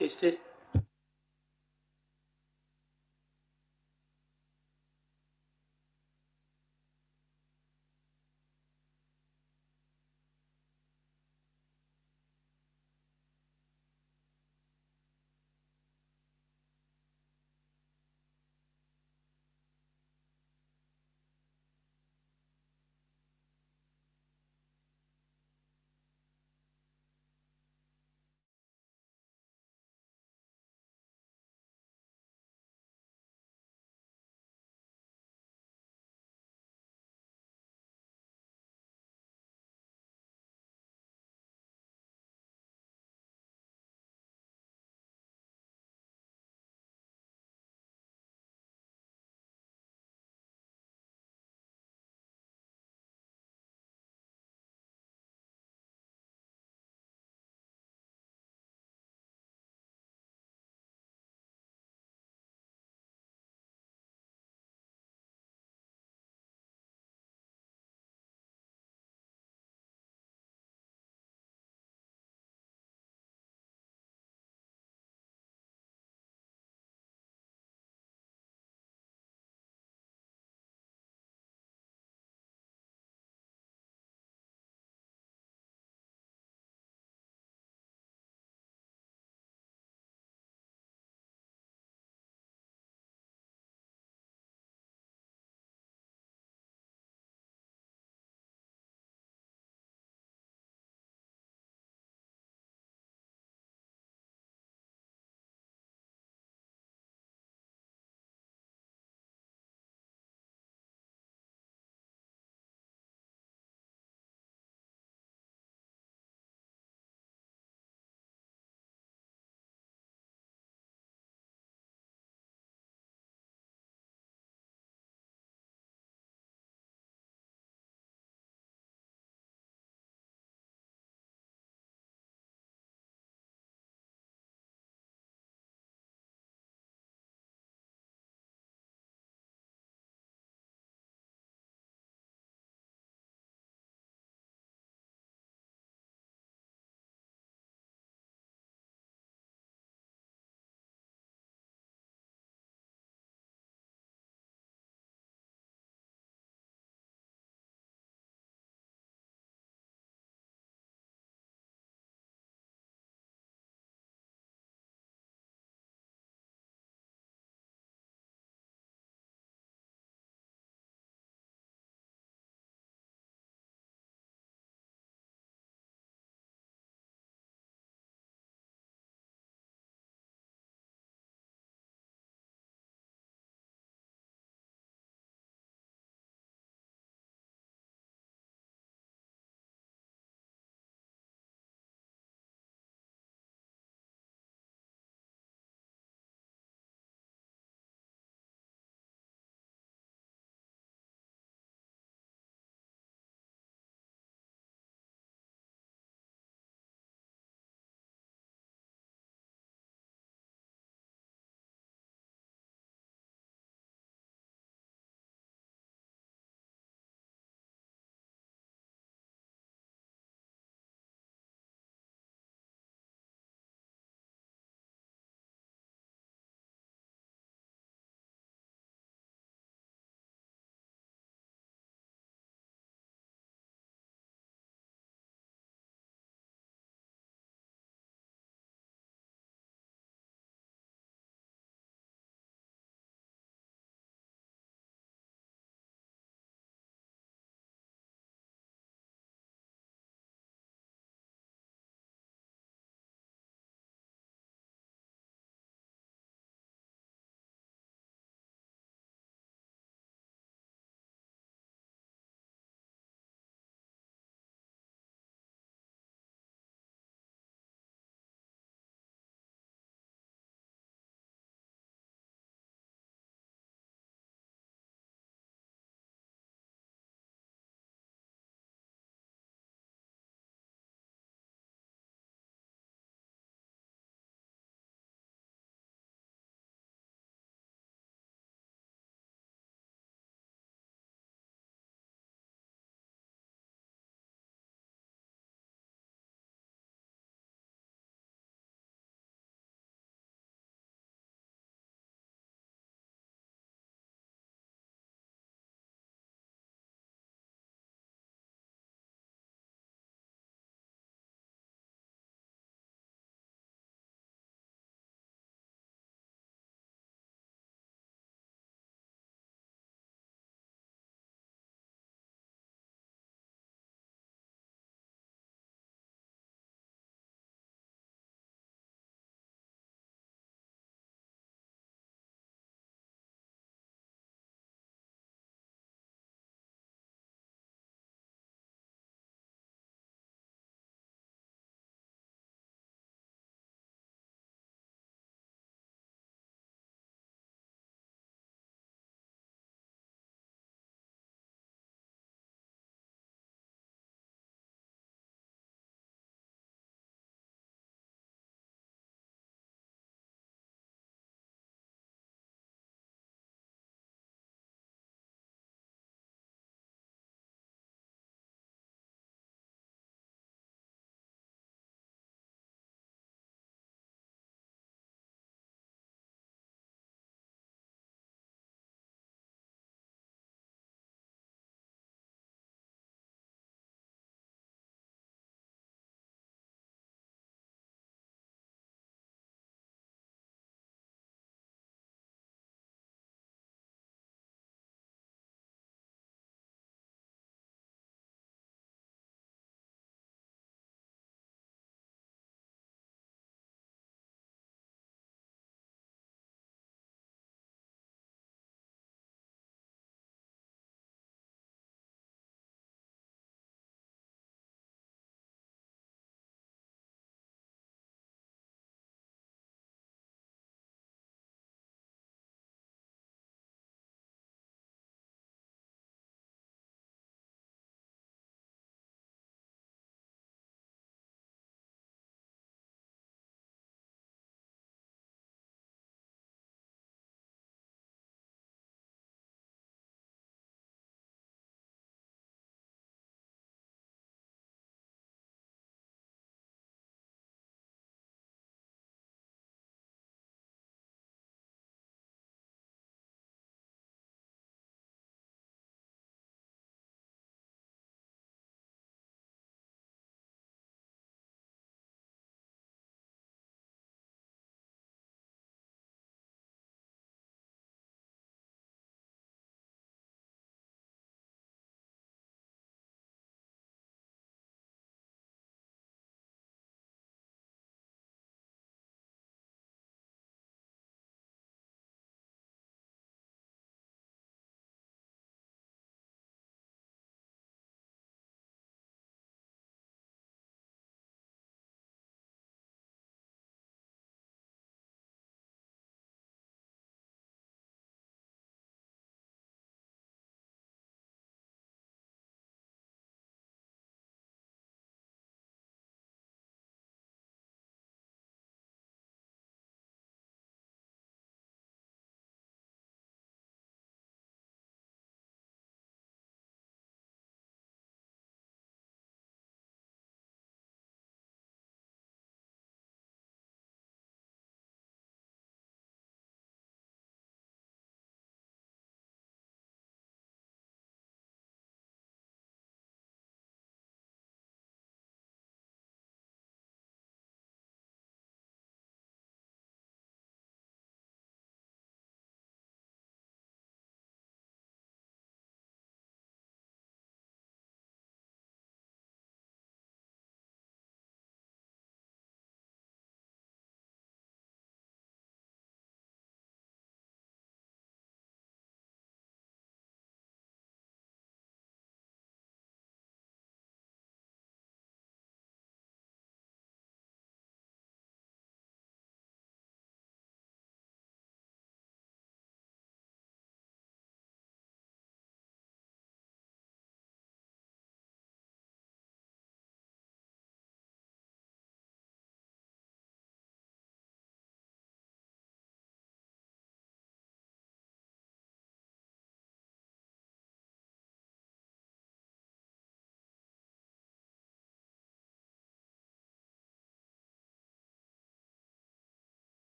taste it.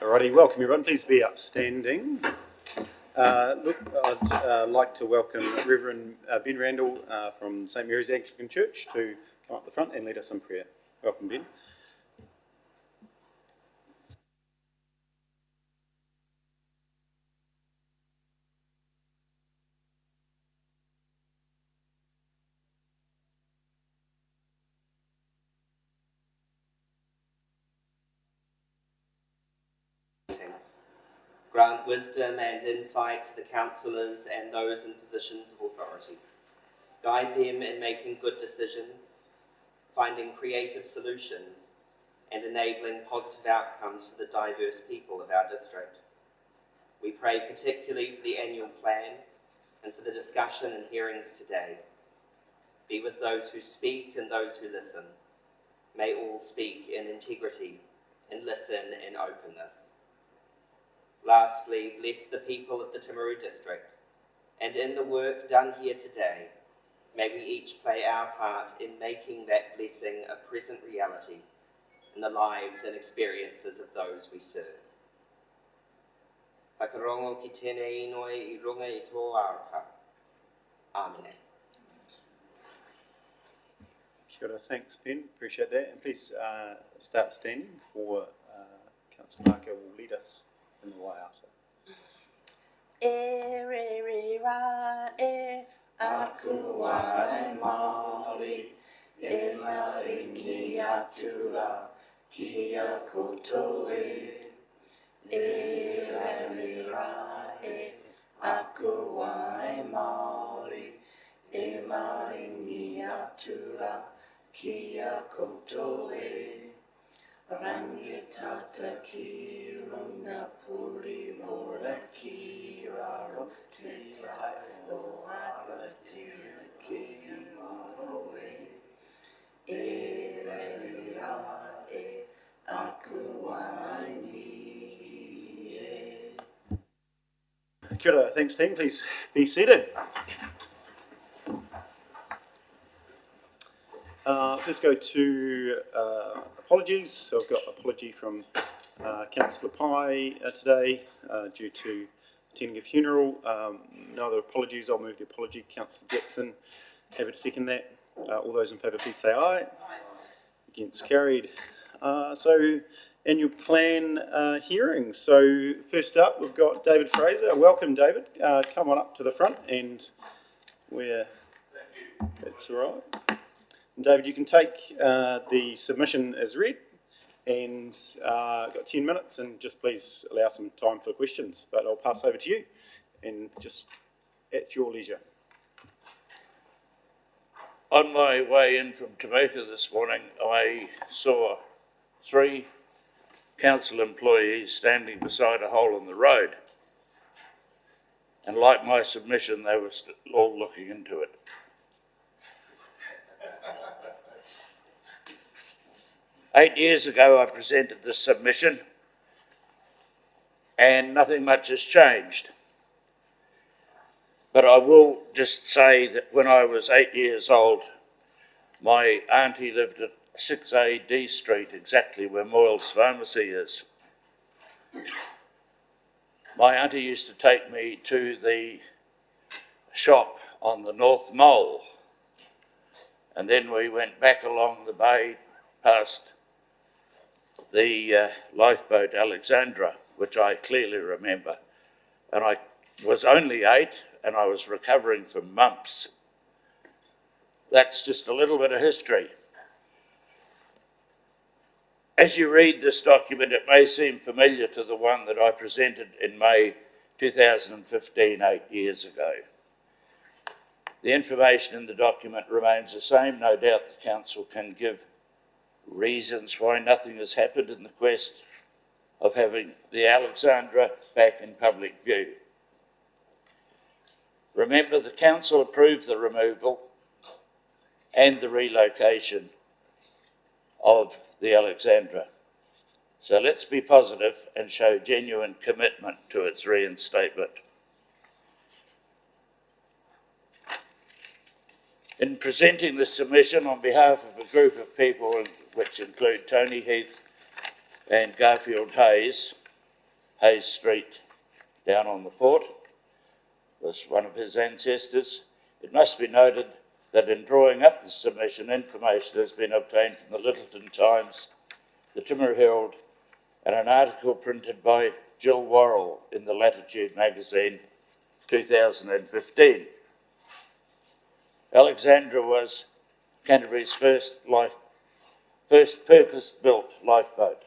Alrighty, welcome everyone. Please be upstanding. I'd like to welcome Reverend Ben Randall from St Mary's Anglican Church to come up the front and lead us in prayer. Welcome, Ben. Grant wisdom and insight to the councillors and those in positions of authority. Guide them in making good decisions, finding creative solutions, and enabling positive outcomes for the diverse people of our district. We pray particularly for the annual plan and for the discussion and hearings today. Be with those who speak and those who listen. May all speak in integrity and listen in openness. Lastly, bless the people of the Timaru district, and in the work done here today, may we each play our part in making that blessing a present reality in the lives and experiences of those we serve. Whakarongo ki tēnei inoi I runga I tō aroha. Amen. Kia ora, thanks Ben, appreciate that. And please start standing for Councillor Parker will lead us in the way out. E re re ra e aku ai Māori e maringi atura ki a koutou e re ra e aku ai Māori e maringi atura ki a koutou e rangi tata ki runga puri mora ki raro te tai o arati ki moro e re ra e aku ai ni e. Kia ora, thanks team, please be seated. Let's go to apologies. So I've got apology from Councillor Pye today due to attending a funeral. No other apologies. I'll move the apology. Councillor Jackson, happy to second that. All those in favour, please say aye. Against carried. So annual plan hearing. So first up, we've got David Fraser. Welcome, David. Come on up to the front and where that's all right. David, you can take the submission as read and got 10 minutes and just please allow some time for questions, but I'll pass over to you and just at your leisure. On my way in from Tameka this morning, I saw 3 council employees standing beside a hole in the road, and like my submission, they were all looking into it. Eight years ago, I presented this submission and nothing much has changed. But I will just say that when I was 8 years old, my auntie lived at 6A D Street, exactly where Moyles Pharmacy is. My auntie used to take me to the shop on the North Mole, and then we went back along the bay past the lifeboat Alexandra, which I clearly remember. And I was only 8 and I was recovering from mumps. That's just a little bit of history. As you read this document, it may seem familiar to the one that I presented in May 2015, 8 years ago. The information in the document remains the same. No doubt the council can give reasons why nothing has happened in the quest of having the Alexandra back in public view. Remember, the council approved the removal and the relocation of the Alexandra. So let's be positive and show genuine commitment to its reinstatement. In presenting this submission on behalf of a group of people which include Tony Heath and Garfield Hayes, Hayes Street down on the port, was one of his ancestors. It must be noted that in drawing up the submission, information has been obtained from the Littleton Times, the Timaru Herald, and an article printed by Jill Worrell in the Latitude magazine, 2015. Alexandra was Canterbury's first purpose-built lifeboat.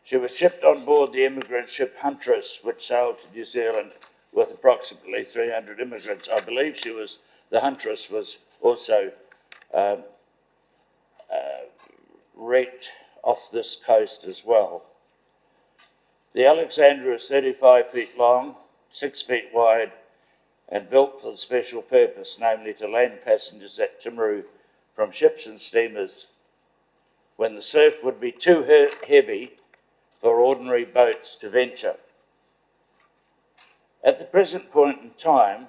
She was shipped on board the immigrant ship Huntress, which sailed to New Zealand with approximately 300 immigrants. I believe the Huntress was also wrecked off this coast as well. The Alexandra is 35 feet long, 6 feet wide, and built for the special purpose, namely to land passengers at Timaru from ships and steamers when the surf would be too heavy for ordinary boats to venture. At the present point in time,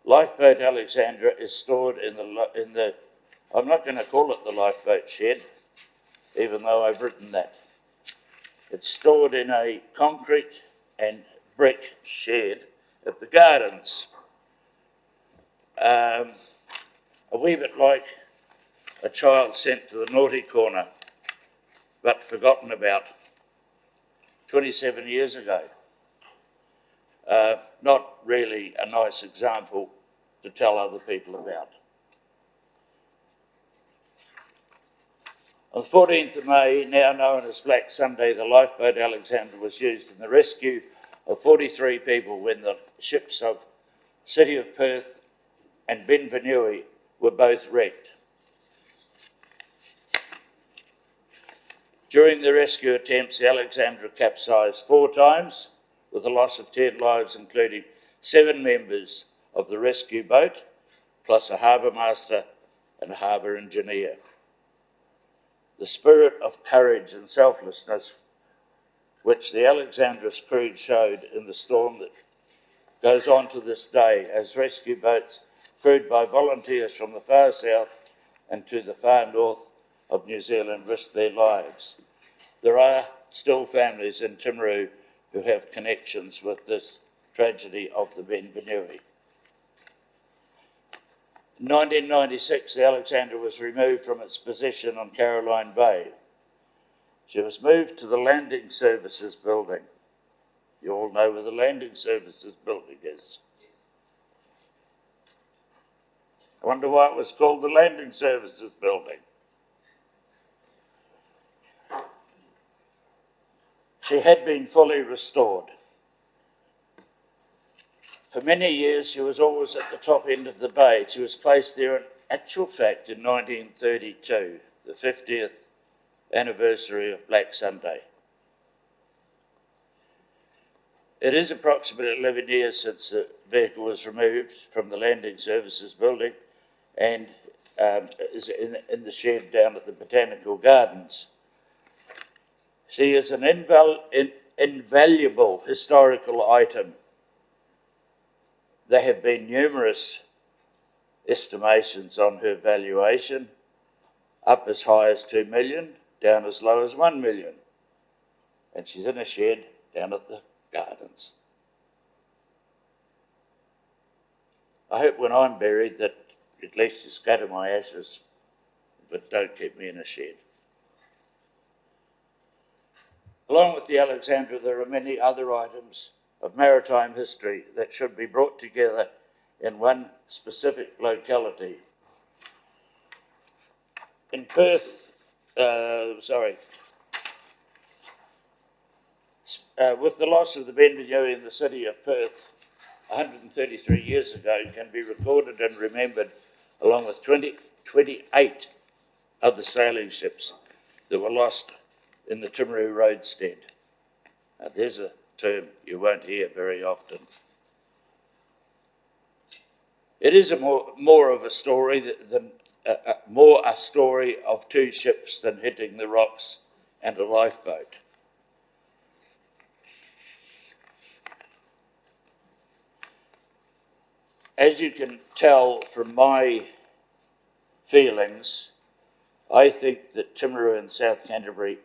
Lifeboat Alexandra is stored in the I'm not going to call it the lifeboat shed, even though I've written that. It's stored in a concrete and brick shed at the Gardens. A wee bit like a child sent to the naughty corner, but forgotten about 27 years ago. Not really a nice example to tell other people about. On the 14th of May, now known as Black Sunday, the lifeboat Alexandra was used in the rescue of 43 people when the ships of City of Perth and Benvenue were both wrecked. During the rescue attempts, the Alexandra capsized 4 times, with a loss of 10 lives, including 7 members of the rescue boat, plus a harbour master and a harbour engineer. The spirit of courage and selflessness which the Alexandra's crew showed in the storm that goes on to this day as rescue boats crewed by volunteers from the far south and to the far north of New Zealand risked their lives. There are still families in Timaru who have connections with this tragedy of the Benvenue. In 1996, the Alexandra was removed from its position on Caroline Bay. She was moved to the Landing Services building. You all know where the Landing Services building is. Yes. I wonder why it was called the Landing Services building. She had been fully restored. For many years, she was always at the top end of the bay. She was placed there in actual fact in 1932, the 50th anniversary of Black Sunday. It is approximately 11 years since the vehicle was removed from the Landing Services building and is in the shed down at the Botanical Gardens. She is an invaluable historical item. There have been numerous estimations on her valuation, up as high as 2 million, down as low as 1 million. And she's in a shed down at the Gardens. I hope when I'm buried that at least you scatter my ashes, but don't keep me in a shed. Along with the Alexandra, there are many other items of maritime history that should be brought together in one specific locality. In Perth, with the loss of the Benvenue in the city of Perth 133 years ago can be recorded and remembered along with 28 other sailing ships that were lost in the Timaru roadstead. Now, there's a term you won't hear very often. It is more of a story more a story of 2 ships than hitting the rocks and a lifeboat. As you can tell from my feelings, I think that Timaru and South Canterbury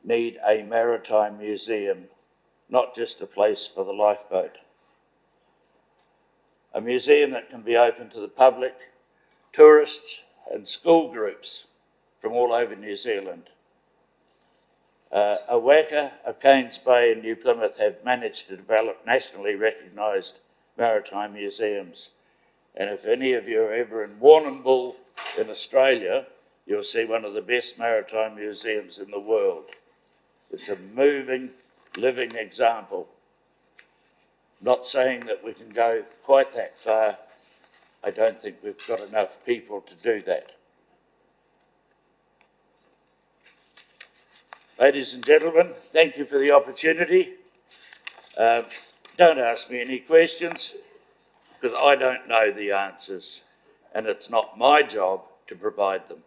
need a maritime museum, not just a place for the lifeboat. A museum that can be open to the public, tourists and school groups from all over New Zealand. Awaka, O'Kane's Bay and New Plymouth have managed to develop nationally recognised maritime museums. And if any of you are ever in Warrnambool in Australia, you'll see one of the best maritime museums in the world. It's a moving, living example. Not saying that we can go quite that far. I don't think we've got enough people to do that. Ladies and gentlemen, thank you for the opportunity. Don't ask me any questions, because I don't know the answers, and it's not my job to provide them.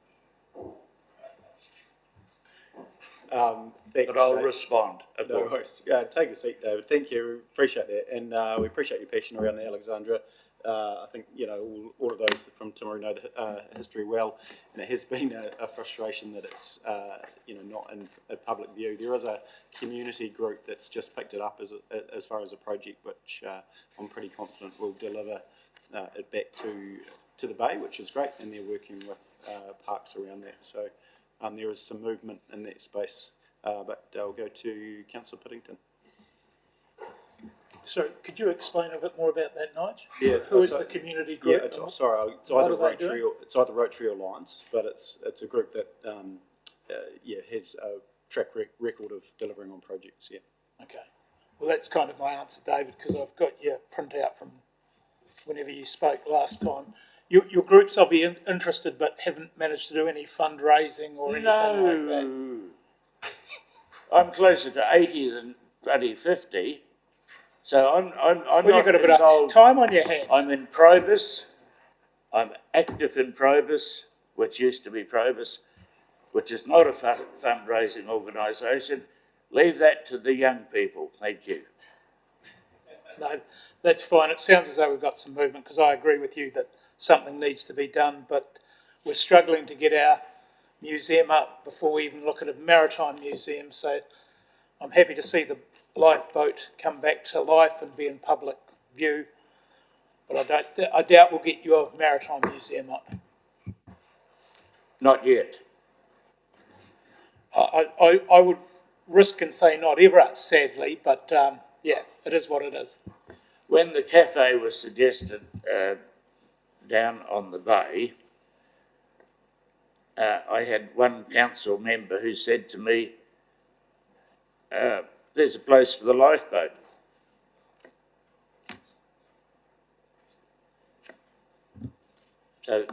Thanks, But I'll Dave. respond. No worries. Take a seat, David. Thank you. We appreciate that. And we appreciate your passion around the Alexandra. I think, you know, all of those from Timaru know the history well. And it has been a frustration that it's, you know, not in a public view. There is a community group that's just picked it up as far as a project, which I'm pretty confident will deliver it back to the bay, which is great. And they're working with parks around that. So there is some movement in that space. But I'll go to Councillor Piddington. So, could you explain a bit more about that, Nige? Yeah, Who is so- the community Yeah, group? it's What either are they Rotary or Lions, but it's a group that has a track record of delivering on projects. Yeah. Okay. Well, that's kind of my answer, David, because I've got your printout from whenever you spoke last time. Your groups, I'll be interested, but haven't managed to do any fundraising or anything like that. No. I'm closer to 80 than bloody 50. So I'm Well, not you've got a bit of involved. time on your hands. I'm in Probus. I'm active in Probus, which used to be Probus, which is not a fundraising organisation. Leave that to the young people. Thank you. No, that's fine. It sounds as though we've got some movement, because I agree with you that something needs to be done, but we're struggling to get our museum up before we even look at a maritime museum. So I'm happy to see the lifeboat come back to life and be in public view, but I doubt we'll get your maritime museum up. Not yet. I would risk and say not ever, sadly, but yeah, it is what it is. When the cafe was suggested down on the bay, I had one council member who said to me, there's a place for the lifeboat. So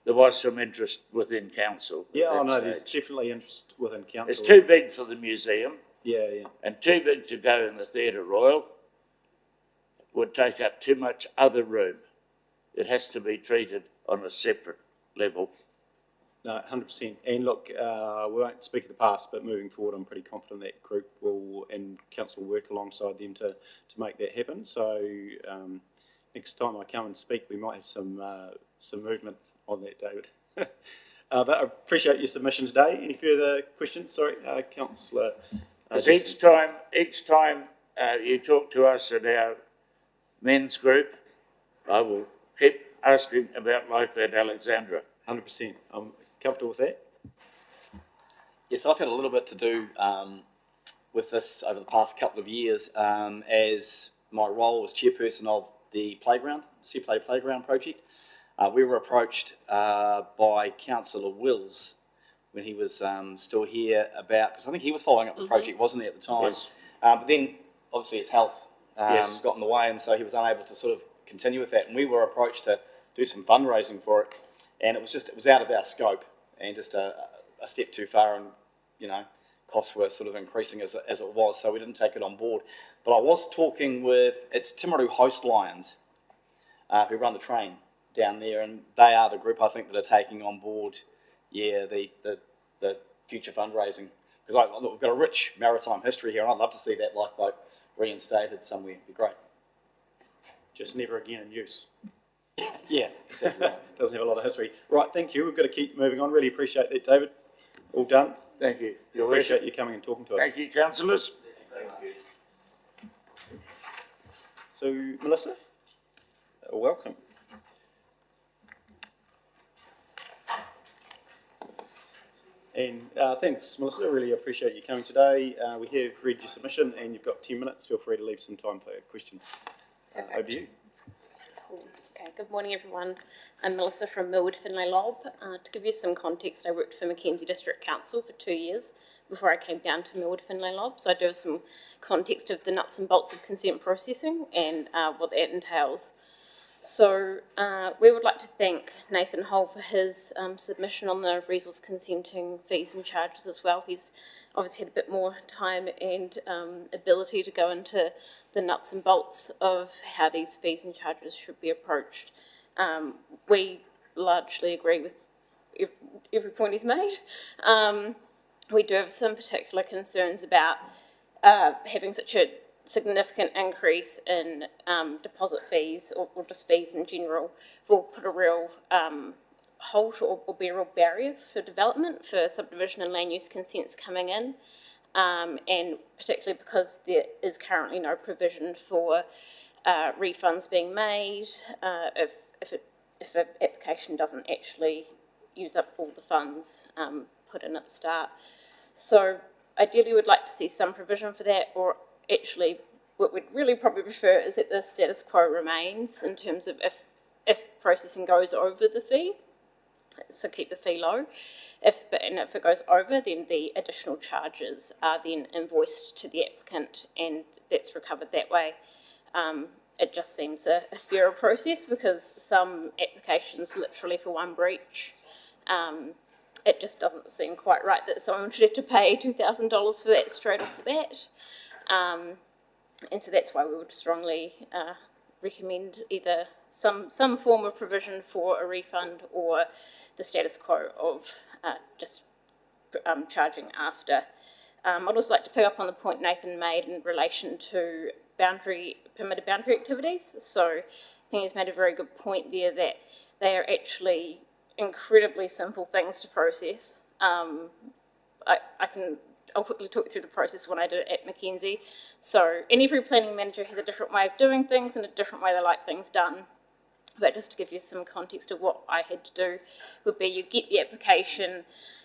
there was some interest within council. at Yeah, I that know. There's stage. definitely interest within council. It's too big for the museum Yeah. and too big to go in the Theatre Royal. It would take up too much other room. It has to be treated on a separate level. No, 100%. And look, we won't speak of the past, but moving forward, I'm pretty confident that group will and council will work alongside them to make that happen. So next time I come and speak, we might have some movement on that, David. But I appreciate your submission today. Any further questions? Sorry, Councillor. Because each time you talk to us at our men's group, I will keep asking about Lifeboat Alexandra. 100%. I'm comfortable with that. Yes, I've had a little bit to do with this over the past couple of years as my role as chairperson of the playground, Seaplay Playground project. We were approached by Councillor Wills when he was still here about, because I think he was following up the project, wasn't he, at the time? Yes. But then, obviously, his health Yes. got in the way, and so he was unable to sort of continue with that. And we were approached to do some fundraising for it, and it was out of our scope and just a step too far, and costs were sort of increasing as it was, so we didn't take it on board. But I was talking with, it's Timaru Host Lions who run the train down there, and they are the group I think that are taking on board, the future fundraising, because we've got a rich maritime history here, and I'd love to see that lifeboat reinstated somewhere. It'd be great. Just never again in use. Yeah, exactly. Right. Doesn't have a lot of history. Right, thank you. We've got to keep moving on. Really appreciate that, David. All done. Thank you. Your Appreciate worship. you coming and talking to us. Thank you, councillors. So, Melissa, welcome. And thanks, Melissa. Really appreciate you coming today. We have read your submission and you've got 10 minutes. Feel free to leave some time for questions. Over to you. Cool. Okay, good morning everyone. I'm Melissa from Millwood Finlay Lob. To give you some context, I worked for Mackenzie District Council for 2 years before I came down to Millwood Finlay Lob, so I do have some context of the nuts and bolts of consent processing and what that entails. So we would like to thank Nathan Hull for his submission on the resource consenting fees and charges as well. He's obviously had a bit more time and ability to go into the nuts and bolts of how these fees and charges should be approached. We largely agree with every point he's made. We do have some particular concerns about having such a significant increase in deposit fees or just fees in general will put a real halt or be a real barrier for development, for subdivision and land use consents coming in. And particularly because there is currently no provision for refunds being made if an application doesn't actually use up all the funds put in at the start. So ideally we'd like to see some provision for that, or actually what we'd really probably prefer is that the status quo remains in terms of if processing goes over the fee, so keep the fee low. If it goes over, then the additional charges are then invoiced to the applicant and that's recovered that way. It just seems a fairer process because some applications literally for one breach, it just doesn't seem quite right that someone should have to pay $2,000 for that straight off the bat. And so that's why we would strongly recommend either some form of provision for a refund or the status quo of just charging after. I'd also like to pick up on the point Nathan made in relation to permitted boundary activities. So I think he's made a very good point there that they are actually incredibly simple things to process. I'll quickly talk you through the process when I did it at Mackenzie. So every planning manager has a different way of doing things and a different way they like things done. But just to give you some context of what I had to do would be you get the application,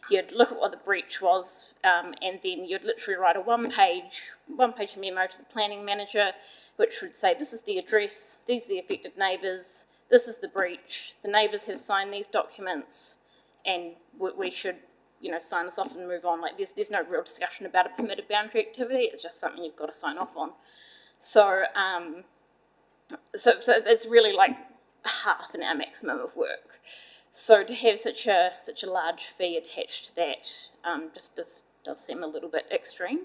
you'd look at what the breach was, and then you'd literally write a one-page memo to the planning manager, which would say, this is the address, these are the affected neighbours, this is the breach, the neighbours have signed these documents, and we should, sign this off and move on. Like there's no real discussion about a permitted boundary activity, it's just something you've got to sign off on. So it's really like half an hour maximum of work. So to have such a large fee attached to that just does seem a little bit extreme.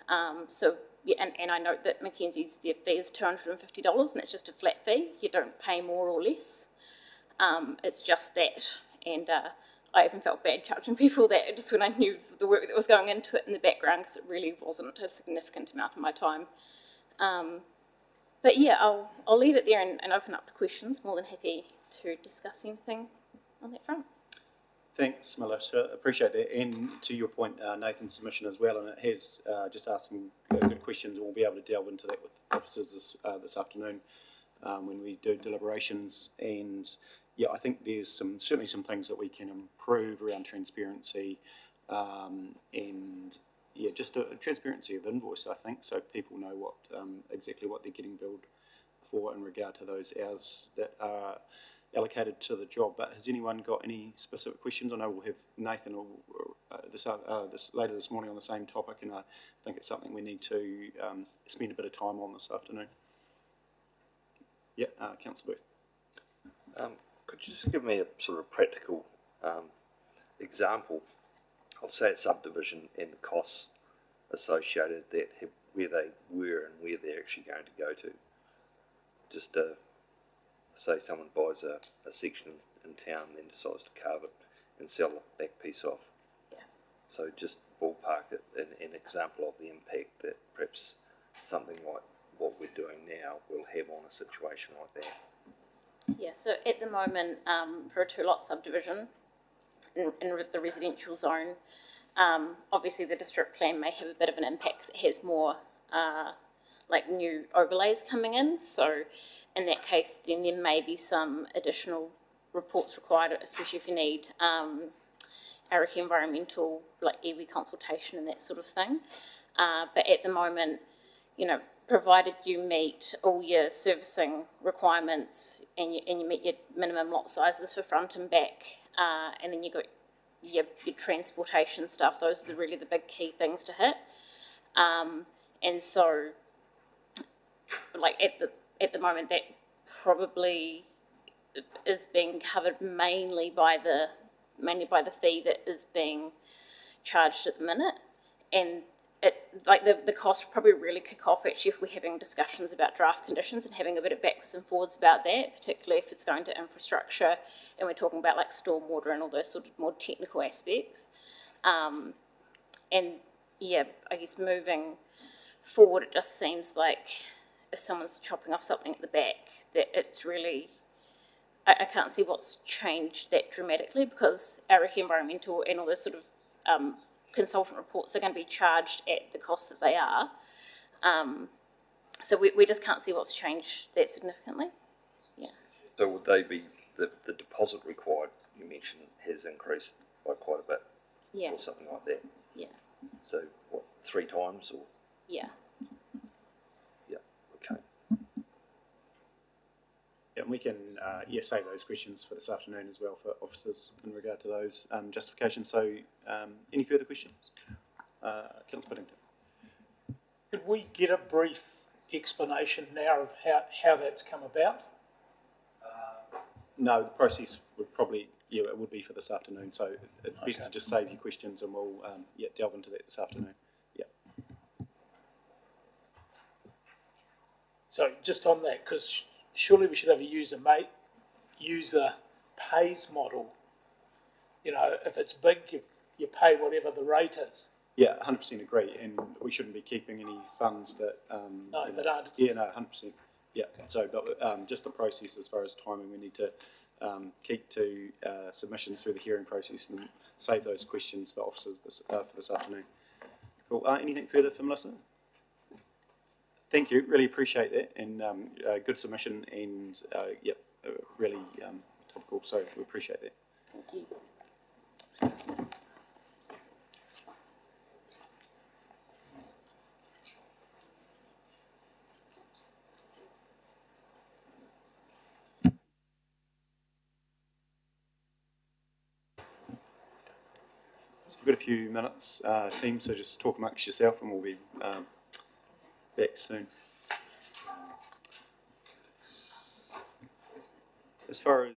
And I note that Mackenzie's, their fee is $250 and it's just a flat fee. You don't pay more or less. It's just that. And I even felt bad charging people that just when I knew the work that was going into it in the background, because it really wasn't a significant amount of my time. But yeah, I'll leave it there and open up to questions. More than happy to discuss anything on that front. Thanks, Melissa. Appreciate that. And to your point, Nathan's submission as well, and it has just asked some good questions, and we'll be able to delve into that with officers this afternoon when we do deliberations. And yeah, I think there's certainly some things that we can improve around transparency and yeah, just a transparency of invoice, I think, so people know what exactly what they're getting billed for in regard to those hours that are allocated to the job. But has anyone got any specific questions? I know we'll have Nathan later this morning on the same topic, and I think it's something we need to spend a bit of time on this afternoon. Yeah, Councillor Booth. Could you just give me a sort of practical example of, say, a subdivision and the costs associated that where they were and where they're actually going to go to? Just say someone buys a section in town and then decides to carve it and sell the back piece off. Yeah. So just ballpark it, an example of the impact that perhaps something like what we're doing now will have on a situation like that. Yeah, so at the moment, for a 2-lot subdivision in the residential zone, Obviously, the district plan may have a bit of an impact 'cause it has more like new overlays coming in. So in that case, then there may be some additional reports required, especially if you need Ariki environmental, like iwi consultation and that sort of thing. But at the moment, you know, provided you meet all your servicing requirements and you meet your minimum lot sizes for front and back, and then you got your transportation stuff, those are really the big key things to hit. And so, like at the moment, that probably is being covered mainly by the fee that is being charged at the minute, and the cost probably really kick off actually if we're having discussions about draft conditions and having a bit of backwards and forwards about that, particularly if it's going to infrastructure and we're talking about like stormwater and all those sort of more technical aspects. And yeah, I guess moving forward, it just seems like if someone's chopping off something at the back, that it's really, I can't see what's changed that dramatically, because Ariki Environmental and all those sort of consultant reports are going to be charged at the cost that they are. So we just can't see what's changed that significantly. Yeah. So would they be, the deposit required, you mentioned, has increased by quite a bit? Yeah. Or something like that? Yeah. So what, 3 times or? Yeah. Yeah, okay. Yeah, and we can, save those questions for this afternoon as well for officers in regard to those justifications. So, any further questions? Councillor Whittington. Could we get a brief explanation now of how that's come about? No, the process would probably, it would be for this afternoon. So it's best to just save your questions and we'll, delve into that this afternoon. Yeah. So just on that, because surely we should have a user pays model. You know, if it's big, you pay whatever the rate is. Yeah, 100% agree, and we shouldn't be keeping any funds that. No, that aren't. Yeah, no, 100%. Yeah, so, but just the process as far as timing, we need to keep to submissions through the hearing process and save those questions for officers for this afternoon. Cool. Anything further for Melissa? Thank you, really appreciate that, and good submission, and really topical, so we appreciate that. Thank you. So we've got a few minutes, team, so just talk amongst yourself and we'll be back soon. As far as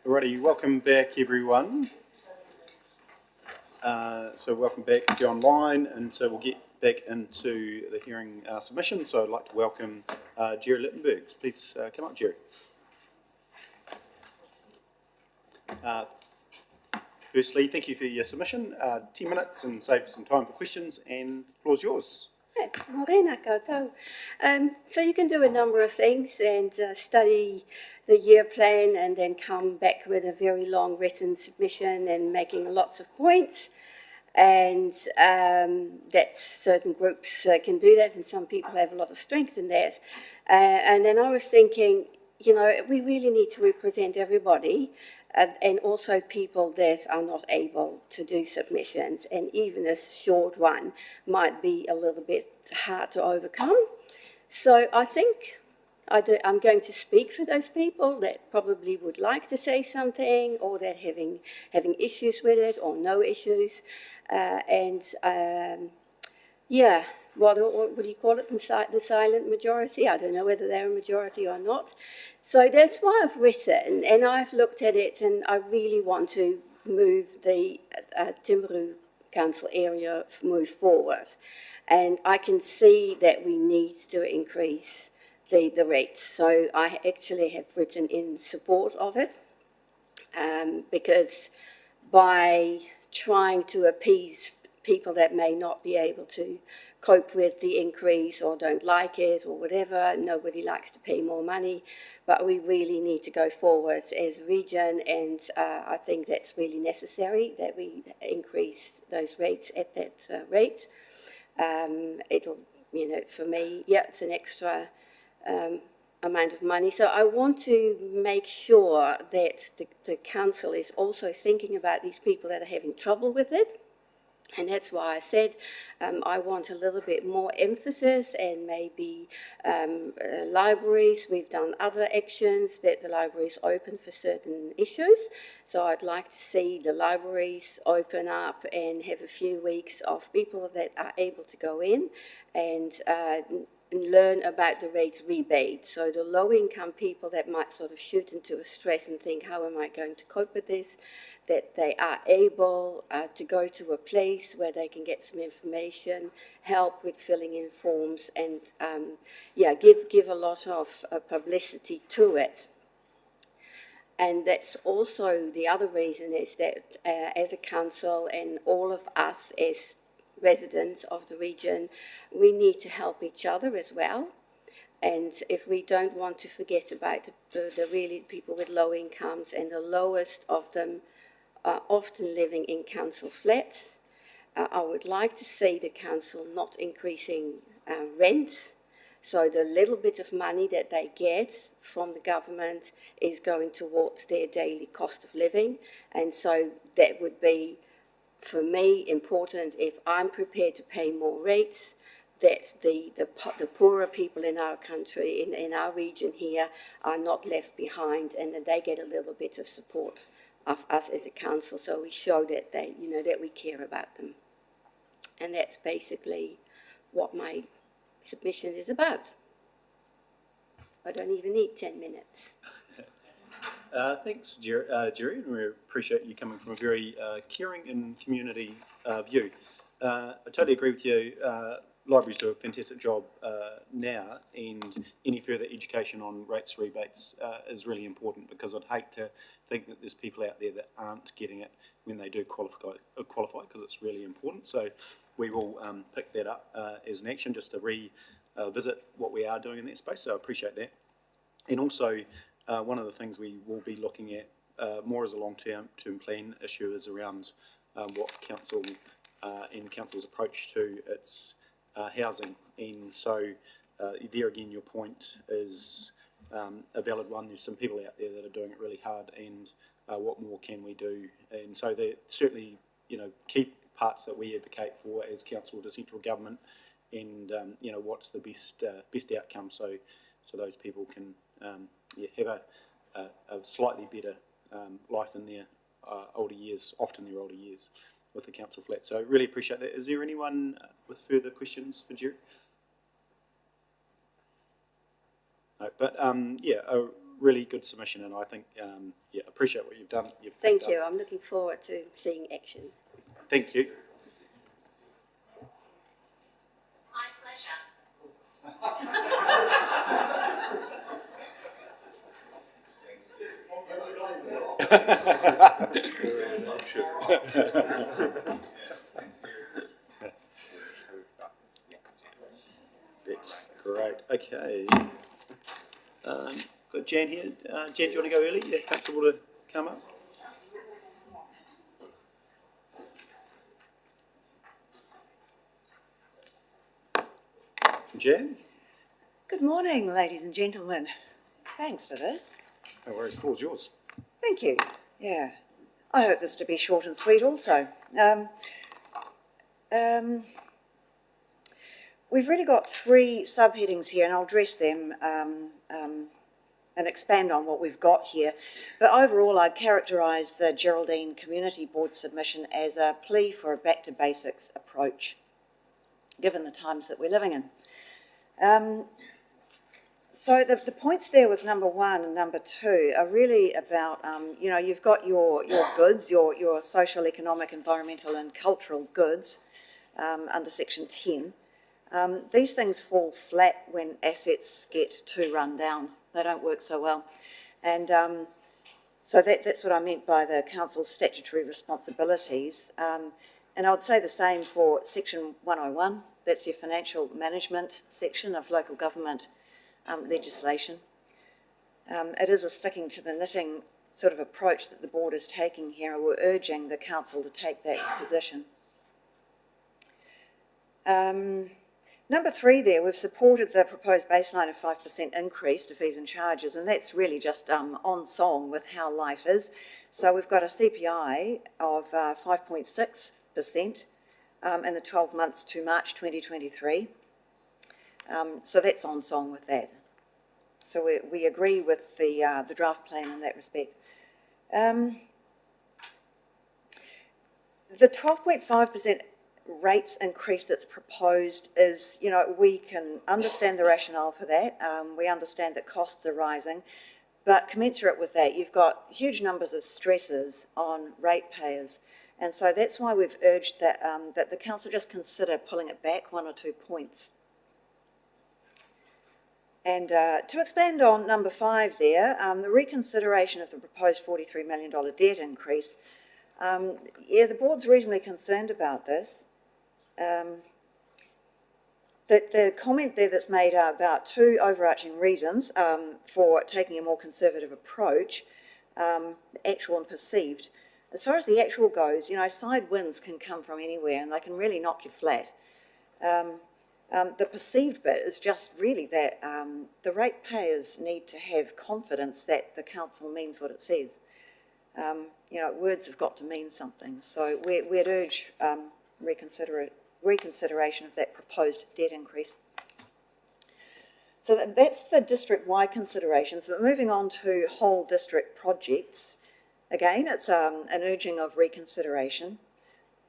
Alrighty, welcome back everyone. So welcome back if you're online, and so we'll get back into the hearing submission. So I'd like to welcome Jerry Littenberg. Please come up, Jerry. Firstly, thank you for your submission. 10 minutes and save some time for questions, and the floor is yours. Morena koutou. So you can do a number of things and study the year plan and then come back with a very long written submission and making lots of points. And that certain groups can do that, and some people have a lot of strength in that. And then I was thinking, you know, we really need to represent everybody, and also people that are not able to do submissions, and even a short one might be a little bit hard to overcome. So I think I'm going to speak for those people that probably would like to say something, or that having issues with it or no issues, yeah. What do you call it? The silent majority? I don't know whether they're a majority or not. So that's why I've written, and I've looked at it, and I really want to move the Timaru Council area move forward. And I can see that we need to increase the rates. So I actually have written in support of it, because by trying to appease people that may not be able to cope with the increase or don't like it or whatever. Nobody likes to pay more money, but we really need to go forward as a region, and I think that's really necessary that we increase those rates at that rate. It'll, you know, for me, yeah, it's an extra amount of money. So I want to make sure that the council is also thinking about these people that are having trouble with it. And that's why I said I want a little bit more emphasis, and maybe libraries. We've done other actions that the libraries open for certain issues. So I'd like to see the libraries open up and have a few weeks of people that are able to go in and learn about the rates rebate. So the low-income people that might sort of shoot into a stress and think, how am I going to cope with this, that they are able to go to a place where they can get some information, help with filling in forms, and give a lot of publicity to it. And that's also the other reason, is that as a council and all of us as residents of the region, we need to help each other as well. And if we don't want to forget about the really people with low incomes, and the lowest of them are often living in council flats, I would like to see the council not increasing rent. So the little bit of money that they get from the government is going towards their daily cost of living. And so that would be, for me, important. If I'm prepared to pay more rates, that the poorer people in our country, in our region here, are not left behind, and that they get a little bit of support of us as a council, so we show that they, you know, that we care about them. And that's basically what my submission is about. I don't even need 10 minutes. Thanks, Jerry, and we appreciate you coming from a very caring and community view. I totally agree with you. Libraries do a fantastic job now, and any further education on rates rebates is really important, because I'd hate to think that there's people out there that aren't getting it when they do qualify, because it's really important. So we will pick that up as an action, just to revisit what we are doing in that space. So I appreciate that. And also, one of the things we will be looking at more as a long-term plan issue is around what council and council's approach to its housing. And so there again, your point is a valid one. There's some people out there that are doing it really hard, and what more can we do? And so they're certainly, you know, key parts that we advocate for as council to central government, and you know, what's the best outcome, so those people can have a slightly better life in their older years, often their older years, with the council flat. So really appreciate that. Is there anyone with further questions for Jerry? No, but really good submission, and I think, appreciate what you've done. Thank you. I'm looking forward to seeing action. Thank you. My pleasure. That's great. Okay. Got Jan here. Jan, do you want to go early? Yeah, comfortable to come up? Jan? Good morning, ladies and gentlemen. Thanks for this. No worries, the floor's yours. Thank you. Yeah. I hope this to be short and sweet also. We've really got three subheadings here, and I'll address them and expand on what we've got here. But overall, I'd characterise the Geraldine Community Board submission as a plea for a back-to-basics approach, given the times that we're living in. So the points there with number 1 and number 2 are really about, you've got your goods, your social, economic, environmental and cultural goods under section 10. These things fall flat when assets get too run down. They don't work so well. And so that's what I meant by the council's statutory responsibilities. And I would say the same for section 101. That's your financial management section of local government legislation. It is a sticking to the knitting sort of approach that the board is taking here, and we're urging the council to take that position. Number 3 there, we've supported the proposed baseline of 5% increase to fees and charges, and that's really just on song with how life is. So we've got a CPI of 5.6% in the 12 months to March 2023. So that's on song with that. So we agree with the draft plan in that respect. The 12.5% rates increase that's proposed is, we can understand the rationale for that. We understand that costs are rising, but commensurate with that, you've got huge numbers of stresses on ratepayers. And so that's why we've urged that, that the council just consider pulling it back 1 or 2 points. And to expand on number 5 there, the reconsideration of the proposed $43 million debt increase, the board's reasonably concerned about this. The comment there that's made about 2 overarching reasons for taking a more conservative approach, actual and perceived. As far as the actual goes, side winds can come from anywhere and they can really knock you flat. The perceived bit is just really that the ratepayers need to have confidence that the council means what it says. Words have got to mean something. So we'd urge reconsideration of that proposed debt increase. So that's the district-wide considerations. But moving on to whole district projects, again, it's an urging of reconsideration,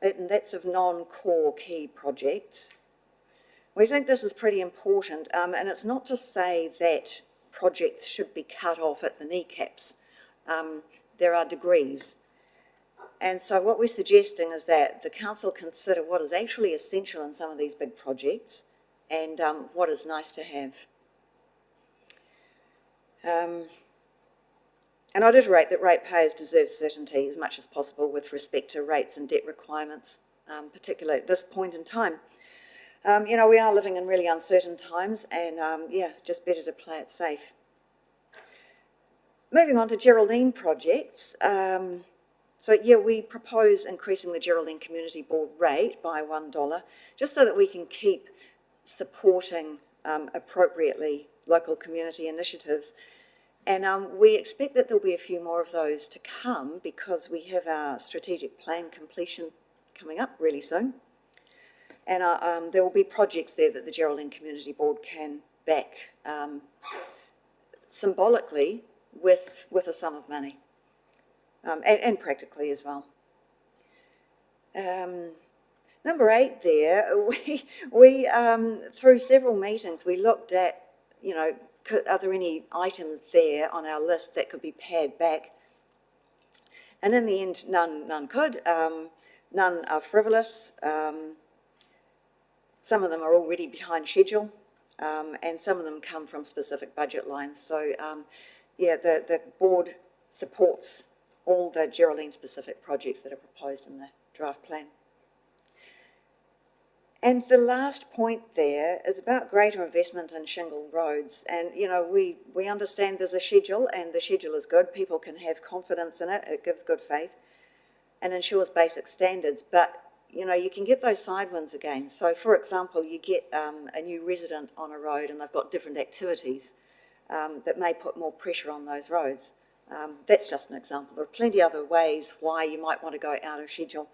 and that's of non-core key projects. We think this is pretty important, and it's not to say that projects should be cut off at the kneecaps. There are degrees. And so what we're suggesting is that the council consider what is actually essential in some of these big projects and what is nice to have. And I'd iterate that ratepayers deserve certainty as much as possible with respect to rates and debt requirements, particularly at this point in time. We are living in really uncertain times and, just better to play it safe. Moving on to Geraldine projects. We propose increasing the Geraldine Community Board rate by $1, just so that we can keep supporting appropriately local community initiatives. And we expect that there'll be a few more of those to come because we have our strategic plan completion coming up really soon. And there will be projects there that the Geraldine Community Board can back symbolically with a sum of money. And practically as well. Number 8 there, we through several meetings, we looked at you know, are there any items there on our list that could be pared back? And in the end, none could. None are frivolous. Some of them are already behind schedule, and some of them come from specific budget lines. So, yeah, the board supports all the Geraldine-specific projects that are proposed in the draft plan. And the last point there is about greater investment in shingle roads. And, you know, we understand there's a schedule, and the schedule is good. People can have confidence in it. It gives good faith and ensures basic standards. But, you know, you can get those side winds again. So, for example, you get a new resident on a road and they've got different activities that may put more pressure on those roads. That's just an example. There are plenty of other ways why you might want to go out of schedule.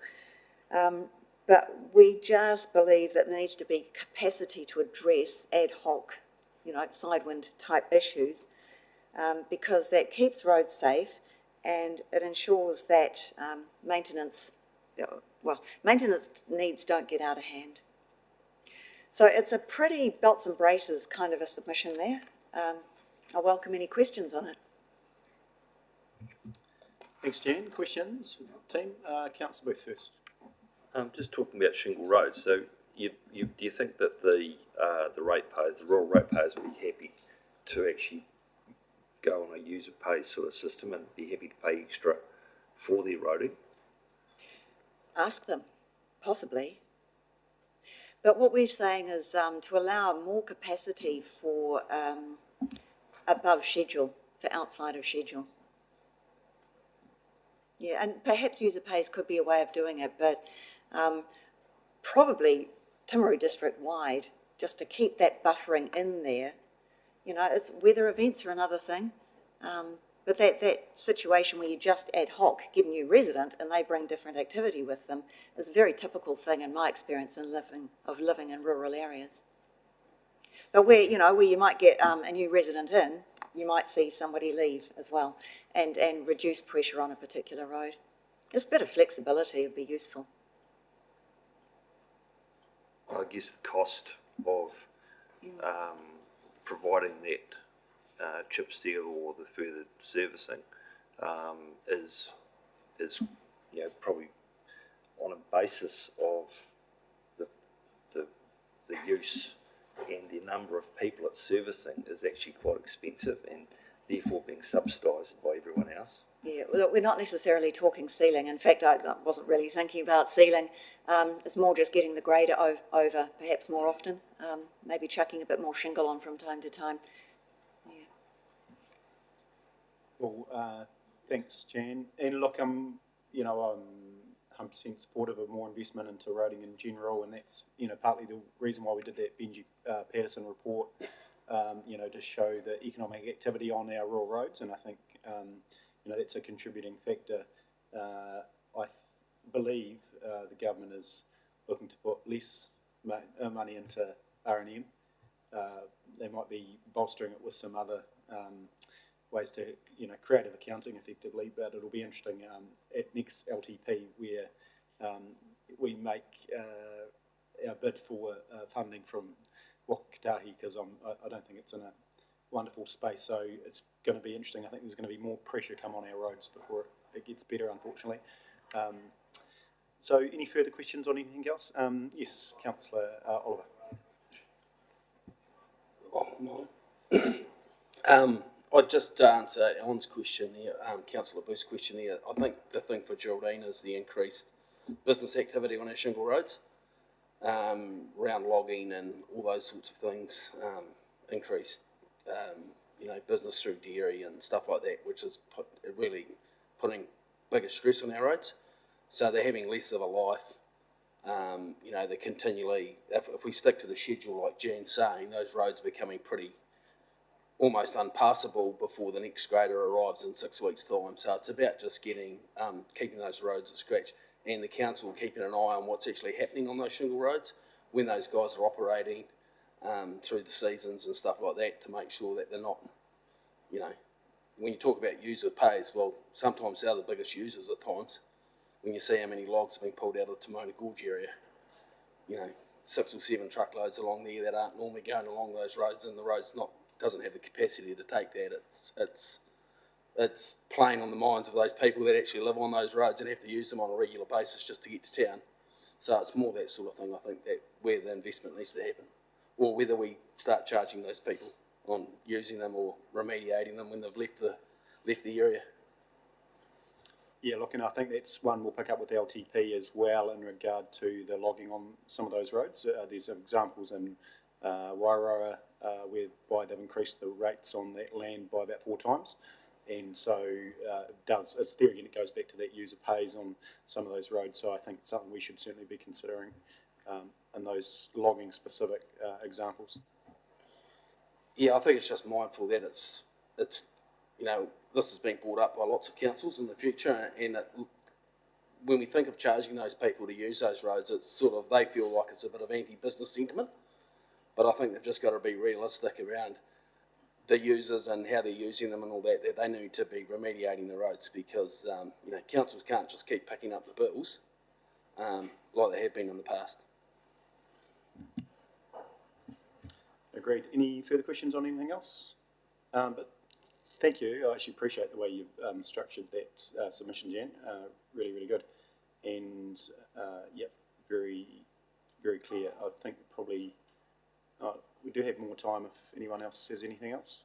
But we just believe that there needs to be capacity to address ad hoc, you know, sidewind type issues, because that keeps roads safe and it ensures that maintenance needs don't get out of hand. So it's a pretty belts and braces kind of a submission there. I welcome any questions on it. Thanks, Jan. Questions for the team? Councillor Booth first. Just talking about shingle roads, so do you think that the ratepayers, the rural ratepayers, will be happy to actually go on a user pays sort of system and be happy to pay extra for their roading? Ask them, possibly. But what we're saying is to allow more capacity for above schedule, for outside of schedule. Yeah, and perhaps user pays could be a way of doing it, but probably Timaru district-wide, just to keep that buffering in there. You know, weather events are another thing, but that situation where you just ad hoc get a new resident and they bring different activity with them is a very typical thing in my experience in living in rural areas. But where you might get a new resident in, you might see somebody leave as well and reduce pressure on a particular road. Just a bit of flexibility would be useful. I guess the cost of providing that chip seal or the further servicing is probably on a basis of the use and the number of people it's servicing is actually quite expensive and therefore being subsidised by everyone else. Yeah, well, we're not necessarily talking sealing. In fact, I wasn't really thinking about sealing. It's more just getting the grader over perhaps more often, maybe chucking a bit more shingle on from time to time. Yeah. Well, thanks, Jan. And look, I'm 100% supportive of more investment into roading in general, and that's, partly the reason why we did that Benji Patterson report, to show the economic activity on our rural roads, and I think, that's a contributing factor. I believe the government is looking to put less money into R&M. They might be bolstering it with some other ways to, creative accounting effectively, but it'll be interesting at next LTP where we make our bid for funding from Wakatahi, because I don't think it's in a wonderful space, so it's going to be interesting. I think there's going to be more pressure come on our roads before it gets better, unfortunately. So any further questions on anything else? Yes, Councillor Oliver. I'd just answer Alan's question there, Councillor Booth's question there. I think the thing for Geraldine is the increased business activity on our shingle roads, around logging and all those sorts of things, increased, business through dairy and stuff like that, which is really putting bigger stress on our roads. So they're having less of a life. They're continually, if we stick to the schedule like Jan's saying, those roads are becoming almost unpassable before the next grader arrives in 6 weeks' time. So it's about just keeping those roads at scratch, and the council keeping an eye on what's actually happening on those shingle roads when those guys are operating through the seasons and stuff like that, to make sure that they're not, when you talk about user pays, well, sometimes they're the biggest users at times. When you see how many logs are being pulled out of the Timona Gorge area, 6 or 7 truckloads along there that aren't normally going along those roads, and the road's not doesn't have the capacity to take that. It's playing on the minds of those people that actually live on those roads and have to use them on a regular basis just to get to town. So it's more that sort of thing, I think, that where the investment needs to happen, or whether we start charging those people on using them or remediating them when they've left the area. Yeah, look, and I think that's one we'll pick up with LTP as well in regard to the logging on some of those roads. There's examples in Wairoa whereby they've increased the rates on that land by about 4 times. And so it's there again, it goes back to that user pays on some of those roads. So I think it's something we should certainly be considering in those logging specific examples. Yeah, I think it's just mindful that it's you know, this is being brought up by lots of councils in the future, and when we think of charging those people to use those roads, it's sort of, they feel like it's a bit of anti-business sentiment, but I think they've just got to be realistic around the users and how they're using them and all that they need to be remediating the roads, because you know, councils can't just keep picking up the bills like they have been in the past. Agreed. Any further questions on anything else? But thank you. I actually appreciate the way you've structured that submission, Jan. Really, really good. And yep, very, very clear. I think probably we do have more time if anyone else has anything else.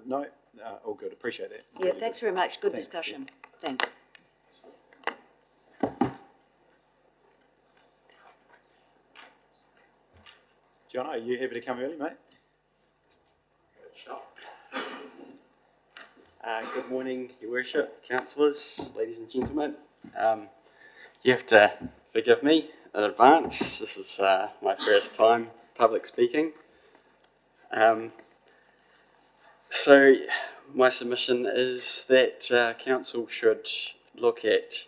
No? All good. Appreciate that. Yeah, Really thanks good. very much. Good Thanks, discussion. Thanks. John, are you happy to come early, mate? Good morning, Your Worship, councillors, ladies and gentlemen. You have to forgive me in advance. This is my first time public speaking. So my submission is that council should look at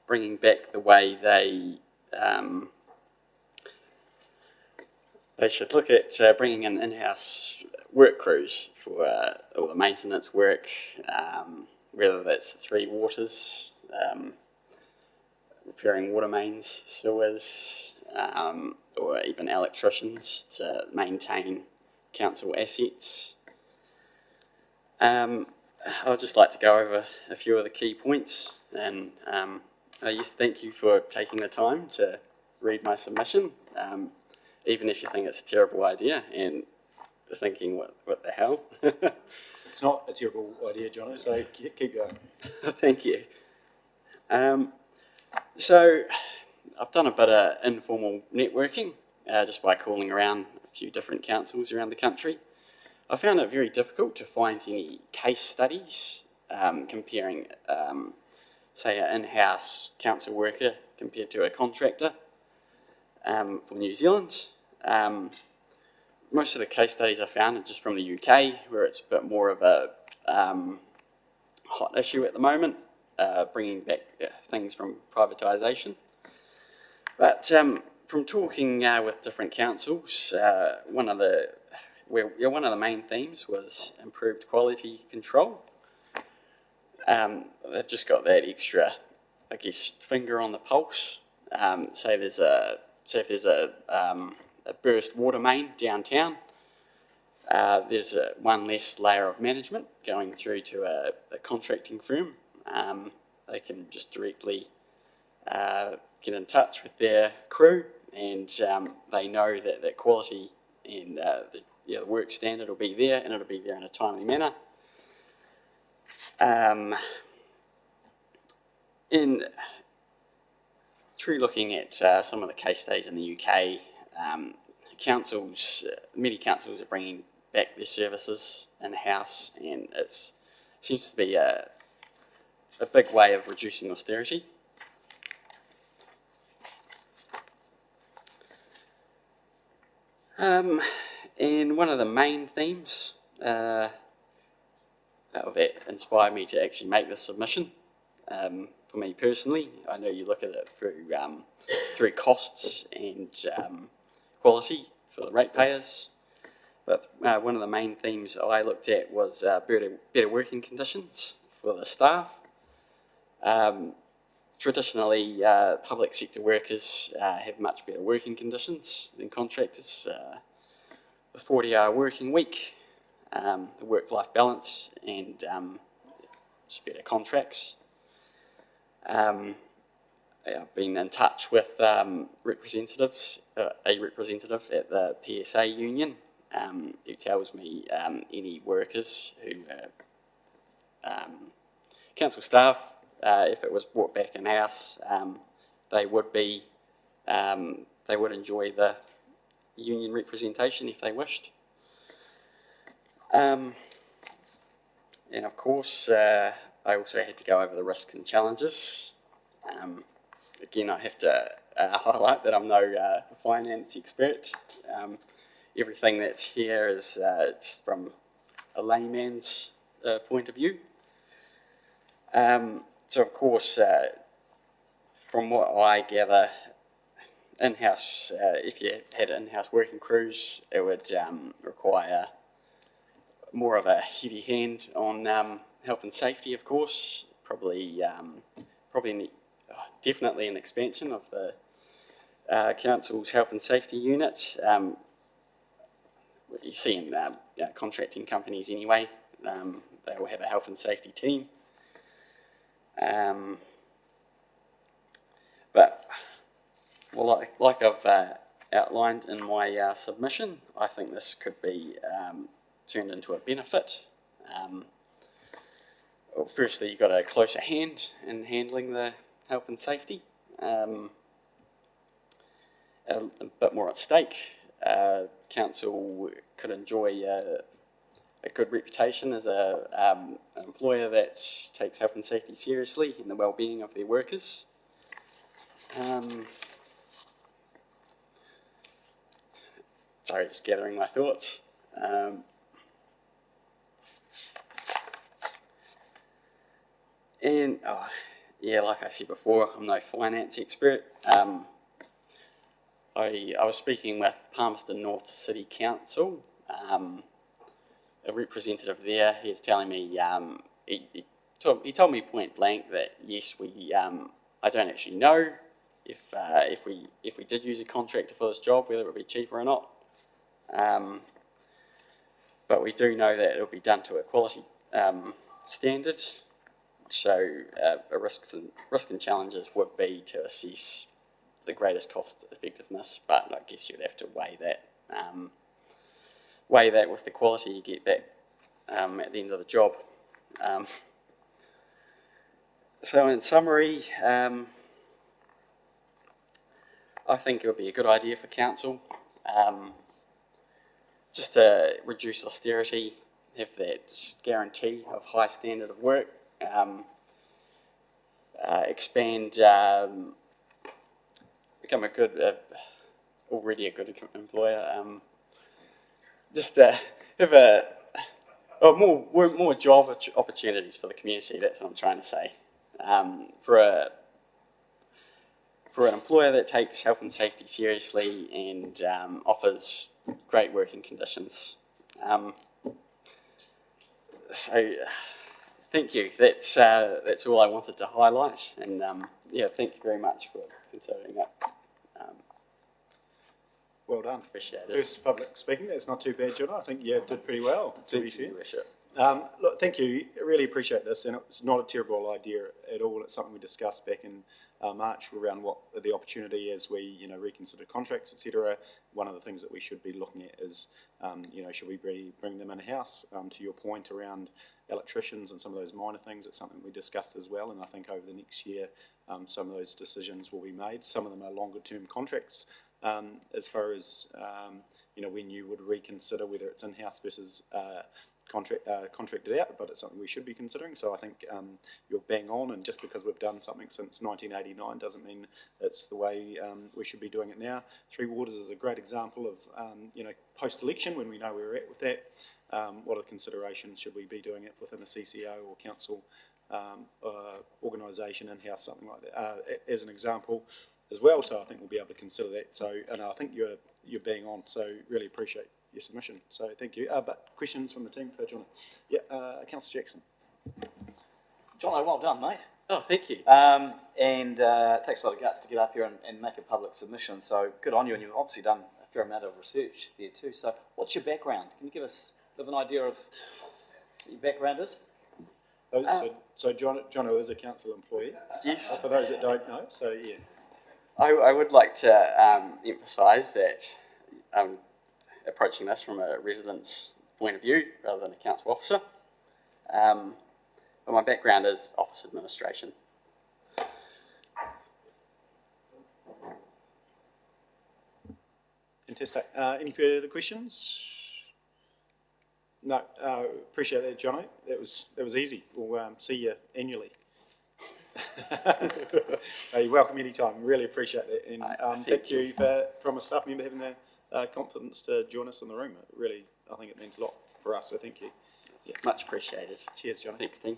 bringing back the way they should look at bringing in-house work crews for all the maintenance work, whether that's 3 waters, repairing water mains, sewers, or even electricians to maintain council assets. I'd just like to go over a few of the key points, and yes, thank you for taking the time to read my submission, even if you think it's a terrible idea and thinking what the hell. It's not a terrible idea, Jono, so keep going. Thank you. So I've done a bit of informal networking just by calling around a few different councils around the country. I found it very difficult to find any case studies comparing, say, an in-house council worker compared to a contractor for New Zealand. Most of the case studies I found are just from the UK, where it's a bit more of a hot issue at the moment, bringing back things from privatisation. But from talking with different councils, one of the main themes was improved quality control. They've just got that extra, I guess, finger on the pulse. Say if there's a burst water main downtown, there's one less layer of management going through to a contracting firm. They can just directly get in touch with their crew, and they know that the quality and the work standard will be there, and it'll be there in a timely manner. Through looking at some of the case studies in the UK, many councils are bringing back their services in-house, and it seems to be a big way of reducing austerity. And one of the main themes that inspired me to actually make this submission, for me personally, I know you look at it through costs and quality for the ratepayers, but one of the main themes I looked at was better working conditions for the staff. Traditionally, public sector workers have much better working conditions than contractors. the 40-hour working week, the work-life balance, and just better contracts. I've been in touch with representatives, a representative at the PSA union, who tells me any workers who council staff, if it was brought back in-house, they would enjoy the union representation if they wished. And of course, I also had to go over the risks and challenges. Again, I have to highlight that I'm no finance expert. Everything that's here is just from a layman's point of view. So of course, from what I gather, in-house, if you had in-house working crews, it would require more of a heavy hand on health and safety, of course. Definitely an expansion of the council's health and safety unit. You see in contracting companies anyway, they will have a health and safety team. But well, like I've outlined in my submission, I think this could be turned into a benefit. Well, firstly, you've got a closer hand in handling the health and safety, a bit more at stake. Council could enjoy a good reputation as an employer that takes health and safety seriously and the well-being of their workers. Sorry, just gathering my thoughts. Like I said before, I'm no finance expert. I was speaking with Palmerston North City Council. A representative there, he was telling me, he told me point blank that yes, I don't actually know if we did use a contractor for this job, whether it would be cheaper or not. But we do know that it will be done to a quality standard. So risks and challenges would be to assess the greatest cost effectiveness, but I guess you'd have to weigh that with the quality you get back at the end of the job. So in summary, I think it would be a good idea for council just to reduce austerity, have that guarantee of high standard of work, expand, become a good, already a good employer, just have more job opportunities for the community. That's what I'm trying to say. For an employer that takes health and safety seriously and offers great working conditions. So, thank you. That's all I wanted to highlight, and thank you very much for considering that. Well done. Appreciate it. First public speaking, that's not too bad, John. I think you did pretty well, to be fair. Your worship. Look, thank you. I really appreciate this, and it's not a terrible idea at all. It's something we discussed back in March around what the opportunity is. We, reconsider contracts, etc. One of the things that we should be looking at is, should we be bringing them in-house? To your point around electricians and some of those minor things, it's something we discussed as well. And I think over the next year, some of those decisions will be made. Some of them are longer-term contracts. As far as when you would reconsider whether it's in-house versus contracted out, but it's something we should be considering. So I think you're bang on, and just because we've done something since 1989 doesn't mean it's the way we should be doing it now. Three Waters is a great example of post-election when we know where we're at with that. What are the considerations? Should we be doing it within a CCO or council organisation, in-house, something like that, as an example as well. So I think we'll be able to consider that. So, and I think you're bang on. So really appreciate your submission. So thank you. But questions from the team for John? Yeah, Councillor Jackson. John, well done, mate. Oh, thank you. It takes a lot of guts to get up here and make a public submission. So good on you, and you've obviously done a fair amount of research there too. So what's your background? Can you give us an idea of what your background is? So Jono is a council employee, Yes. for those that don't know, so yeah. I would like to emphasise that I'm approaching this from a resident's point of view rather than a council officer. But my background is office administration. Fantastic. Any further questions? No, appreciate that, Jono. That was easy. We'll see you annually. You're welcome anytime. Really appreciate that. And thank you from a staff member having the confidence to join us in the room. Really, I think it means a lot for us, so thank you. Yeah. Much appreciated. Cheers, Jono. Thanks, team.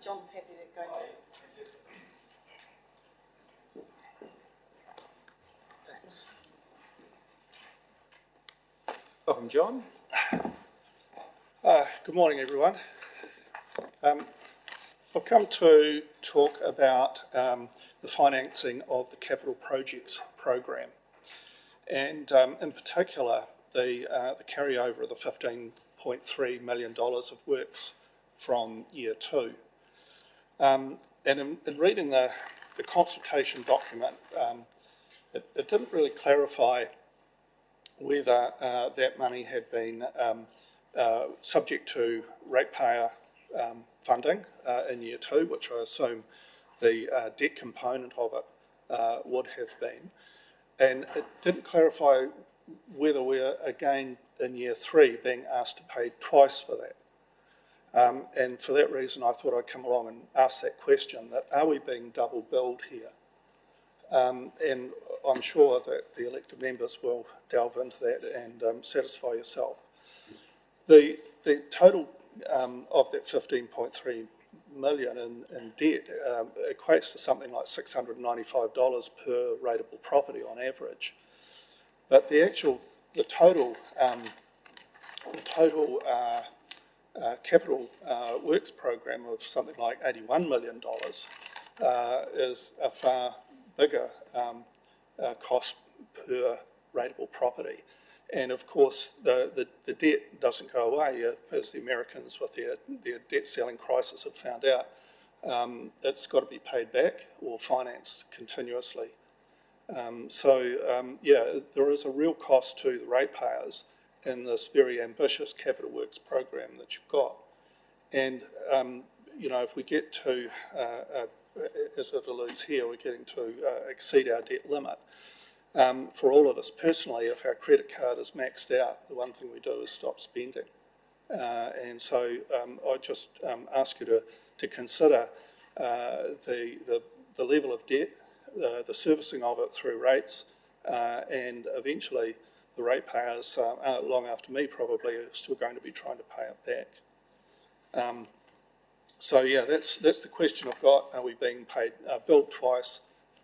John's happy to go. Welcome, John. Good morning, everyone. I've come to talk about the financing of the capital projects program, and in particular the carryover of the $15.3 million of works from year 2. And in reading the consultation document, it didn't really clarify whether that money had been subject to ratepayer funding in year 2, which I assume the debt component of it would have been. And it didn't clarify whether we're again in year 3 being asked to pay twice for that. And for that reason, I thought I'd come along and ask that question, that are we being double billed here? And I'm sure that the elected members will delve into that and satisfy yourself. The total of that 15.3 million in debt equates to something like $695 per rateable property on average. But the total capital works program of something like $81 million is a far bigger cost per rateable property. And of course, the debt doesn't go away, as the Americans with their debt ceiling crisis have found out. It's got to be paid back or financed continuously. There is a real cost to the ratepayers in this very ambitious capital works program that you've got. And, if we get to, as it alludes here, we're getting to exceed our debt limit. For all of us personally, if our credit card is maxed out, the one thing we do is stop spending. And so I just ask you to consider the level of debt, the servicing of it through rates, and eventually the ratepayers, long after me probably, are still going to be trying to pay it back. That's the question I've got. Are we being paid, billed twice,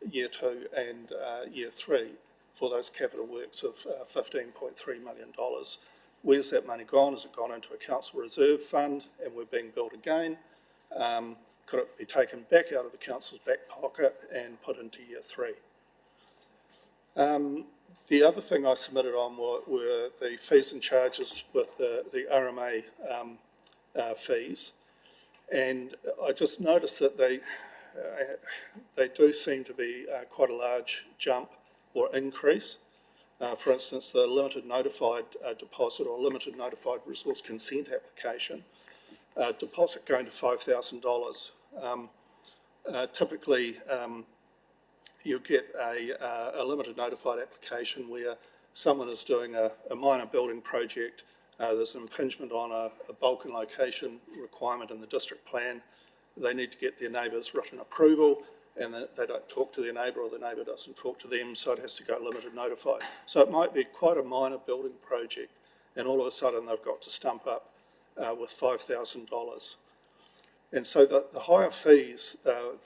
year 2 and year 3, for those capital works of $15.3 million? Where's that money gone? Has it gone into a council reserve fund and we're being billed again? Could it be taken back out of the council's back pocket and put into year 3? The other thing I submitted on were the fees and charges with the RMA fees. And I just noticed that they do seem to be quite a large jump or increase. For instance, the limited notified deposit or limited notified resource consent application, deposit going to $5,000. Typically, you get a limited notified application where someone is doing a minor building project. There's an impingement on a bulk and location requirement in the district plan. They need to get their neighbour's written approval, and they don't talk to their neighbour, or the neighbour doesn't talk to them, so it has to go limited notified. So it might be quite a minor building project, and all of a sudden they've got to stump up with $5,000. And so the higher fees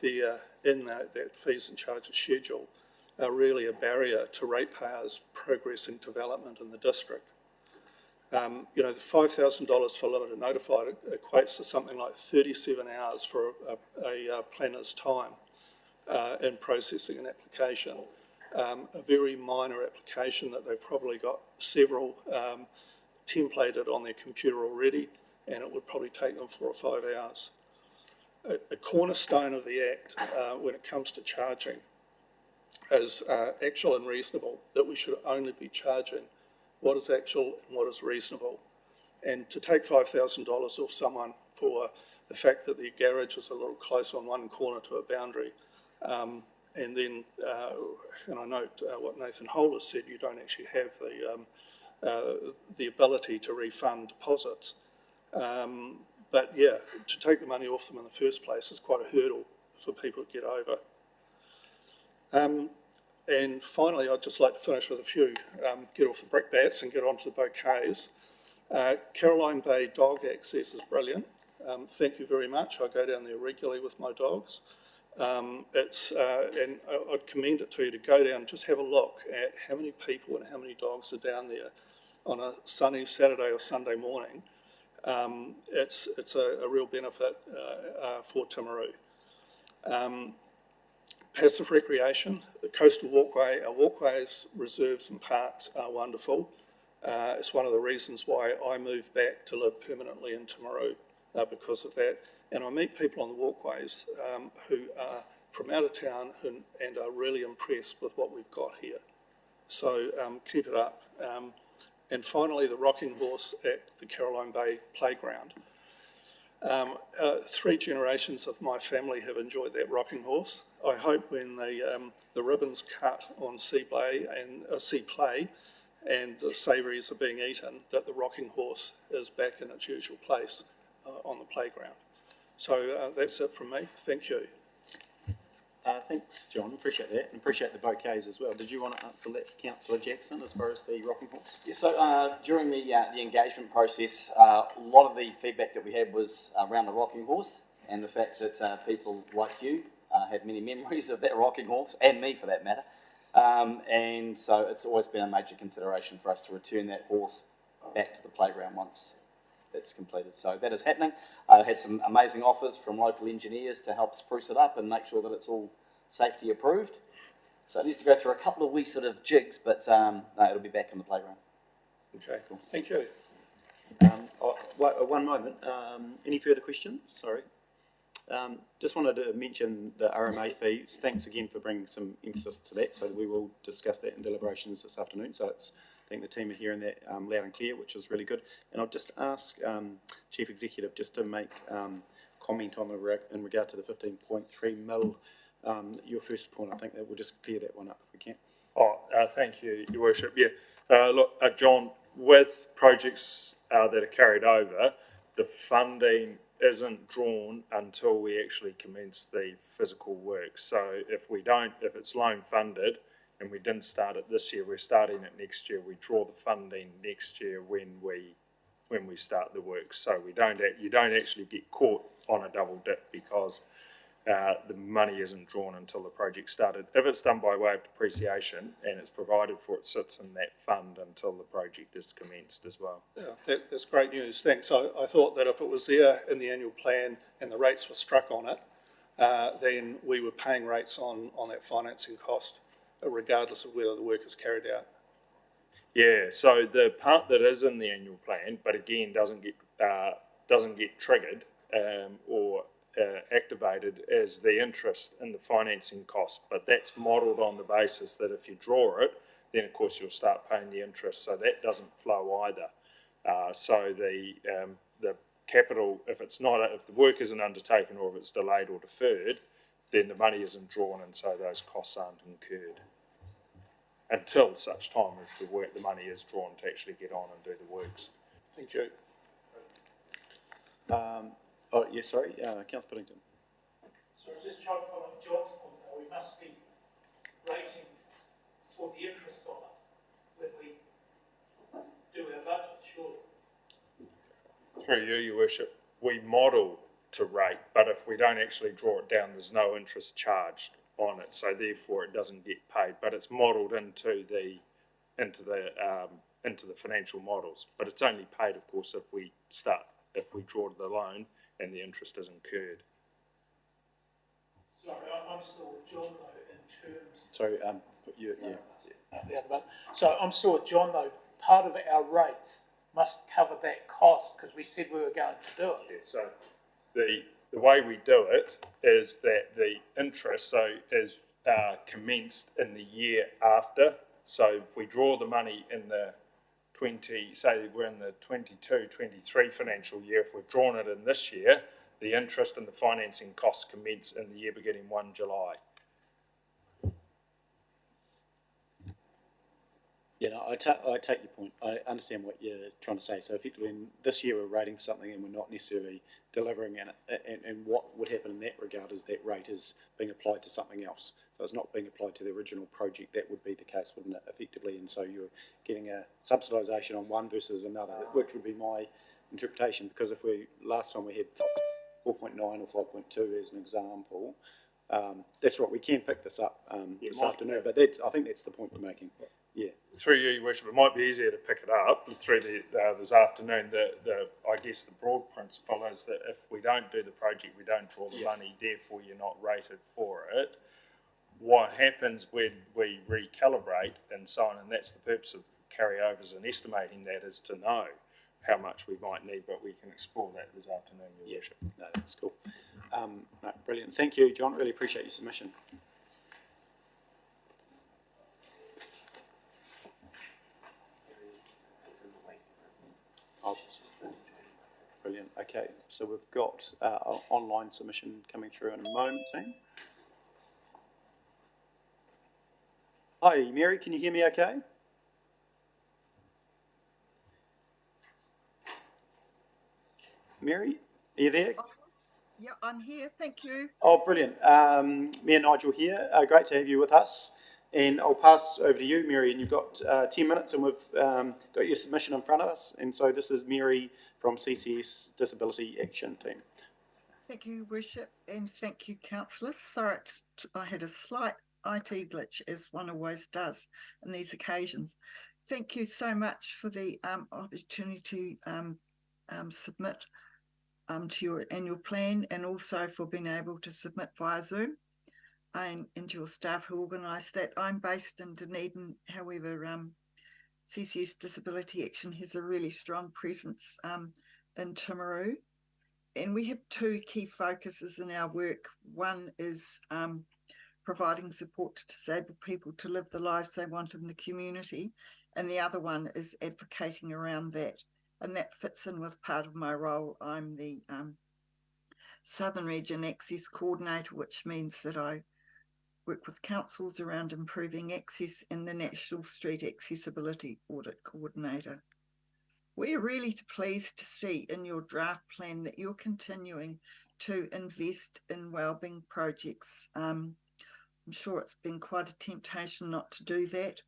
there in that fees and charges schedule are really a barrier to ratepayers progressing development in the district. You know, the $5,000 for limited notified equates to something like 37 hours for a planner's time in processing an application. A very minor application that they've probably got several templated on their computer already, and it would probably take them 4 or 5 hours. A cornerstone of the Act when it comes to charging is actual and reasonable, that we should only be charging what is actual and what is reasonable. And to take $5,000 off someone for the fact that their garage is a little close on one corner to a boundary, and then, and I note what Nathan Holder said, you don't actually have the ability to refund deposits. But yeah, to take the money off them in the first place is quite a hurdle for people to get over. And finally, I'd just like to finish with a few, get off the brickbats and get onto the bouquets. Caroline Bay dog access is brilliant. Thank you very much. I go down there regularly with my dogs. And I'd commend it to you to go down and just have a look at how many people and how many dogs are down there on a sunny Saturday or Sunday morning. It's a real benefit for Timaru. Passive recreation, the coastal walkway, our walkways, reserves and parks are wonderful. It's one of the reasons why I moved back to live permanently in Timaru because of that. And I meet people on the walkways who are from out of town and are really impressed with what we've got here. So keep it up. And finally, the rocking horse at the Caroline Bay Playground. 3 generations of my family have enjoyed that rocking horse. I hope when the ribbon's cut on sea play and the savouries are being eaten, that the rocking horse is back in its usual place on the playground. So that's it from me. Thank you. Thanks, John. Appreciate that, and appreciate the bouquets as well. Did you want to answer that, Councillor Jackson, as far as the rocking horse? Yeah, so during the engagement process, a lot of the feedback that we had was around the rocking horse and the fact that people like you had many memories of that rocking horse, and me for that matter. And so it's always been a major consideration for us to return that horse back to the playground once it's completed. So that is happening. I had some amazing offers from local engineers to help spruce it up and make sure that it's all safety approved. So it needs to go through a couple of wee sort of jigs, but no, it'll be back in the playground. Okay, cool. Thank you. One moment. Any further questions? Sorry. Just wanted to mention the RMA fees. Thanks again for bringing some emphasis to that. So we will discuss that in deliberations this afternoon. So it's, I think the team are hearing that loud and clear, which is really good. And I'll just ask Chief Executive just to make comment on in regard to the 15.3 mil. Your first point, I think that we'll just clear that one up if we can. Thank you, Your Worship. Yeah, look, John, with projects that are carried over, the funding isn't drawn until we actually commence the physical work. So if it's loan funded and we didn't start it this year, we're starting it next year. We draw the funding next year when we start the work. So you don't actually get caught on a double dip because the money isn't drawn until the project started. If it's done by way of depreciation and it's provided for, it sits in that fund until the project is commenced as well. Yeah, that's great news, thanks. I thought that if it was there in the annual plan and the rates were struck on it, then we were paying rates on that financing cost, regardless of whether the work is carried out. Yeah, so the part that is in the annual plan, but again doesn't get triggered or activated, is the interest in the financing cost, but that's modelled on the basis that if you draw it, then of course you'll start paying the interest, so that doesn't flow either. So the capital, if the work isn't undertaken or if it's delayed or deferred, then the money isn't drawn, and so those costs aren't incurred until such time as the money is drawn to actually get on and do the works. Thank you. Sorry, Councillor Puddington. So just trying to follow John's point, though, we must be rating for the interest on it when we do our budget, surely. Through you, Your Worship, we model to rate, but if we don't actually draw it down, there's no interest charged on it, so therefore it doesn't get paid. But it's modelled into the financial models. But it's only paid, of course, if we draw the loan and the interest is incurred. Sorry, I'm still with John though in terms. Sorry, yeah. The other one. So I'm still with John though, part of our rates must cover that cost because we said we were going to do it. Yeah, so the way we do it is that the interest is commenced in the year after. So if we draw the money in the say we're in the 22-23 financial year, if we've drawn it in this year, the interest and the financing costs commence in the year beginning 1 July. Yeah, no, I take your point. I understand what you're trying to say. So effectively, this year we're rating for something and we're not necessarily delivering it. And what would happen in that regard is that rate is being applied to something else. So it's not being applied to the original project. That would be the case, wouldn't it, effectively? And so you're getting a subsidisation on one versus another, which would be my interpretation. Because if last time we had 4.9 or 5.2 as an example, that's right, we can pick this up this afternoon. But I think that's the point we're making. Yeah. Through you, Your Worship, it might be easier to pick it up through this afternoon. I guess the broad principle is that if we don't do the project, we don't draw the money, therefore you're not rated for it. What happens when we recalibrate and so on, and that's the purpose of carryovers and estimating that, is to know how much we might need, but we can explore that this afternoon, Your Worship. No, that's cool. No, brilliant. Thank you, John. Really appreciate your submission. Brilliant. Okay, so we've got our online submission coming through in a moment, team. Hi, Mary, can you hear me okay? Mary, are you there? Yeah, I'm here, thank you. Oh, brilliant. Me and Nigel here. Great to have you with us. And I'll pass over to you, Mary, and you've got 10 minutes and we've got your submission in front of us. And so this is Mary from CCS Disability Action Team. Thank you, Worship, and thank you, councillors. Sorry, I had a slight IT glitch, as one always does on these occasions. Thank you so much for the opportunity to submit to your annual plan, and also for being able to submit via Zoom, and to your staff who organised that. I'm based in Dunedin, however, CCS Disability Action has a really strong presence in Timaru. And we have two key focuses in our work. One is providing support to disabled people to live the lives they want in the community, and the other one is advocating around that. And that fits in with part of my role. I'm the Southern Region Access Coordinator, which means that I work with councils around improving access, and the National Street Accessibility Audit Coordinator. We're really pleased to see in your draft plan that you're continuing to invest in wellbeing projects. I'm sure it's been quite a temptation not to do that,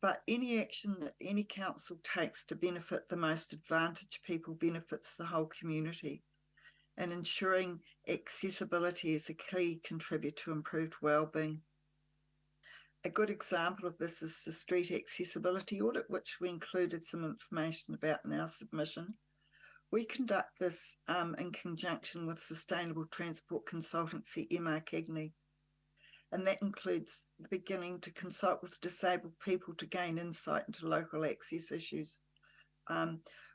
but any action that any council takes to benefit the most advantaged people benefits the whole community. And ensuring accessibility is a key contributor to improved wellbeing. A good example of this is the Street Accessibility Audit, which we included some information about in our submission. We conduct this in conjunction with sustainable transport consultancy MR Cagney, and that includes beginning to consult with disabled people to gain insight into local access issues.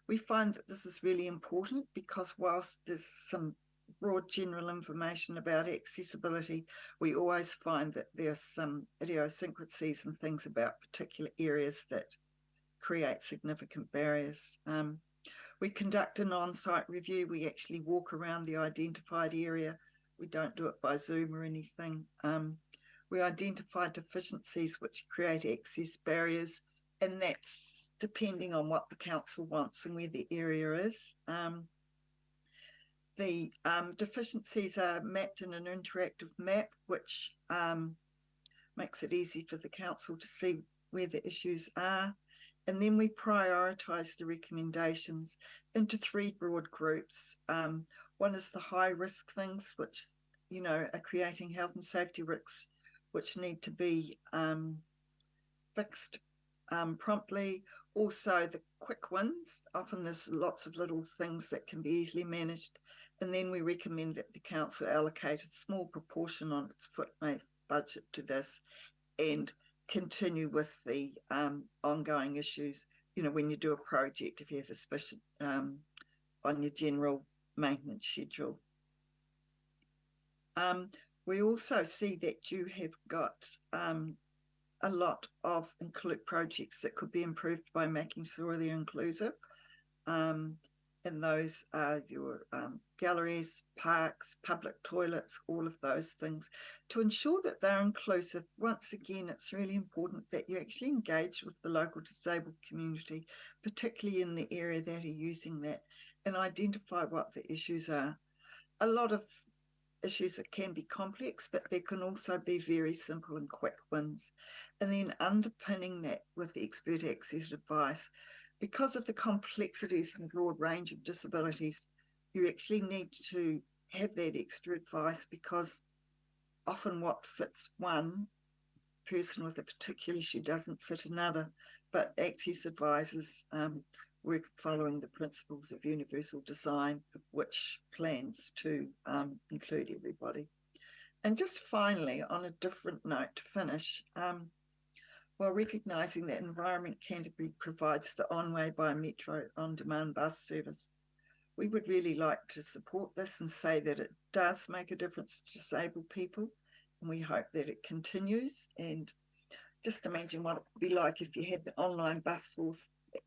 We find that this is really important because whilst there's some broad general information about accessibility, we always find that there's some idiosyncrasies and things about particular areas that create significant barriers. We conduct an on-site review. We actually walk around the identified area. We don't do it by Zoom or anything. We identify deficiencies which create access barriers, and that's depending on what the council wants and where the area is. The deficiencies are mapped in an interactive map, which makes it easy for the council to see where the issues are. And then we prioritise the recommendations into three broad groups. One is the high risk things, which are creating health and safety risks which need to be fixed promptly. Also the quick ones, often there's lots of little things that can be easily managed. And then we recommend that the council allocate a small proportion on its footnote budget to this and continue with the ongoing issues. You know, when you do a project, if you have a special on your general maintenance schedule. We also see that you have got a lot of projects that could be improved by making sure they're inclusive. And those are your galleries, parks, public toilets, all of those things. To ensure that they're inclusive, once again, it's really important that you actually engage with the local disabled community, particularly in the area that are using that, and identify what the issues are. A lot of issues that can be complex, but there can also be very simple and quick wins. And then underpinning that with expert access advice. Because of the complexities and broad range of disabilities, you actually need to have that extra advice, because often what fits one person with a particular issue doesn't fit another. But access advisors work following the principles of universal design, which plans to include everybody. And just finally, on a different note to finish, while recognising that Environment Canterbury provides the On-Way by Metro on-demand bus service, we would really like to support this and say that it does make a difference to disabled people, and we hope that it continues. And just imagine what it would be like if you had the online bus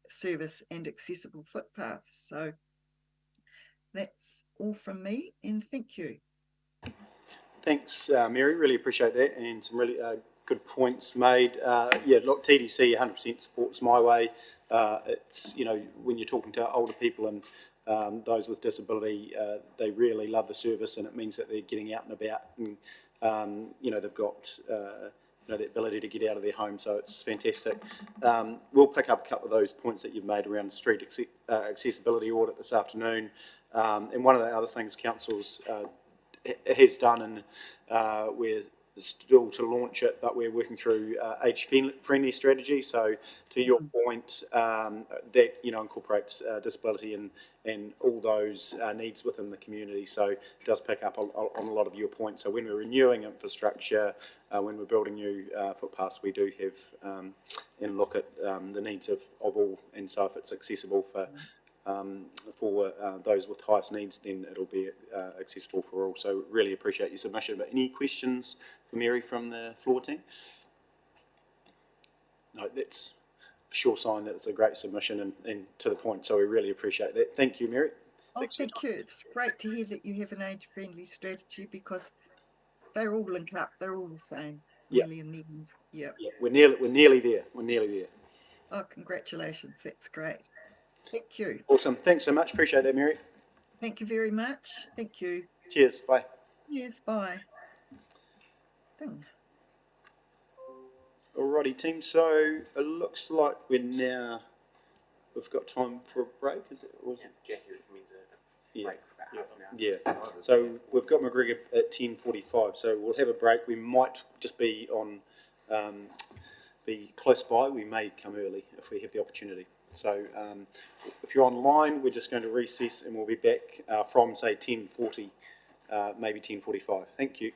service and accessible footpaths. So that's all from me, and thank you. Thanks, Mary, really appreciate that, and some really good points made. Yeah, look, TDC 100% supports My Way. It's, you know, when you're talking to older people and those with disability, they really love the service, and it means that they're getting out and about, and you know, they've got you know, the ability to get out of their home, so it's fantastic. We'll pick up a couple of those points that you've made around the street accessibility audit this afternoon, and one of the other things council's has done, and we're still to launch it, but we're working through age-friendly strategy. So to your point, that, you know, incorporates disability and all those needs within the community. So it does pick up on a lot of your points. So when we're renewing infrastructure, when we're building new footpaths, we do have and look at the needs of all. And so if it's accessible for those with highest needs, then it'll be accessible for all. So really appreciate your submission. But any questions for Mary from the floor team? No, that's a sure sign that it's a great submission and to the point. So we really appreciate that. Thank you, Mary. Oh, thank you. It's great to hear that you have an age-friendly strategy, because they're all linked up. They're all the same, really, in the end. Yeah. We're nearly there. We're nearly there. Oh, congratulations. That's great. Thank you. Awesome. Thanks so much. Appreciate that, Mary. Thank you very much. Thank you. Cheers. Bye. Yes, bye. Ding. Alrighty, team. So it looks like we've got time for a break. Is it? Jackie recommends a break for about half an hour. Yeah. So we've got McGregor at 10:45. So we'll have a break. We might just be on, be close by. We may come early if we have the opportunity. So if you're online, we're just going to recess, and we'll be back from, say, 10:40, maybe 10:45. Thank you.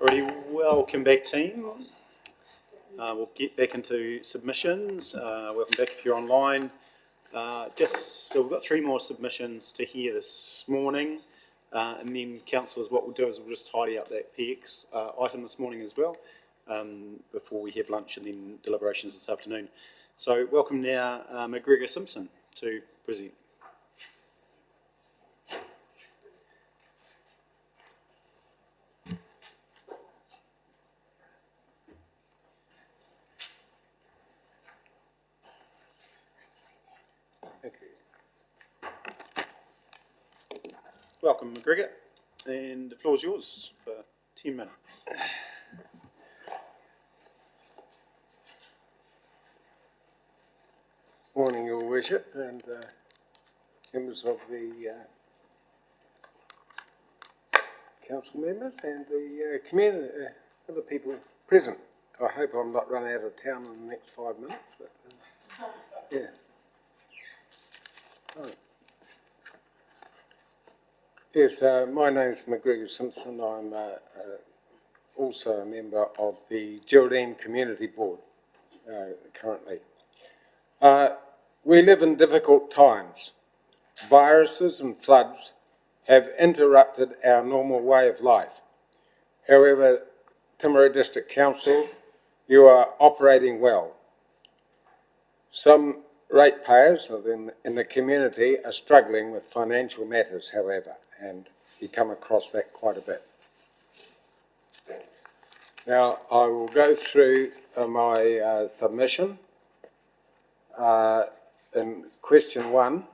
Alrighty, welcome back, team. We'll get back into submissions. Welcome back if you're online. So we've got 3 more submissions to hear this morning. And then, councillors, what we'll do is we'll just tidy up that PX item this morning as well, before we have lunch and then deliberations this afternoon. So welcome now McGregor Simpson to present. Welcome, McGregor, and the floor is yours for 10 minutes. Morning, Your Worship, and members of the council members and the community, other people present. I hope I'm not run out of town in the next 5 minutes, but yeah. Right. Yes, my name is McGregor Simpson. I'm also a member of the Geraldine Community Board currently. We live in difficult times. Viruses and floods have interrupted our normal way of life. However, Timaru District Council, you are operating well. Some ratepayers in the community are struggling with financial matters, however, and you come across that quite a bit. Now, I will go through my submission. In question 1,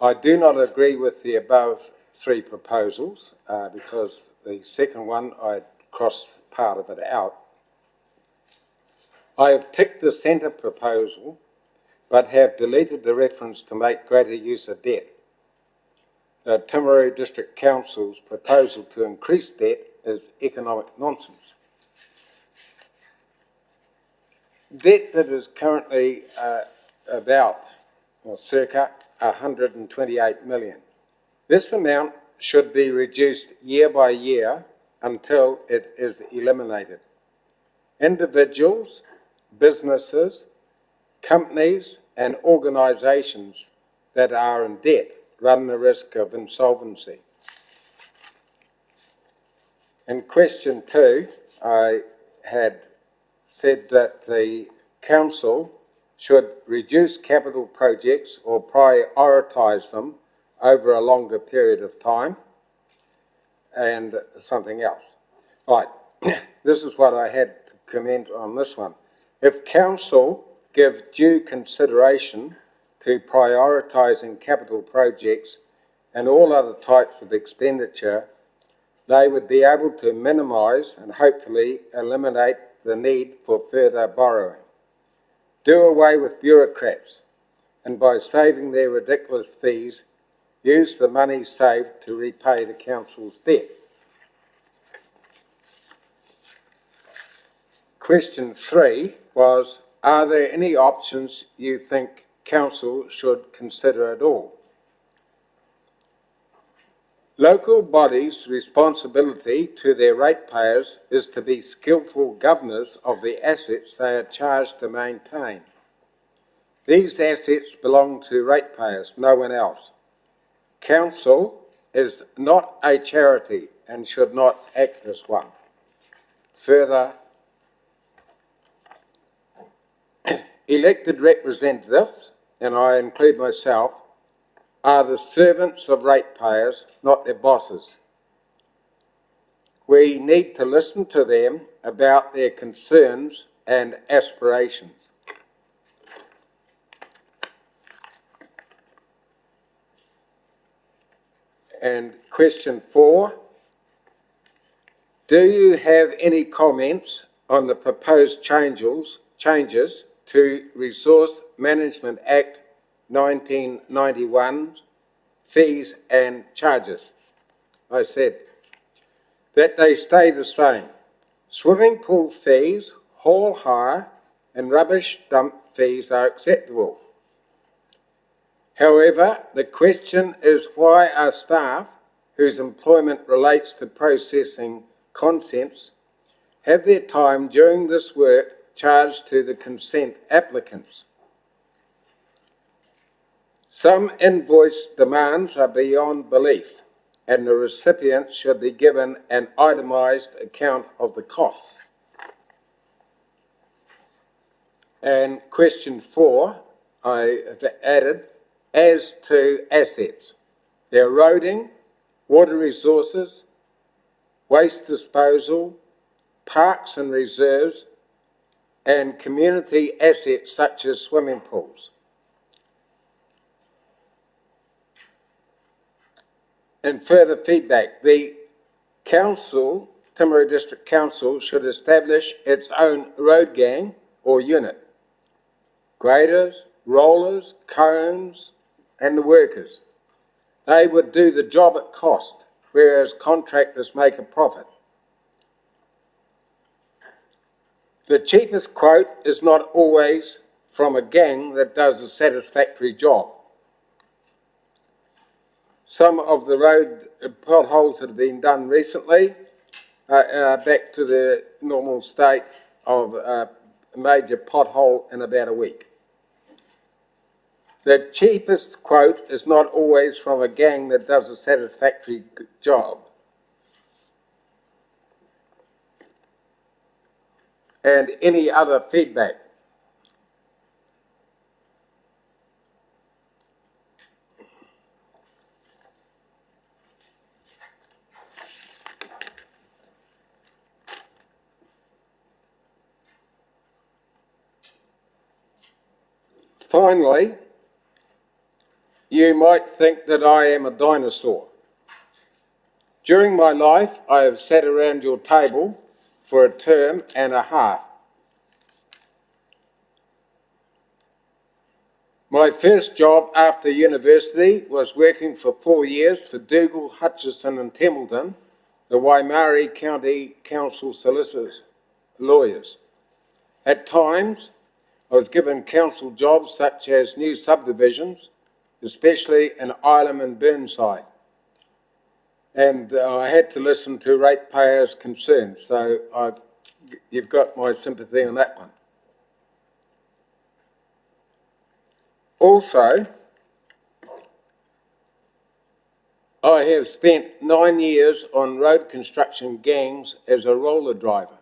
I do not agree with the above 3 proposals because the second one, I crossed part of it out. I have ticked the centre proposal, but have deleted the reference to make greater use of debt. The Timaru District Council's proposal to increase debt is economic nonsense. Debt that is currently circa 128 million. This amount should be reduced year by year until it is eliminated. Individuals, businesses, companies and organisations that are in debt run the risk of insolvency. In question 2, I had said that the council should reduce capital projects or prioritise them over a longer period of time, and something else. Right, this is what I had to comment on this one. If council give due consideration to prioritising capital projects and all other types of expenditure, they would be able to minimise and hopefully eliminate the need for further borrowing. Do away with bureaucrats, and by saving their ridiculous fees, use the money saved to repay the council's debt. Question 3 was, are there any options you think council should consider at all? Local bodies' responsibility to their ratepayers is to be skillful governors of the assets they are charged to maintain. These assets belong to ratepayers, no one else. Council is not a charity and should not act as one. Further, elected representatives, and I include myself, are the servants of ratepayers, not their bosses. We need to listen to them about their concerns and aspirations. And question 4, do you have any comments on the proposed changes to Resource Management Act 1991 fees and charges? I said that they stay the same. Swimming pool fees, hall hire and rubbish dump fees are acceptable. However, the question is, why are staff whose employment relates to processing consents have their time during this work charged to the consent applicants. Some invoice demands are beyond belief, and the recipient should be given an itemised account of the costs. And question 4, I have added, as to assets, the eroding, water resources, waste disposal, parks and reserves, and community assets such as swimming pools. And further feedback, the council, Timaru District Council, should establish its own road gang or unit. Graders, rollers, cones, and the workers. They would do the job at cost, whereas contractors make a profit. The cheapest quote is not always from a gang that does a satisfactory job. Some of the road potholes that have been done recently are back to the normal state of a major pothole in about a week. The cheapest quote is not always from a gang that does a satisfactory job. And any other feedback? Finally, you might think that I am a dinosaur. During my life, I have sat around your table for a term and a half. My first job after university was working for 4 years for Dougal, Hutchison and Templeton, the Waimarie County Council solicitors, lawyers. At times, I was given council jobs such as new subdivisions, especially in Ilam and Burnside. And I had to listen to ratepayers' concerns, so you've got my sympathy on that one. Also, I have spent 9 years on road construction gangs as a roller driver.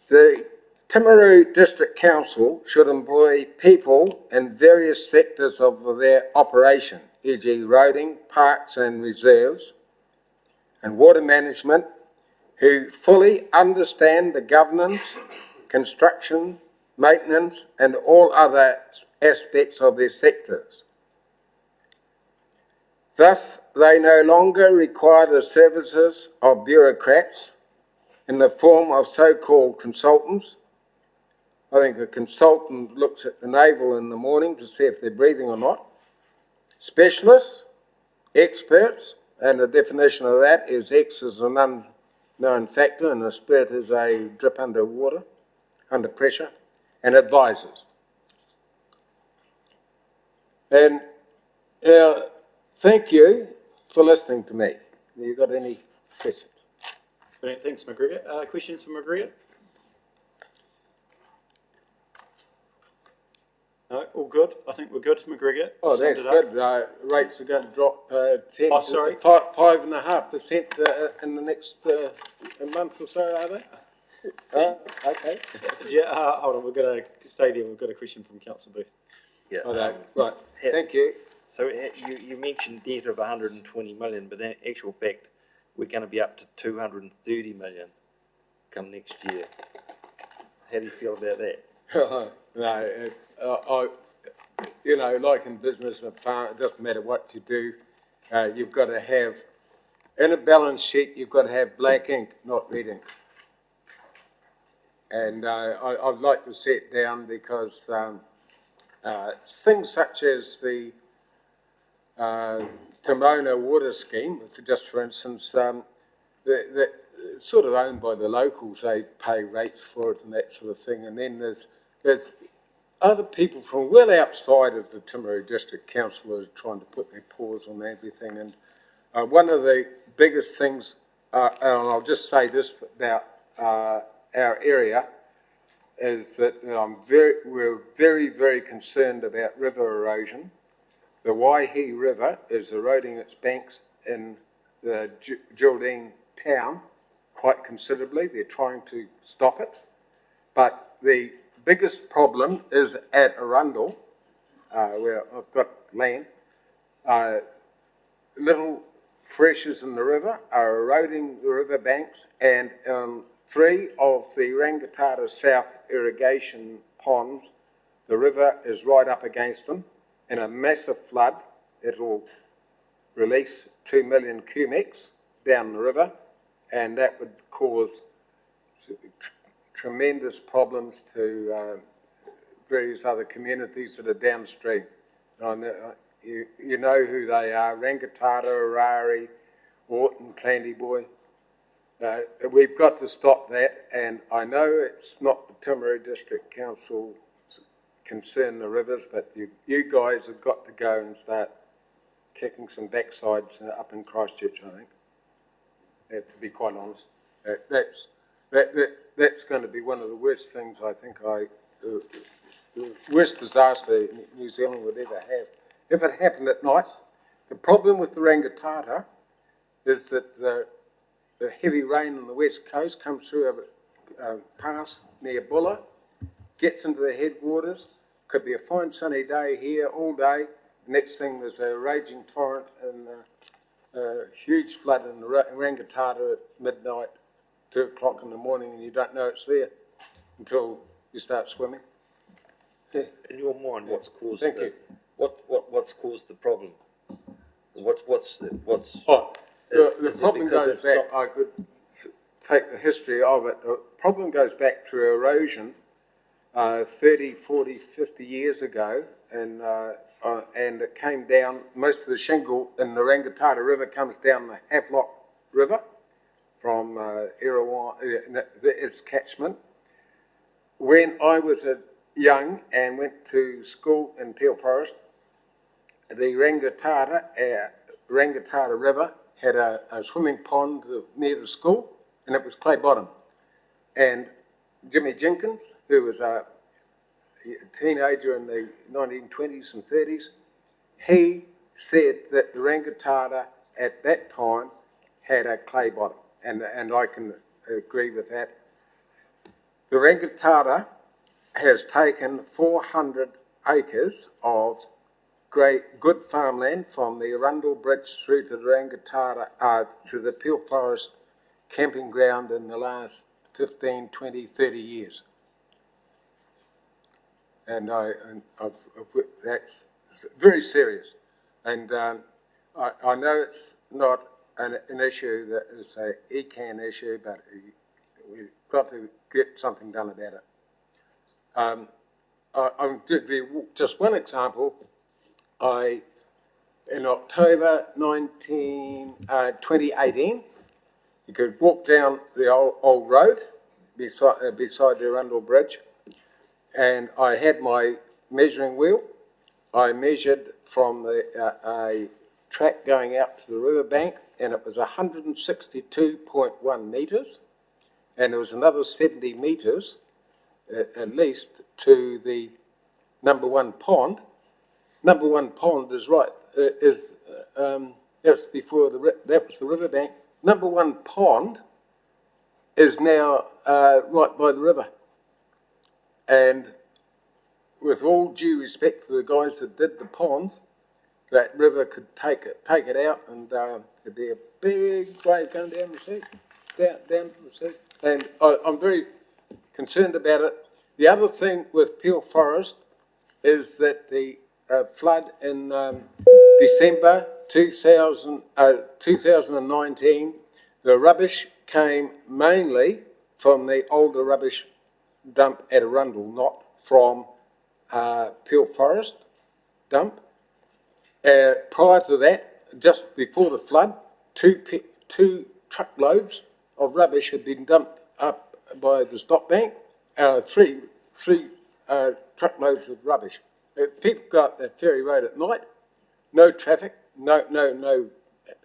The Timaru District Council should employ people in various sectors of their operation, e.g. roading, parks and reserves, and water management, who fully understand the governance, construction, maintenance and all other aspects of their sectors. Thus, they no longer require the services of bureaucrats in the form of so-called consultants. I think a consultant looks at the navel in the morning to see if they're breathing or not. Specialists, experts, and the definition of that is X is an unknown factor and a spurt is a drip under water, under pressure, and advisors. And thank you for listening to me. Have you got any questions? Brilliant, thanks, McGregor. Questions for McGregor? No, all good. I think we're good, McGregor. Oh, that's good. Rates are going to drop 5.5% in the next month or so, are they? Okay. Yeah, hold on, we're going to stay there. We've got a question from Councillor Booth. Yeah. Right, thank you. So you mentioned debt of 120 million, but in actual fact, we're going to be up to 230 million come next year. How do you feel about that? You know, like in business and farm, it doesn't matter what you do. You've got to have, in a balance sheet, you've got to have black ink, not red ink. And I'd like to sit down because things such as the Timona water scheme, just for instance, it's sort of owned by the locals. They pay rates for it and that sort of thing. And then there's other people from well outside of the Timaru District Council are trying to put their paws on everything. And one of the biggest things, and I'll just say this about our area, is that we're very, very concerned about river erosion. The Waihi River is eroding its banks in the Geraldine town quite considerably. They're trying to stop it. But the biggest problem is at Arundel, where I've got land. Little freshers in the river are eroding the river banks, and 3 of the Rangitata South irrigation ponds, the river is right up against them. In a massive flood, it'll release 2 million cubics down the river, and that would cause tremendous problems to various other communities that are downstream. You know who they are: Rangitata, Orari, Orton, Clandyboy. We've got to stop that, and I know it's not the Timaru District Council's concern, the rivers, but you guys have got to go and start kicking some backsides up in Christchurch, I think. To be quite honest, that's going to be one of the worst things I think the worst disaster New Zealand would ever have. If it happened at night, the problem with the Rangitata is that the heavy rain on the west coast comes through a pass near Bulla, gets into the headwaters. Could be a fine sunny day here all day. Next thing, there's a raging torrent and a huge flood in the Rangitata at midnight, 2 o'clock in the morning, and you don't know it's there until you start swimming. In your mind, what's caused what's caused the problem? The problem goes back. I could take the history of it. The problem goes back through erosion 30, 40, 50 years ago, and it came down. Most of the shingle in the Rangitata River comes down the Havelock River from its catchment. When I was young and went to school in Peel Forest, the Rangitata River had a swimming pond near the school, and it was clay bottom. And Jimmy Jenkins, who was a teenager in the 1920s and 30s, he said that the Rangitata at that time had a clay bottom, and I can agree with that. The Rangitata has taken 400 acres of great good farmland from the Arundel Bridge through to the Rangitata, to the Peel Forest camping ground in the last 15, 20, 30 years. And that's very serious. And I know it's not an issue that is an ECAN issue, but we've got to get something done about it. I'll give you just one example. In October 2018, you could walk down the old road beside the Arundel Bridge, and I had my measuring wheel. I measured from a track going out to the riverbank, and it was 162.1 metres, and there was another 70 metres at least to the number 1 pond. Number 1 pond is right. That's before that was the riverbank. Number 1 pond is now right by the river, and with all due respect to the guys that did the ponds, that river could take it out, and it'd be a big wave going down the sea, down to the sea. And I'm very concerned about it. The other thing with Peel Forest is that the flood in December 2019, the rubbish came mainly from the older rubbish dump at Arundel, not from Peel Forest dump. Prior to that, just before the flood, two truckloads of rubbish had been dumped up by the stop bank. Three truckloads of rubbish. People go up that ferry road at night, no traffic, no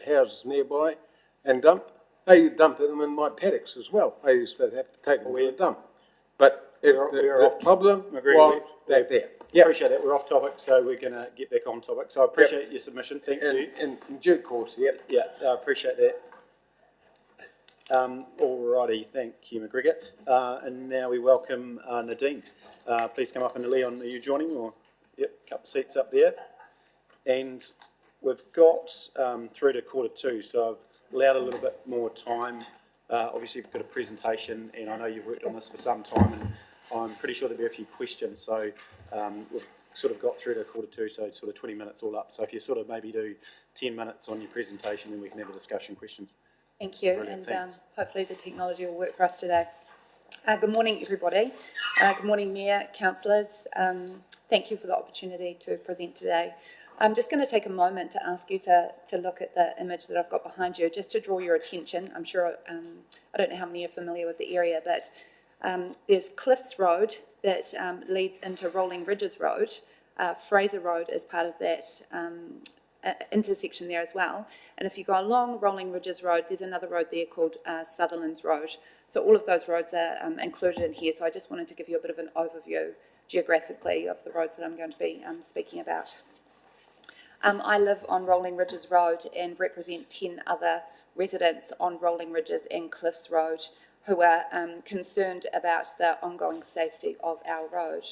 houses nearby, and dump. They dump them in my paddocks as well. I used to have to take them to the dump. But the problem was back there. Yeah. Appreciate that. We're off topic, so we're going to get back on topic. So I appreciate your submission. Thank you. In due course, yep. Yeah, I appreciate that. Alrighty, thank you, McGregor. And now we welcome Nadine. Please come up, and Leon, are you joining? Or yep, couple of seats up there. And we've got through to 1:45, so I've allowed a little bit more time. Obviously, you've got a presentation, and I know you've worked on this for some time, and I'm pretty sure there'll be a few questions. So we've sort of got through to 1:45, so sort of 20 minutes all up. So if you sort of maybe do 10 minutes on your presentation, then we can have a discussion, questions. Thank you, Brilliant, and hopefully the technology will work for us today. Good morning, everybody. Good morning, Mayor, councillors. Thank you for the opportunity to present today. I'm just going to take a moment to ask you to look at the image that I've got behind you, just to draw your attention. I'm sure, I don't know how many are familiar with the area, but there's Cliffs Road that leads into Rolling Ridges Road. Fraser Road is part of that intersection there as well. And if you go along Rolling Ridges Road, there's another road there called Sutherland's Road. So all of those roads are included in here. So I just wanted to give you a bit of an overview geographically of the roads that I'm going to be speaking about. I live on Rolling Ridges Road and represent 10 other residents on Rolling Ridges and Cliffs Road who are concerned about the ongoing safety of our road.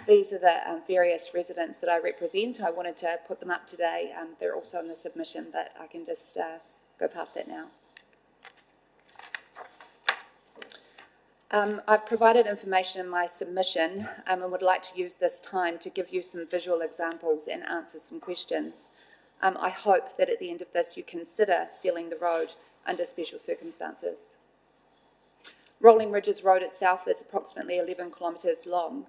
These are the various residents that I represent. I wanted to put them up today. They're also in the submission, but I can just go past that now. I've provided information in my submission and would like to use this time to give you some visual examples and answer some questions. I hope that at the end of this you consider sealing the road under special circumstances. Rolling Ridges Road itself is approximately 11 kilometres long.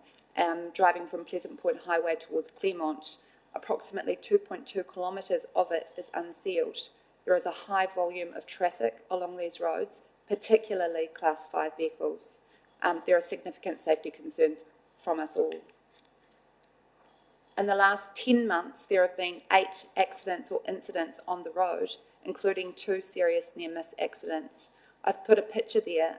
Driving from Pleasant Point Highway towards Claremont, approximately 2.2 kilometres of it is unsealed. There is a high volume of traffic along these roads, particularly Class 5 vehicles. There are significant safety concerns from us all. In the last 10 months, there have been 8 accidents or incidents on the road, including 2 serious near-miss accidents. I've put a picture there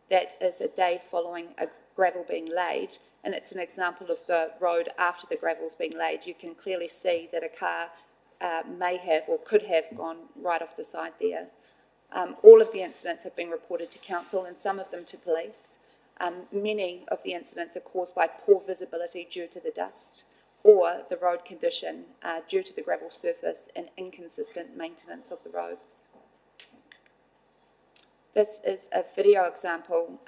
that is a day following a gravel being laid, and it's an example of the road after the gravel's been laid. You can clearly see that a car may have or could have gone right off the side there. All of the incidents have been reported to council and some of them to police. Many of the incidents are caused by poor visibility due to the dust or the road condition due to the gravel surface and inconsistent maintenance of the roads. This is a video example.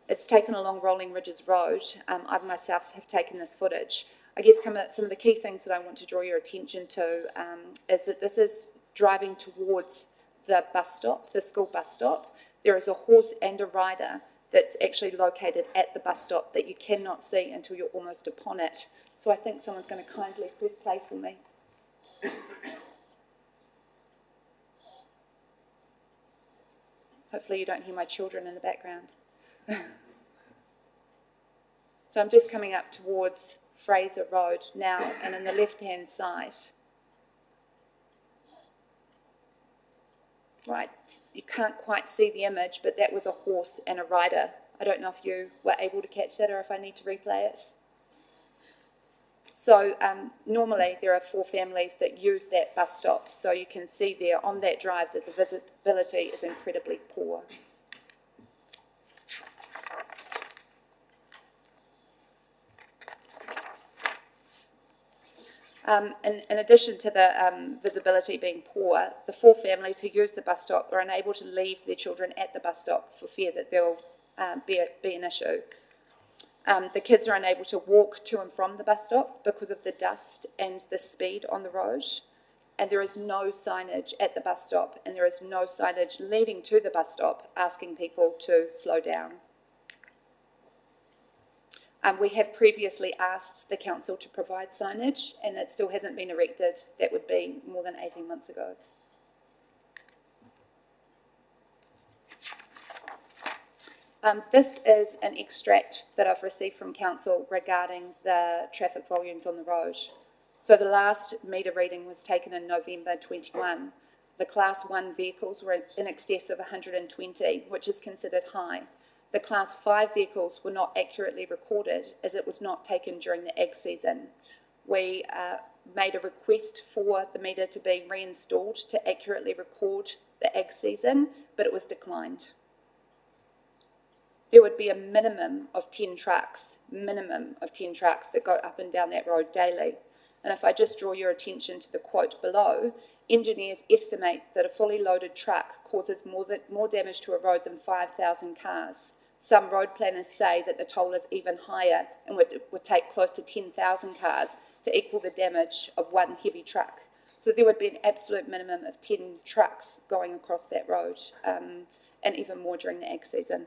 It's taken along Rolling Ridges Road. I myself have taken this footage. I guess some of the key things that I want to draw your attention to is that this is driving towards the bus stop, the school bus stop. There is a horse and a rider that's actually located at the bus stop that you cannot see until you're almost upon it. So I think someone's going to kindly press play for me. Hopefully you don't hear my children in the background. So I'm just coming up towards Fraser Road now, and on the left-hand side, right, you can't quite see the image, but that was a horse and a rider. I don't know if you were able to catch that or if I need to replay it. So normally there are 4 families that use that bus stop, so you can see there on that drive that the visibility is incredibly poor. In addition to the visibility being poor, the 4 families who use the bus stop are unable to leave their children at the bus stop for fear that there will be an issue. The kids are unable to walk to and from the bus stop because of the dust and the speed on the road. And there is no signage at the bus stop, and there is no signage leading to the bus stop asking people to slow down. We have previously asked the council to provide signage, and it still hasn't been erected. That would be more than 18 months ago. This is an extract that I've received from council regarding the traffic volumes on the road. So the last meter reading was taken in November 21. The Class 1 vehicles were in excess of 120, which is considered high. The Class 5 vehicles were not accurately recorded as it was not taken during the ag season. We made a request for the meter to be reinstalled to accurately record the ag season, but it was declined. There would be a minimum of 10 trucks that go up and down that road daily. And if I just draw your attention to the quote below, engineers estimate that a fully loaded truck causes more damage to a road than 5,000 cars. Some road planners say that the toll is even higher and would take close to 10,000 cars to equal the damage of one heavy truck. So there would be an absolute minimum of 10 trucks going across that road, and even more during the ag season.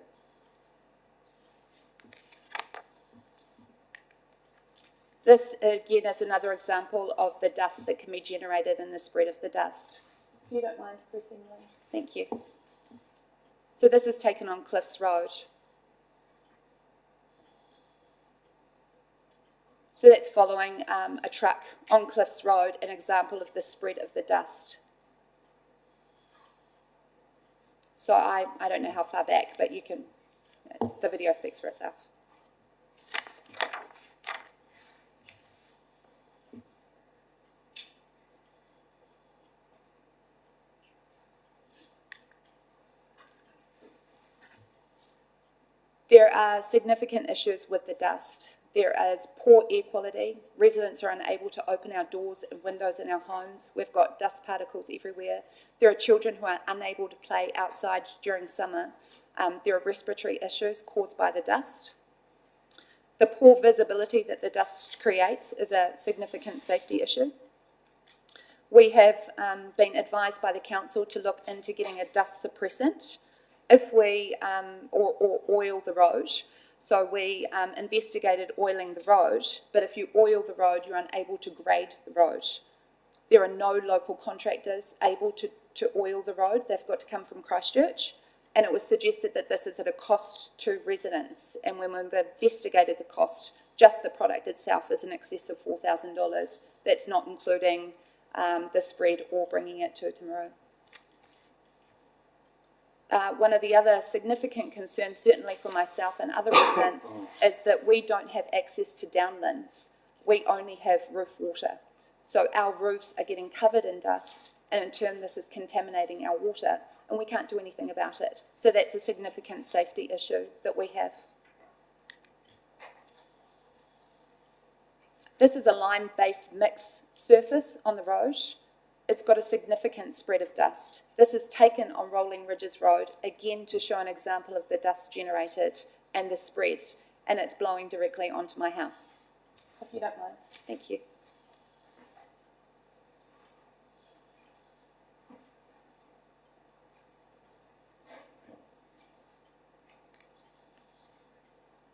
This, again, is another example of the dust that can be generated and the spread of the dust. If you don't mind pressing the... Thank you. So this is taken on Cliffs Road. So that's following a truck on Cliffs Road, an example of the spread of the dust. So I don't know how far back, but you can, the video speaks for itself. There are significant issues with the dust. There is poor air quality. Residents are unable to open our doors and windows in our homes. We've got dust particles everywhere. There are children who are unable to play outside during summer. There are respiratory issues caused by the dust. The poor visibility that the dust creates is a significant safety issue. We have been advised by the council to look into getting a dust suppressant if we, or oil the road. So we investigated oiling the road, but if you oil the road, you're unable to grade the road. There are no local contractors able to oil the road. They've got to come from Christchurch, and it was suggested that this is at a cost to residents. And when we've investigated the cost, just the product itself is in excess of $4,000. That's not including the spread or bringing it to Timaru. One of the other significant concerns, certainly for myself and other residents, is that we don't have access to downlands. We only have roof water. So our roofs are getting covered in dust, and in turn this is contaminating our water, and we can't do anything about it. So that's a significant safety issue that we have. This is a lime-based mix surface on the road. It's got a significant spread of dust. This is taken on Rolling Ridges Road, again to show an example of the dust generated and the spread, and it's blowing directly onto my house. If you don't mind. Thank you.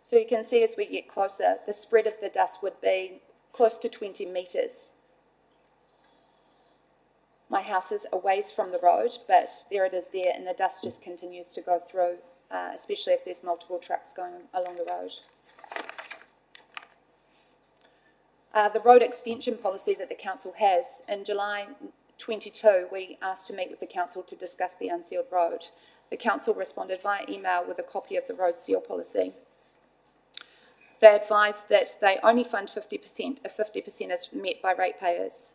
So you can see as we get closer, the spread of the dust would be close to 20 metres. My house is a ways from the road, but there it is there, and the dust just continues to go through, especially if there's multiple trucks going along the road. The road extension policy that the council has, in July 22, we asked to meet with the council to discuss the unsealed road. The council responded via email with a copy of the road seal policy. They advised that they only fund 50% if 50% is met by ratepayers.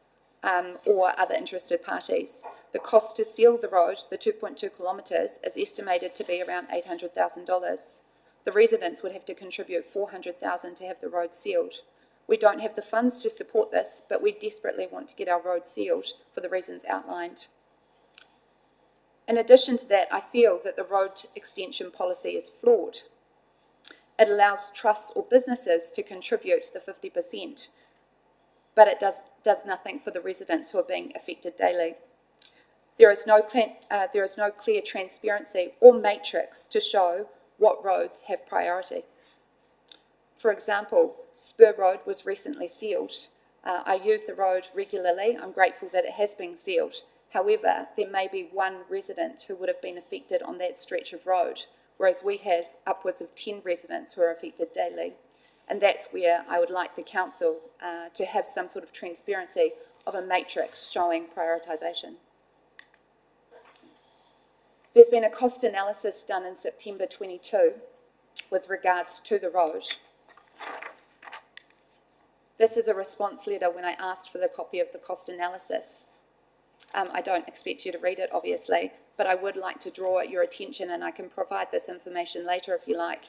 Or other interested parties. The cost to seal the road, the 2.2 kilometres, is estimated to be around $800,000. The residents would have to contribute $400,000 to have the road sealed. We don't have the funds to support this, but we desperately want to get our road sealed for the reasons outlined. In addition to that, I feel that the road extension policy is flawed. It allows trusts or businesses to contribute the 50%. But it does nothing for the residents who are being affected daily. There is no clear transparency or matrix to show what roads have priority. For example, Spur Road was recently sealed. I use the road regularly. I'm grateful that it has been sealed. However, there may be one resident who would have been affected on that stretch of road. whereas we have upwards of 10 residents who are affected daily. And that's where I would like the council to have some sort of transparency of a matrix showing prioritisation. There's been a cost analysis done in September 22 with regards to the road. This is a response letter when I asked for the copy of the cost analysis. I don't expect you to read it, obviously, but I would like to draw your attention, and I can provide this information later if you like.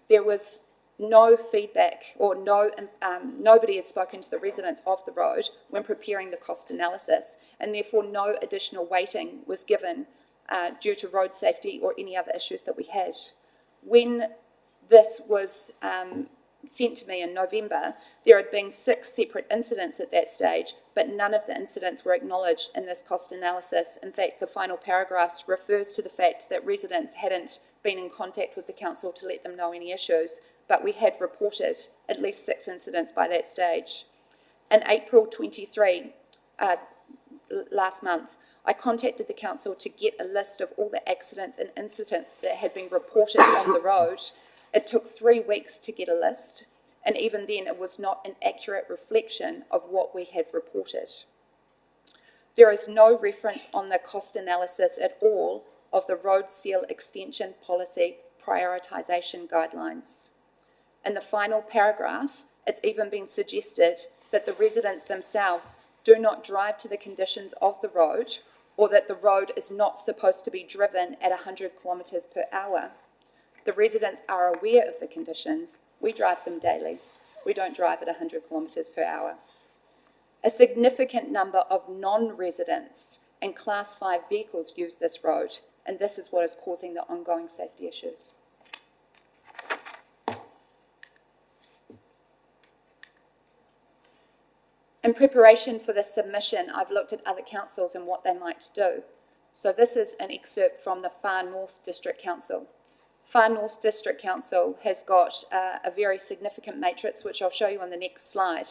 There was no feedback, or nobody had spoken to the residents of the road when preparing the cost analysis, and therefore no additional weighting was given due to road safety or any other issues that we had. When this was sent to me in November, there had been 6 separate incidents at that stage, but none of the incidents were acknowledged in this cost analysis. In fact, the final paragraph refers to the fact that residents hadn't been in contact with the council to let them know any issues, but we had reported at least 6 incidents by that stage. In April 23, last month, I contacted the council to get a list of all the accidents and incidents that had been reported on the road. It took 3 weeks to get a list, and even then it was not an accurate reflection of what we had reported. There is no reference on the cost analysis at all of the road seal extension policy prioritisation guidelines. In the final paragraph, it's even been suggested that the residents themselves do not drive to the conditions of the road, or that the road is not supposed to be driven at 100 kilometres per hour. The residents are aware of the conditions. We drive them daily. We don't drive at 100 kilometres per hour. A significant number of non-residents and Class 5 vehicles use this road, and this is what is causing the ongoing safety issues. In preparation for this submission, I've looked at other councils and what they might do. So this is an excerpt from the Far North District Council. Far North District Council has got a very significant matrix, which I'll show you on the next slide.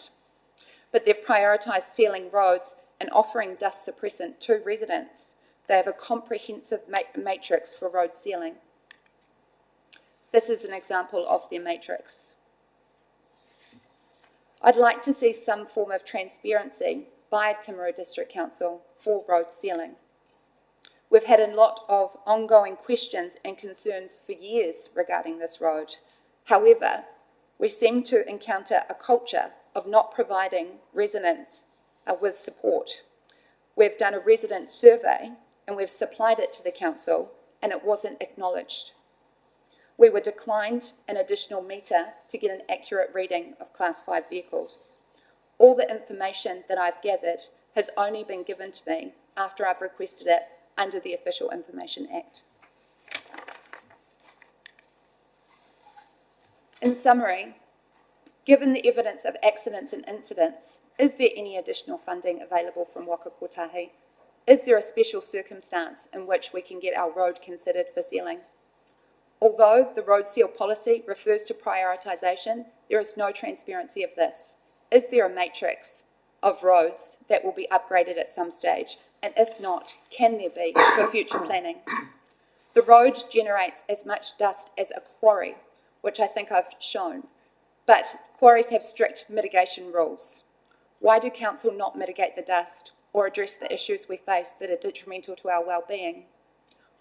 But they've prioritised sealing roads and offering dust suppressant to residents. They have a comprehensive matrix for road sealing. This is an example of their matrix. I'd like to see some form of transparency by Timaru District Council for road sealing. We've had a lot of ongoing questions and concerns for years regarding this road. However, we seem to encounter a culture of not providing residents with support. We've done a resident survey and we've supplied it to the council, and it wasn't acknowledged. We were declined an additional metre to get an accurate reading of Class 5 vehicles. All the information that I've gathered has only been given to me after I've requested it under the Official Information Act. In summary, given the evidence of accidents and incidents, is there any additional funding available from Waka Kotahi? Is there a special circumstance in which we can get our road considered for sealing? Although the road seal policy refers to prioritisation, there is no transparency of this. Is there a matrix of roads that will be upgraded at some stage? And if not, can there be for future planning? The road generates as much dust as a quarry, which I think I've shown, but quarries have strict mitigation rules. Why do council not mitigate the dust or address the issues we face that are detrimental to our well-being?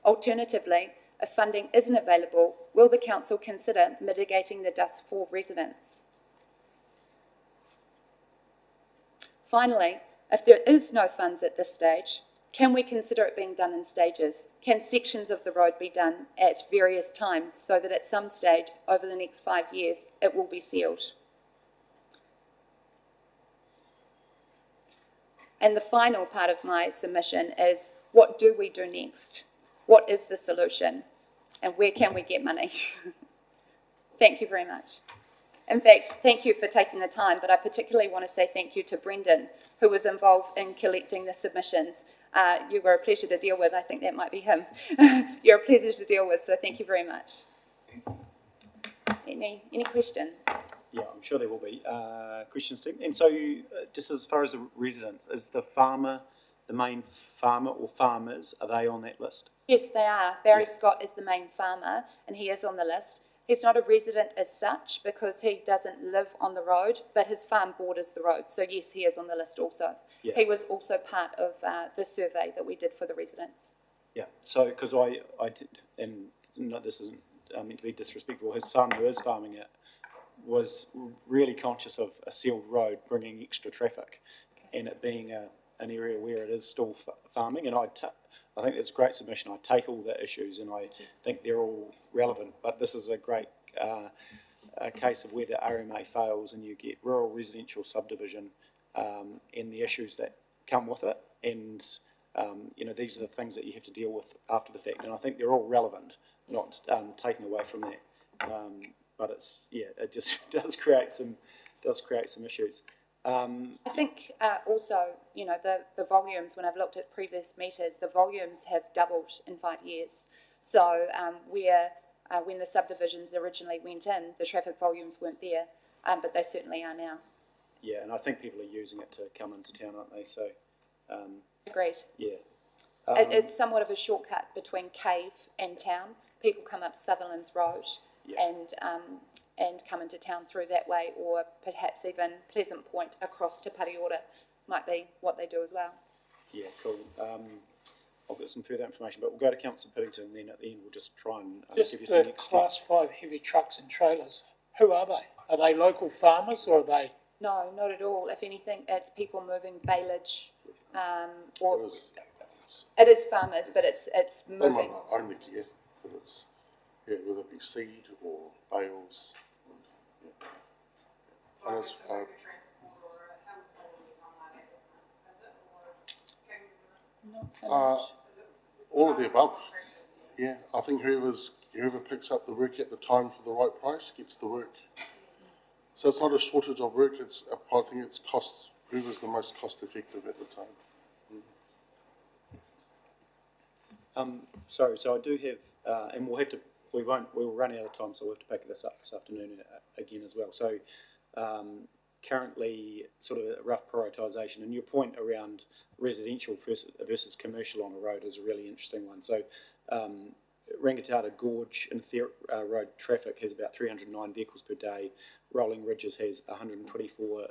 Alternatively, if funding isn't available, will the council consider mitigating the dust for residents? Finally, if there is no funds at this stage, can we consider it being done in stages? Can sections of the road be done at various times so that at some stage over the next 5 years it will be sealed? And the final part of my submission is, what do we do next? What is the solution? And where can we get money? Thank you very much. In fact, thank you for taking the time, but I particularly want to say thank you to Brendan, who was involved in collecting the submissions. You were a pleasure to deal with. I think that might be him. You're a pleasure to deal with, so thank you very much. Any questions? Yeah, I'm sure there will be questions too. And so, just as far as the residents, is the farmer, the main farmer or farmers, are they on that list? Yes, they are. Barry Scott is the main farmer and he is on the list. He's not a resident as such because he doesn't live on the road, but his farm borders the road. So yes, he is on the list also. Yeah. He was also part of the survey that we did for the residents. Yeah, so, because I did, and no, this isn't meant to be disrespectful, his son who is farming it was really conscious of a sealed road bringing extra traffic and it being an area where it is still farming, and I think it's a great submission. I take all the issues and I think they're all relevant, but this is a great a case of where the RMA fails and you get rural residential subdivision and the issues that come with it, and you know, these are the things that you have to deal with after the fact, and I think they're all relevant, not taken away from that. But it's, yeah, it just does create some issues. I think also, you know, the volumes, when I've looked at previous meters, the volumes have doubled in 5 years. So when the subdivisions originally went in, the traffic volumes weren't there, but they certainly are now. Yeah, and I think people are using it to come into town, aren't they? So, Agreed. yeah. It's somewhat of a shortcut between Cave and town. People come up Sutherland's Road and come into town through that way, or perhaps even Pleasant Point across to Pariora might be what they do as well. Yeah, cool. I've got some further information, but we'll go to Councillor Piddington, and then at the end we'll just try and Just give you some the next Class 5 heavy trucks and trailers, who are they? Are they local farmers or are they? No, not at all. If anything, it's people moving baleage, or it is farmers, but it's They moving. might not own the gear, but it's, yeah, whether it be seed or bales. And it's, Not so much. all of the above. Yeah, I think whoever picks up the work at the time for the right price gets the work. So it's not a shortage of work, I think it's cost, whoever's the most cost effective at the time. Sorry, so I do have, and we'll run out of time, so we'll have to pick this up this afternoon again as well. So, currently, sort of a rough prioritisation, and your point around residential versus commercial on a road is a really interesting one. So, Rangitata Gorge and road traffic has about 309 vehicles per day. Rolling Ridges has 124.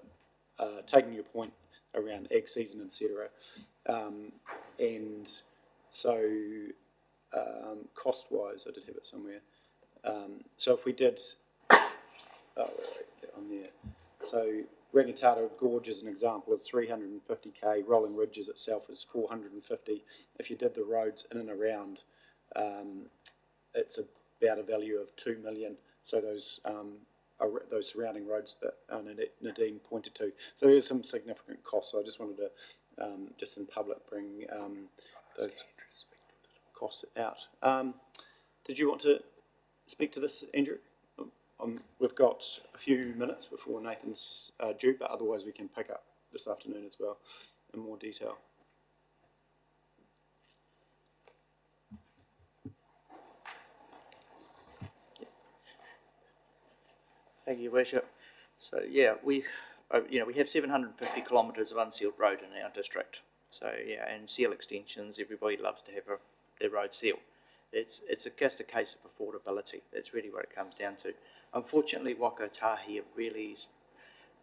Taking your point around ag season, etc. And so, cost-wise, I did have it somewhere. So if we did, on there. So Rangitata Gorge, as an example, is 350k. Rolling Ridges itself is 450. If you did the roads in and around, it's about a value of 2 million. So those surrounding roads that Nadine pointed to. So there's some significant costs. So I just wanted to, just in public, bring those costs out. Did you want to speak to this, Andrew? We've got a few minutes before Nathan's due, but otherwise we can pick up this afternoon as well in more detail. Thank you, Your Worship. So yeah, we have 750 kilometres of unsealed road in our district. So yeah, and seal extensions, everybody loves to have their road sealed. It's just a case of affordability. That's really what it comes down to. Unfortunately, Waka Tahi really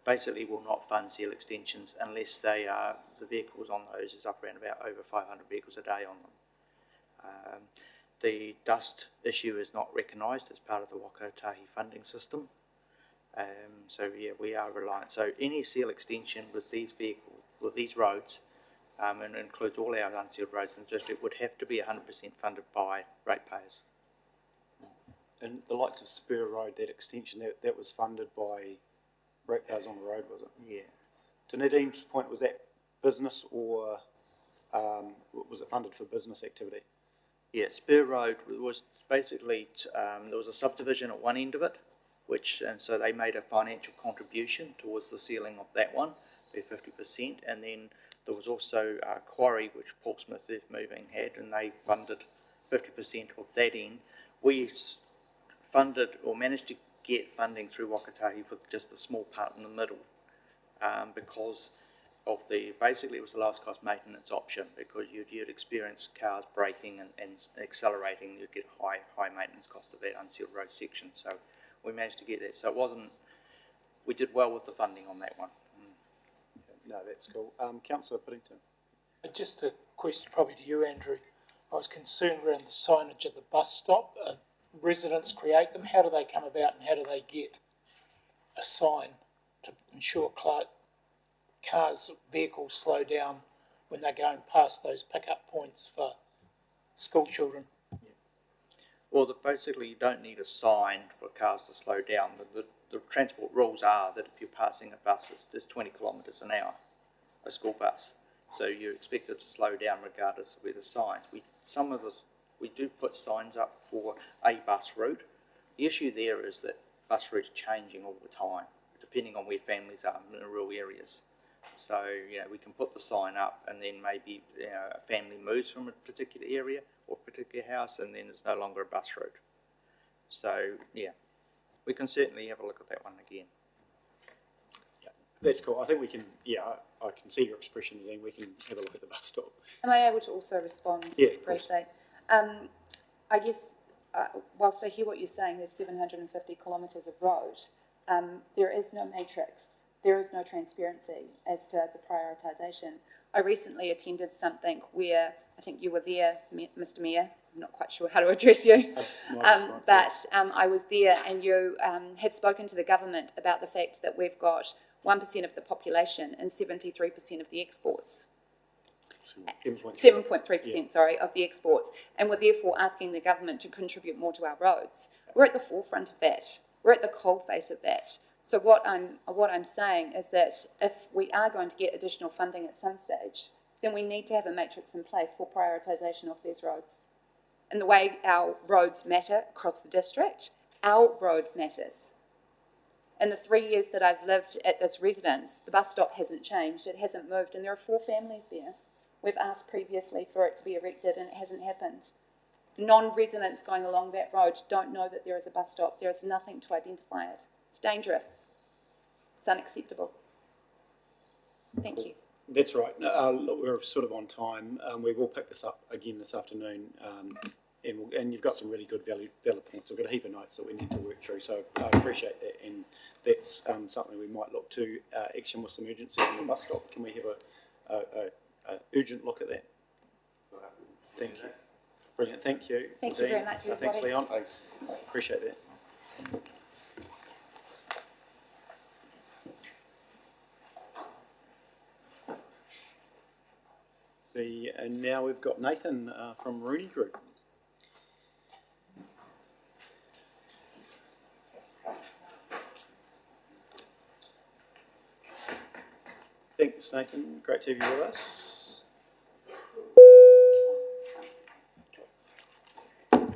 basically will not fund seal extensions unless they are, the vehicles on those is up around about over 500 vehicles a day on them. The dust issue is not recognised as part of the Waka Tahi funding system. So yeah, we are reliant. So any seal extension with these vehicles, with these roads, and includes all our unsealed roads in the district, would have to be 100% funded by ratepayers. And the likes of Spur Road, that extension, that was funded by ratepayers on the road, was it? Yeah. To Nadine's point, was that business or was it funded for business activity? Yeah, Spur Road was basically, there was a subdivision at one end of it, and so they made a financial contribution towards the sealing of that one, be 50%, and then there was also a quarry which Portsmouth Earth Moving had, and they funded 50% of that end. We funded or managed to get funding through Waka Tahi for just the small part in the middle, because basically it was the lowest cost maintenance option, because you'd experience cars braking and accelerating, you'd get high maintenance cost of that unsealed road section. So we managed to get that. So it wasn't, we did well with the funding on that one. No, that's cool. Councillor Puddington. Just a question probably to you, Andrew. I was concerned around the signage at the bus stop. Residents create them. How do they come about, and how do they get a sign to ensure cars, vehicles slow down when they're going past those pickup points for school children? Well, basically you don't need a sign for cars to slow down. The transport rules are that if you're passing a bus, it's 20 kilometres an hour, a school bus. So you're expected to slow down regardless of where the signs. We do put signs up for a bus route. The issue there is that bus routes are changing all the time, depending on where families are in rural areas. So, we can put the sign up, and then maybe a family moves from a particular area or a particular house, and then it's no longer a bus route. So, we can certainly have a look at that one again. Yeah, that's cool. I think we can, I can see your expression, and then we can have a look at the bus stop. Am I able to also respond briefly? I guess, whilst I hear what you're saying, there's 750 kilometres of road, there is no matrix, there is no transparency as to the prioritisation. I recently attended something where, I think you were there, Mr Mayor, I'm not quite sure how to address you, but I was there, and you had spoken to the government about the fact that we've got 1% of the population and 73% of the exports. 7.3%, sorry, of the exports, and we're therefore asking the government to contribute more to our roads. We're at the forefront of that. We're at the coalface of that. So what I'm saying is that if we are going to get additional funding at some stage, then we need to have a matrix in place for prioritisation of these roads. And the way our roads matter across the district, our road matters. In the 3 years that I've lived at this residence, the bus stop hasn't changed, it hasn't moved, and there are 4 families there. We've asked previously for it to be erected, and it hasn't happened. Non-residents going along that road don't know that there is a bus stop. There is nothing to identify it. It's dangerous. It's unacceptable. Thank you. That's right. Look, we're sort of on time. We will pick this up again this afternoon, and you've got some really good valid points. We've got a heap of notes that we need to work through, so I appreciate that, and that's something we might look to action with some urgency on the bus stop. Can we have a urgent look at that? Thank you. Brilliant, thank you. Thank you very much, everybody. Thanks, Leon. Thanks. Appreciate that. And now we've got Nathan from Rooney Group. Thanks, Nathan. Great to have you with us.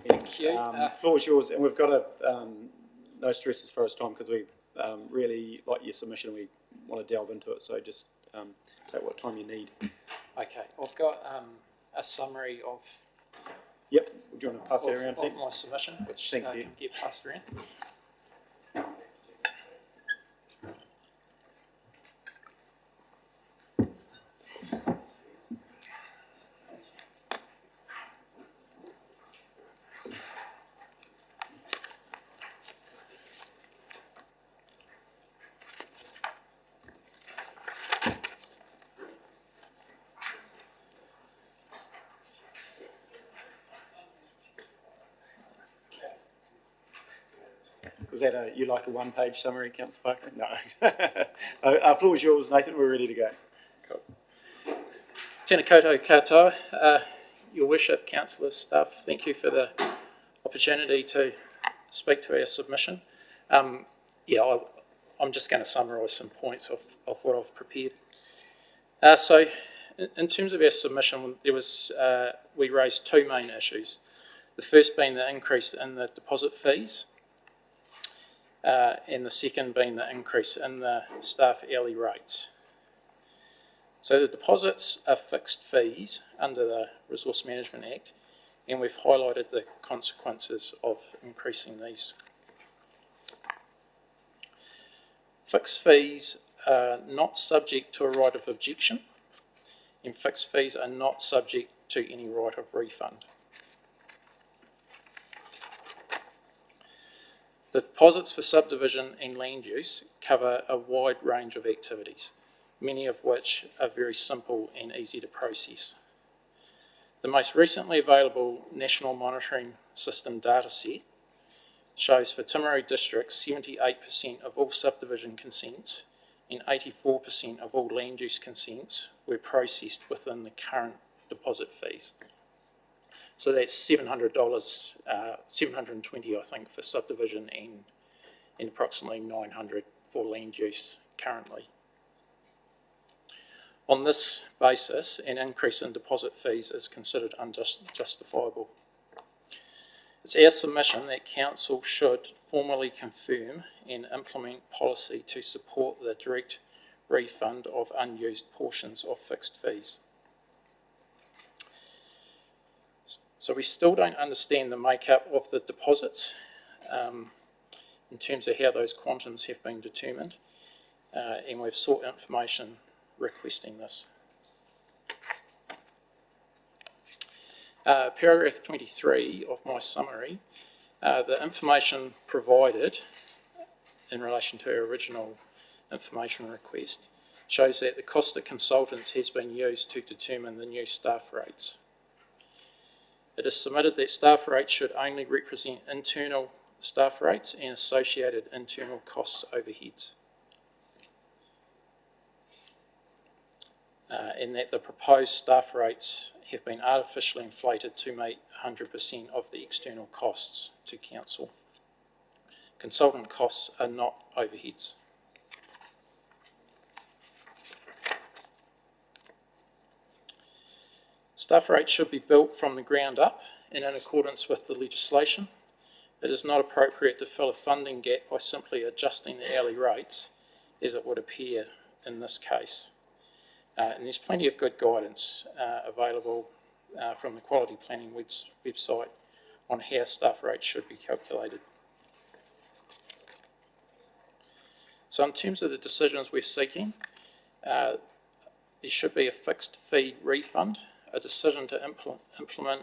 Thank you. Floor is yours, and we've got no stress as far as time, because we really like your submission. We want to delve into it, so just take what time you need. Okay, I've got a summary of. Yep. Do you want to pass that around, of my submission, which Thank you. can get passed around. Was that you like a one-page summary, Councillor Parker? No. Our floor is yours, Nathan. We're ready to go. Cool. Tēnā koutou katoa, Your Worship, councillors, staff, thank you for the opportunity to speak to our submission. I'm just going to summarise some points of what I've prepared. So, in terms of our submission, there was we raised 2 main issues. The first being the increase in the deposit fees, and the second being the increase in the staff hourly rates. So the deposits are fixed fees under the Resource Management Act, and we've highlighted the consequences of increasing these. Fixed fees are not subject to a right of objection, and fixed fees are not subject to any right of refund. The deposits for subdivision and land use cover a wide range of activities, many of which are very simple and easy to process. The most recently available National Monitoring System data set shows for Timaru District 78% of all subdivision consents and 84% of all land use consents were processed within the current deposit fees. So that's $700, $720 I think for subdivision and approximately $900 for land use currently. On this basis, an increase in deposit fees is considered unjustifiable. It's our submission that Council should formally confirm and implement policy to support the direct refund of unused portions of fixed fees. So we still don't understand the makeup of the deposits in terms of how those quantums have been determined, and we've sought information requesting this. Paragraph 23 of my summary, the information provided in relation to our original information request shows that the cost of consultants has been used to determine the new staff rates. It is submitted that staff rates should only represent internal staff rates and associated internal costs overheads. And that the proposed staff rates have been artificially inflated to meet 100% of the external costs to Council. Consultant costs are not overheads. Staff rates should be built from the ground up and in accordance with the legislation. It is not appropriate to fill a funding gap by simply adjusting the hourly rates, as it would appear in this case. And there's plenty of good guidance available from the Quality Planning website on how staff rates should be calculated. So in terms of the decisions we're seeking, there should be a fixed fee refund, a decision to implement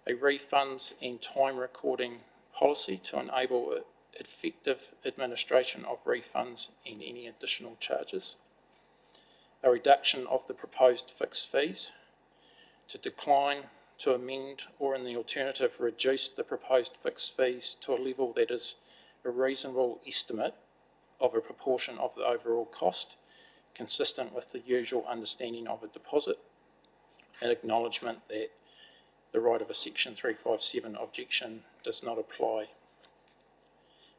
a refunds and time recording policy to enable effective administration of refunds and any additional charges, a reduction of the proposed fixed fees, to decline, to amend, or in the alternative reduce the proposed fixed fees to a level that is a reasonable estimate of a proportion of the overall cost, consistent with the usual understanding of a deposit, an acknowledgement that the right of a Section 357 objection does not apply.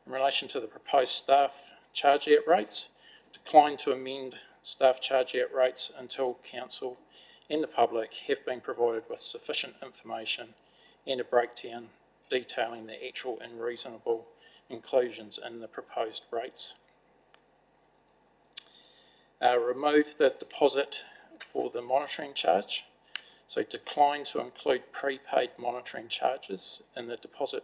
In relation to the proposed staff charge-out rates, decline to amend staff charge-out rates until Council and the public have been provided with sufficient information and a breakdown detailing the actual and reasonable inclusions in the proposed rates. Remove the deposit for the monitoring charge. So decline to include prepaid monitoring charges in the deposit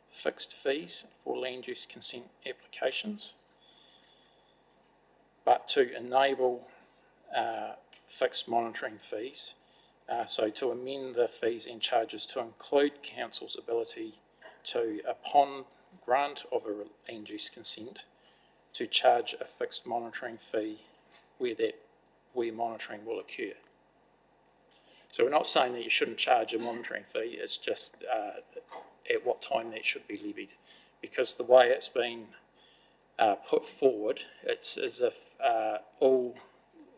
fixed fees for land use consent applications, but to enable fixed monitoring fees. So to amend the fees and charges to include Council's ability to, upon grant of a land use consent, to charge a fixed monitoring fee where monitoring will occur. So we're not saying that you shouldn't charge a monitoring fee, it's just at what time that should be levied. Because the way it's been put forward, it's as if all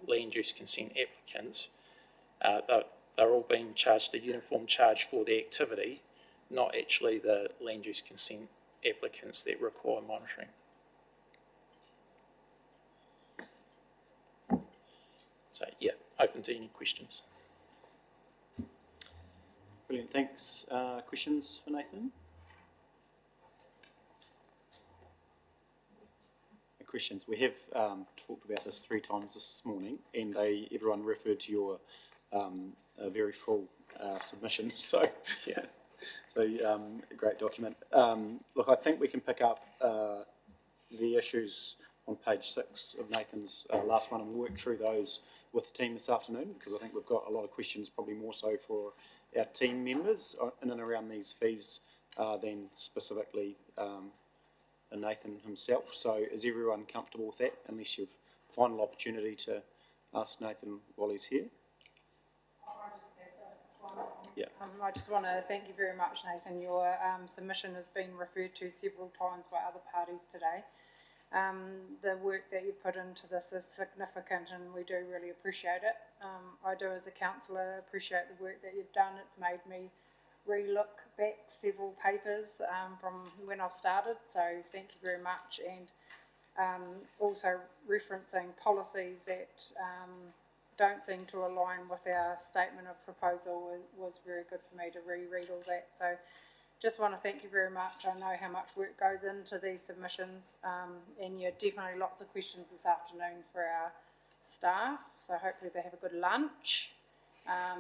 land use consent applicants, they're all being charged a uniform charge for the activity, not actually the land use consent applicants that require monitoring. So yeah, open to any questions. Brilliant, thanks. Questions for Nathan? Questions. We have talked about this 3 times this morning, and everyone referred to your a very full submission. So yeah, so great document. Look, I think we can pick up the issues on page 6 of Nathan's last one, and we'll work through those with the team this afternoon, because I think we've got a lot of questions, probably more so for our team members in and around these fees than specifically Nathan himself. So is everyone comfortable with that, unless you've final opportunity to ask Nathan while he's here? Yeah. I just want to thank you very much, Nathan. Your submission has been referred to several times by other parties today. The work that you put into this is significant, and we do really appreciate it. I do, as a councillor, appreciate the work that you've done. It's made me re-look back several papers from when I've started, so thank you very much. And also referencing policies that don't seem to align with our statement of proposal was very good for me to reread all that. So just want to thank you very much. I know how much work goes into these submissions, and you're definitely lots of questions this afternoon for our staff, so hopefully they have a good lunch.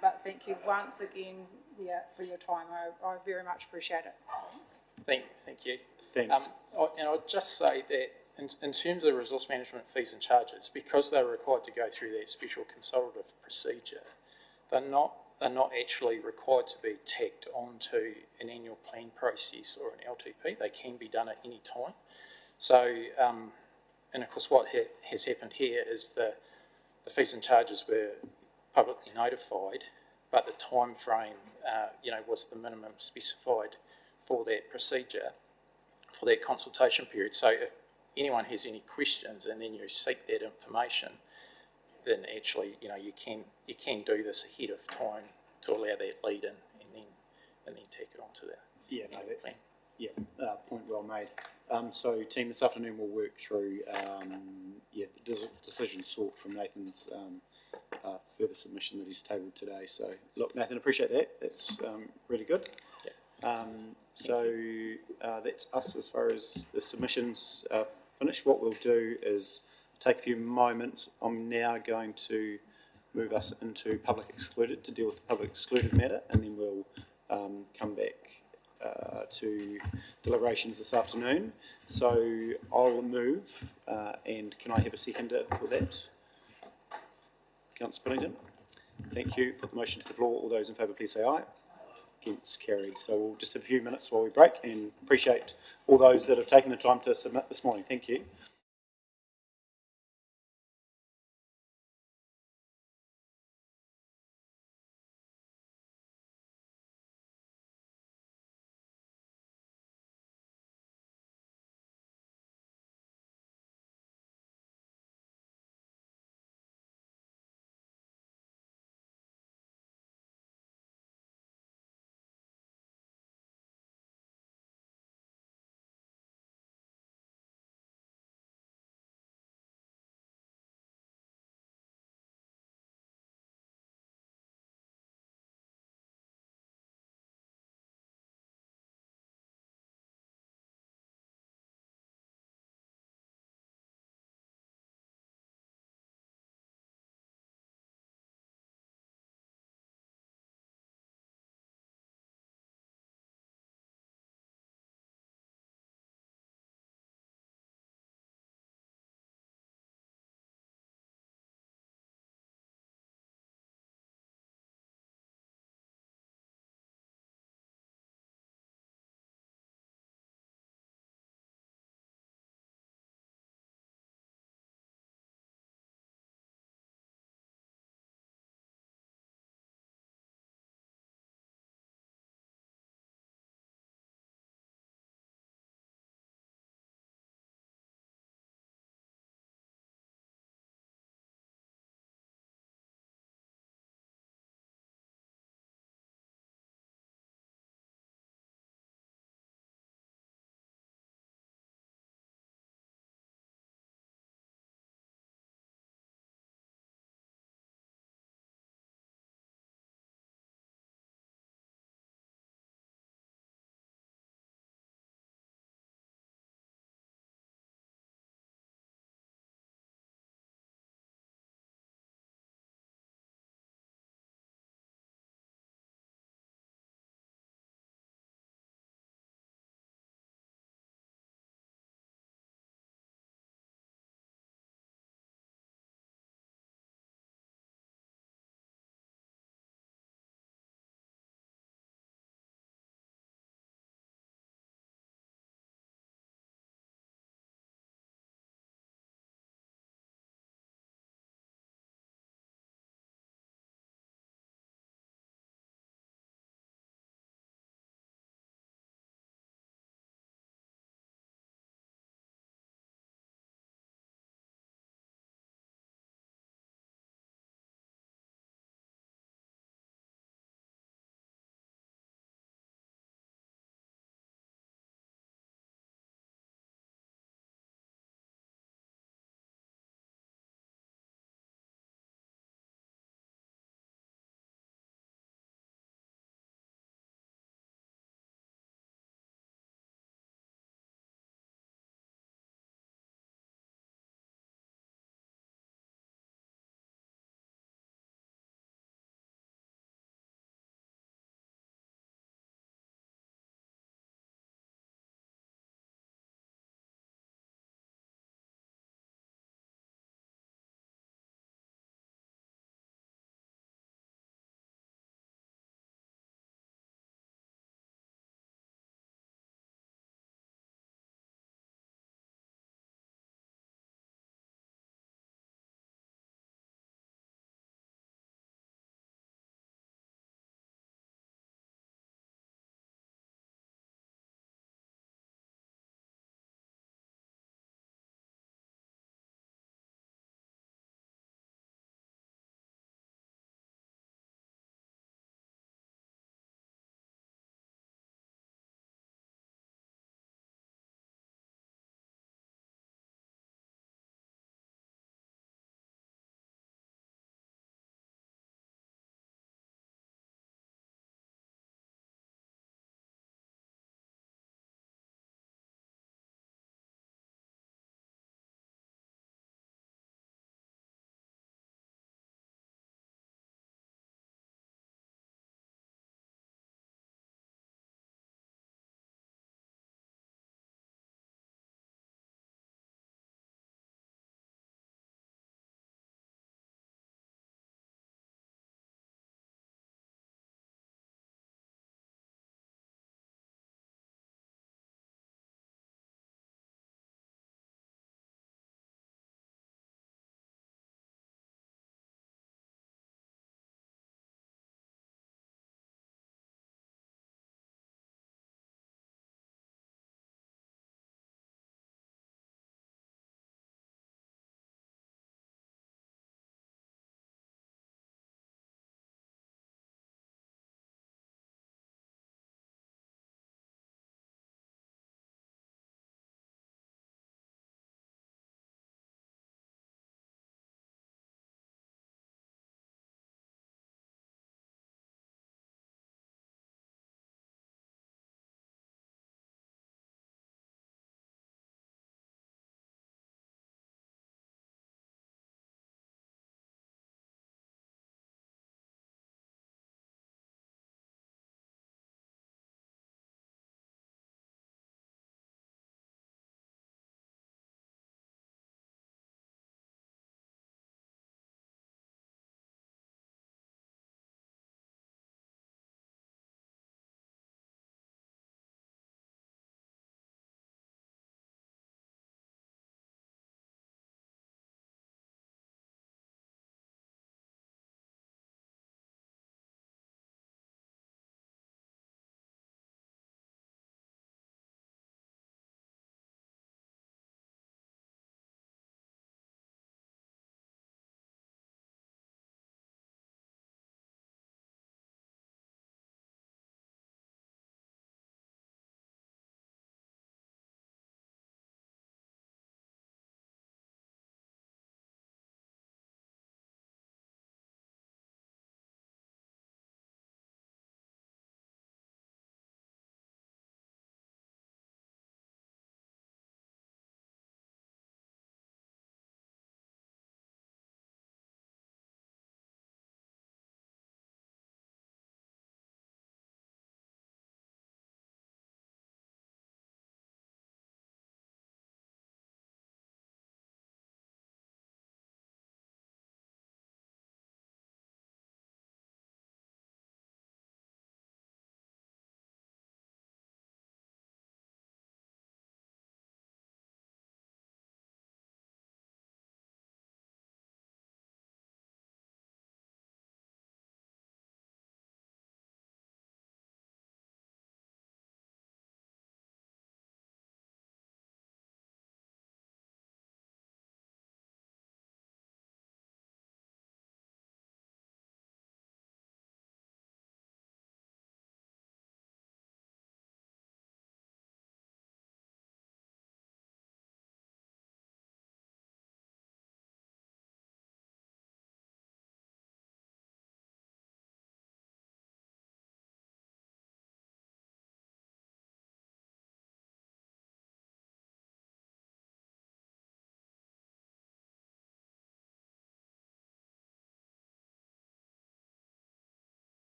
But thank you once again, for your time. I very much appreciate it. Thank you. Thanks. And I'll just say that in terms of the resource management fees and charges, because they're required to go through that special consultative procedure, they're not actually required to be tacked onto an annual plan process or an LTP. They can be done at any time. So, and of course what has happened here is the fees and charges were publicly notified, but the time frame, was the minimum specified for that procedure, for that consultation period. So if anyone has any questions and then you seek that information, then actually, you can do this ahead of time to allow that lead in, and then take it onto the plan. Point well made. So team, this afternoon we'll work through the decision sought from Nathan's further submission that he's tabled today. So look, Nathan, appreciate that. That's really good. That's us as far as the submissions finished. What we'll do is take a few moments. I'm now going to move us into public excluded to deal with the public excluded matter, and then we'll come back to deliberations this afternoon. So I'll move, and can I have a seconder for that? Councillor Pillington. Thank you. Put the motion to the floor. All those in favour, please say aye. Against, carried. So we'll just have a few minutes while we break, and appreciate all those that have taken the time to submit this morning. Thank you.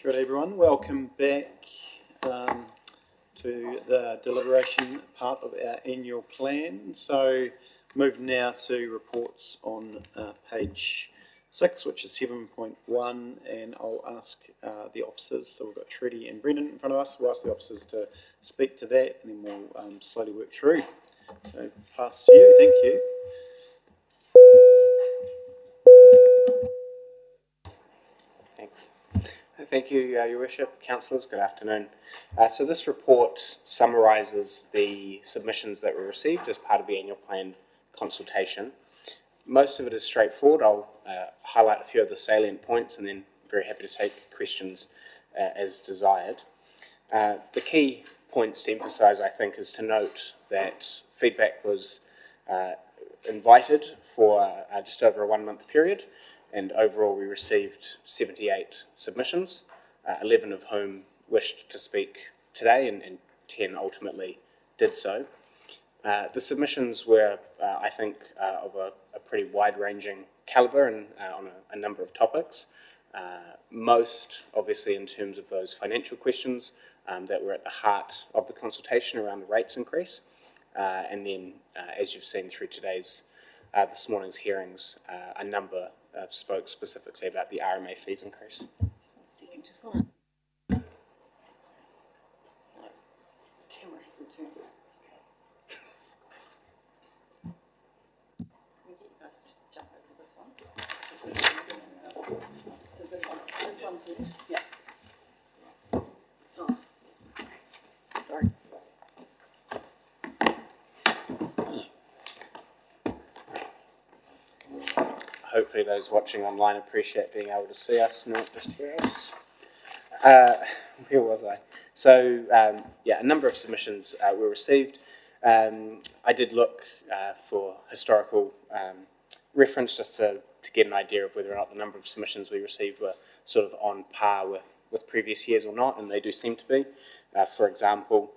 Kia ora everyone, welcome back to the deliberation part of our annual plan. So move now to reports on page 6, which is 7.1, and I'll ask the officers, so we've got Trudy and Brendan in front of us, we'll ask the officers to speak to that and then we'll slowly work through. So pass to you, thank you. Thanks. Thank you, Your Worship, councillors, good afternoon. So this report summarises the submissions that were received as part of the annual plan consultation. Most of it is straightforward. I'll highlight a few of the salient points and then very happy to take questions as desired. The key points to emphasise, I think, is to note that feedback was invited for just over a 1 month period, and overall we received 78 submissions, 11 of whom wished to speak today and 10 ultimately did so. The submissions were, I think, of a pretty wide-ranging calibre and on a number of topics. Most, obviously, in terms of those financial questions that were at the heart of the consultation around the rates increase. And then, as you've seen through this morning's hearings, a number spoke specifically about the RMA fees increase. Just 1 second, just want to... No, camera hasn't turned. Can we get you guys to jump over to this one? So this one too? Yeah. Oh, sorry. Hopefully those watching online appreciate being able to see us, not just hear us. Where was I? So, yeah, a number of submissions were received. I did look for historical reference just to get an idea of whether or not the number of submissions we received were sort of on par with previous years or not, and they do seem to be. For example,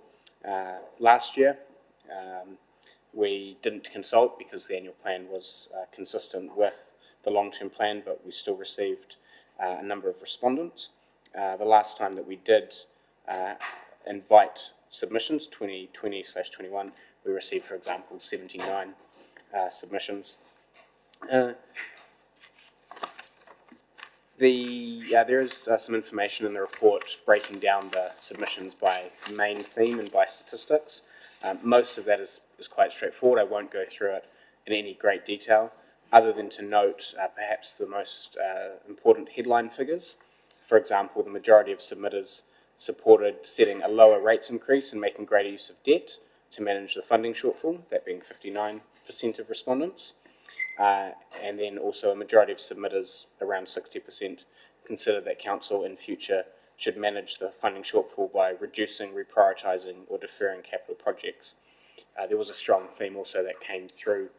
last year, we didn't consult because the annual plan was consistent with the long-term plan, but we still received a number of respondents. The last time that we did invite submissions, 2020/21, we received, for example, 79 submissions. There is some information in the report breaking down the submissions by main theme and by statistics. Most of that is quite straightforward. I won't go through it in any great detail, other than to note perhaps the most important headline figures. For example, the majority of submitters supported setting a lower rates increase and making greater use of debt to manage the funding shortfall, that being 59% of respondents. And then also a majority of submitters, around 60%, consider that council in future should manage the funding shortfall by reducing, reprioritising or deferring capital projects. There was a strong theme also that came through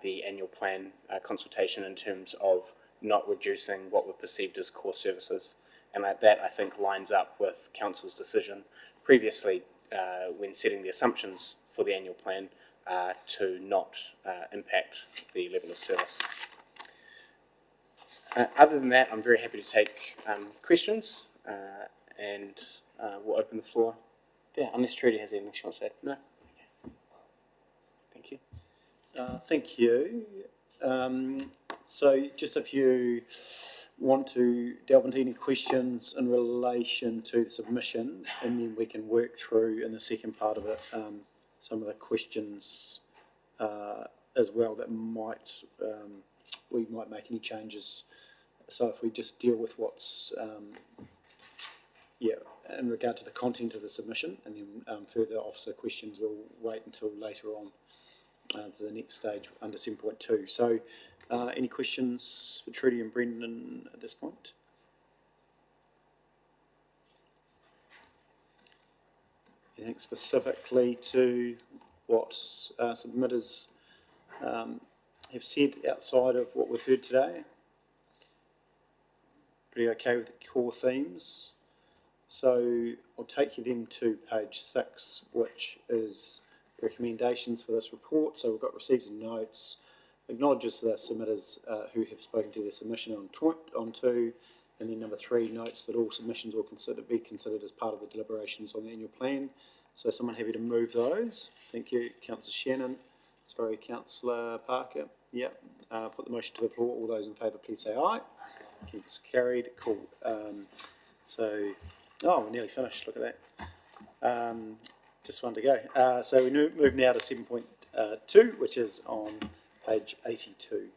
the annual plan consultation in terms of not reducing what were perceived as core services. And that, I think, lines up with council's decision previously when setting the assumptions for the annual plan to not impact the level of service. Other than that, I'm very happy to take questions and we'll open the floor there, unless Trudy has anything she wants to say. No? Okay. Thank you. Thank you. So just if you want to delve into any questions in relation to the submissions, and then we can work through in the second part of it some of the questions as well that might we might make any changes. So if we just deal with what's in regard to the content of the submission, and then further officer questions we'll wait until later on to the next stage under 7.2. So any questions for Trudy and Brendan at this point? Anything specifically to what submitters have said outside of what we've heard today? Pretty okay with the core themes. So I'll take you then to page 6, which is recommendations for this report. So we've got receives and notes, acknowledges the submitters who have spoken to their submission on to, And then number 3 notes that all submissions will be considered as part of the deliberations on the annual plan. So someone happy to move those? Thank you, Councillor Shannon. Sorry, Councillor Parker. Yep. Put the motion to the floor. All those in favour, please say aye. Keeps carried. Cool. We're nearly finished. Look at that. Just one to go. So we move now to 7.2, which is on page 82.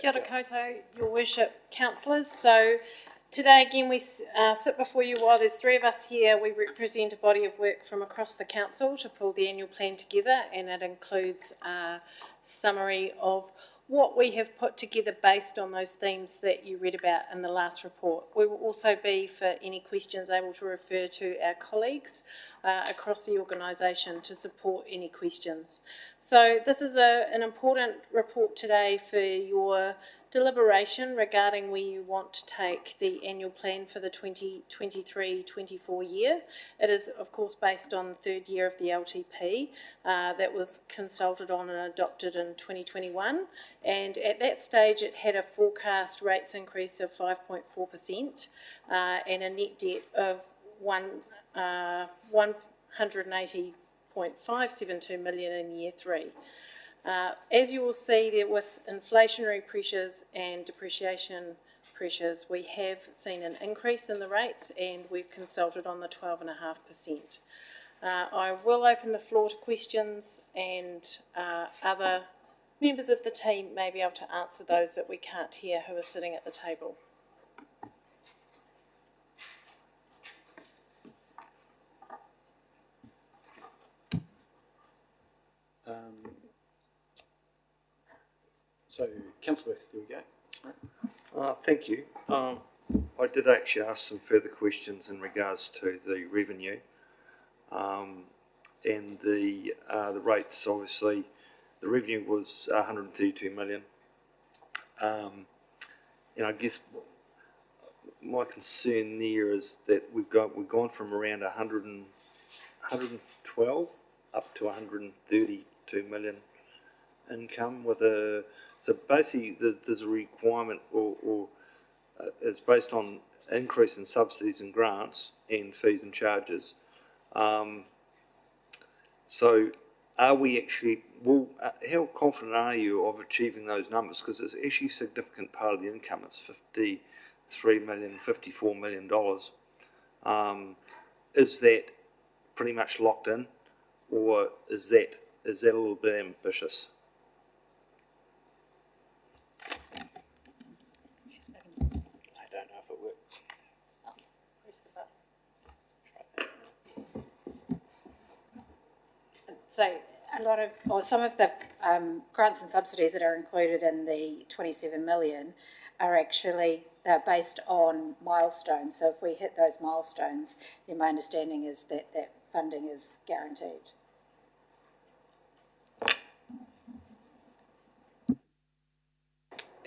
Kia ora koutou, Your Worship, councillors. So today again we sit before you while there's 3 of us here. We represent a body of work from across the council to pull the annual plan together, and it includes a summary of what we have put together based on those themes that you read about in the last report. We will also be, for any questions, able to refer to our colleagues across the organisation to support any questions. So this is an important report today for your deliberation regarding where you want to take the annual plan for the 2023-24 year. It is, of course, based on the 3rd year of the LTP that was consulted on and adopted in 2021. And at that stage, it had a forecast rates increase of 5.4% and a net debt of 180.572 million in year 3. As you will see there, with inflationary pressures and depreciation pressures, we have seen an increase in the rates, and we've consulted on the 12.5%. I will open the floor to questions, and other members of the team may be able to answer those that we can't hear who are sitting at the table. So, Councillor Worth, there we go. Thank you. I did actually ask some further questions in regards to the revenue and the rates. Obviously, the revenue was 132 million. And I guess my concern there is that we've gone from around 112 up to 132 million income with so basically there's a requirement or it's based on increase in subsidies and grants and fees and charges. So are we actually, how confident are you of achieving those numbers? Because it's actually a significant part of the income. It's $54 million. Is that pretty much locked in, or is that a little bit ambitious? So a lot of, or some of the grants and subsidies that are included in the 27 million are actually, they're based on milestones. So if we hit those milestones, then my understanding is that that funding is guaranteed.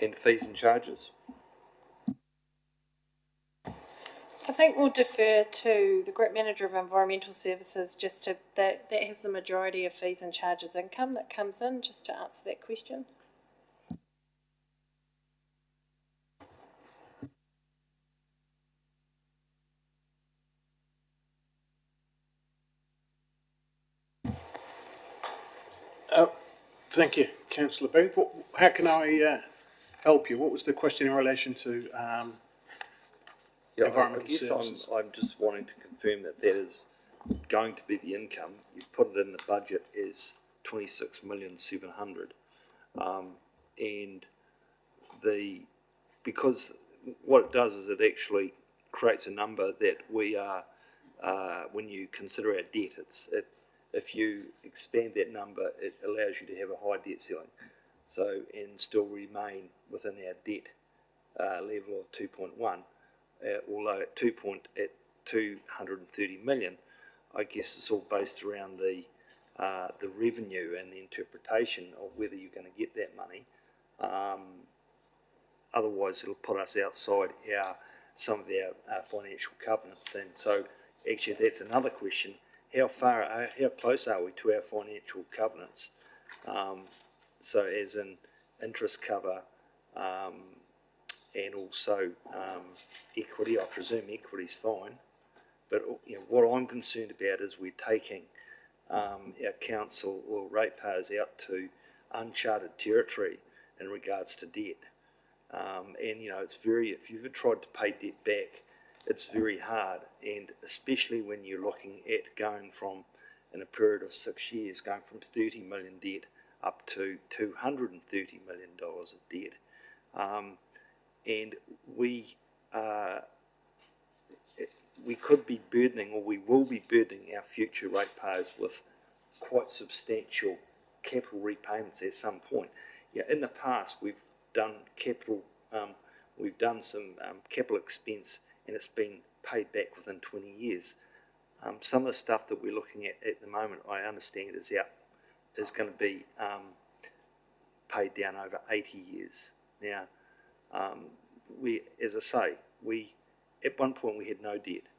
And fees and charges? I think we'll defer to the Group Manager of Environmental Services, just to, that has the majority of fees and charges income that comes in, just to answer that question. Thank you, Councillor Booth. How can I help you? What was the question in relation to environmental services? I'm just wanting to confirm that is going to be the income. You've put it in the budget as 26,700,000, and because what it does is it actually creates a number that we are when you consider our debt, if you expand that number, it allows you to have a high debt ceiling, so and still remain within our debt level of 2.1. Although at 230 million, I guess it's all based around the revenue and the interpretation of whether you're going to get that money. otherwise it'll put us outside some of our financial covenants. And so actually that's another question. How close are we to our financial covenants? So as in interest cover, and also equity. I presume equity's fine, but what I'm concerned about is we're taking our council or ratepayers out to uncharted territory in regards to debt. And it's if you've ever tried to pay debt back, it's very hard, and especially when you're looking at going from, in a period of 6 years, going from 30 million debt up to $230 million of debt. And we could be burdening, or we will be burdening our future ratepayers with quite substantial capital repayments at some point. In the past, we've done some capital expense, and it's been paid back within 20 years. Some of the stuff that we're looking at the moment, I understand, is going to be paid down over 80 years. Now, as I say, at one point we had no debt.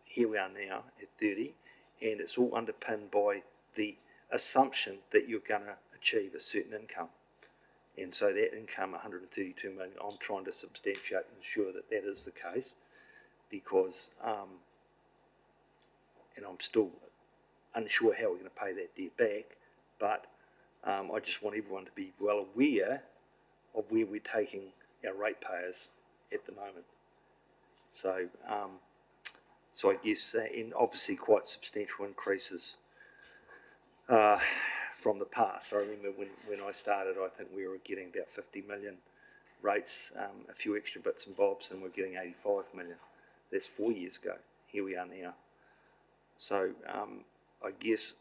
Here we are now at 30, and it's all underpinned by the assumption that you're going to achieve a certain income. And so that income, 132 million, I'm trying to substantiate and ensure that that is the case, because, and I'm still unsure how we're going to pay that debt back, but I just want everyone to be well aware of where we're taking our ratepayers at the moment. So, so I guess, and obviously quite substantial increases from the past. I remember when I started, I think we were getting about 50 million rates, a few extra bits and bobs, and we're getting 85 million. That's 4 years ago. Here we are now. So I guess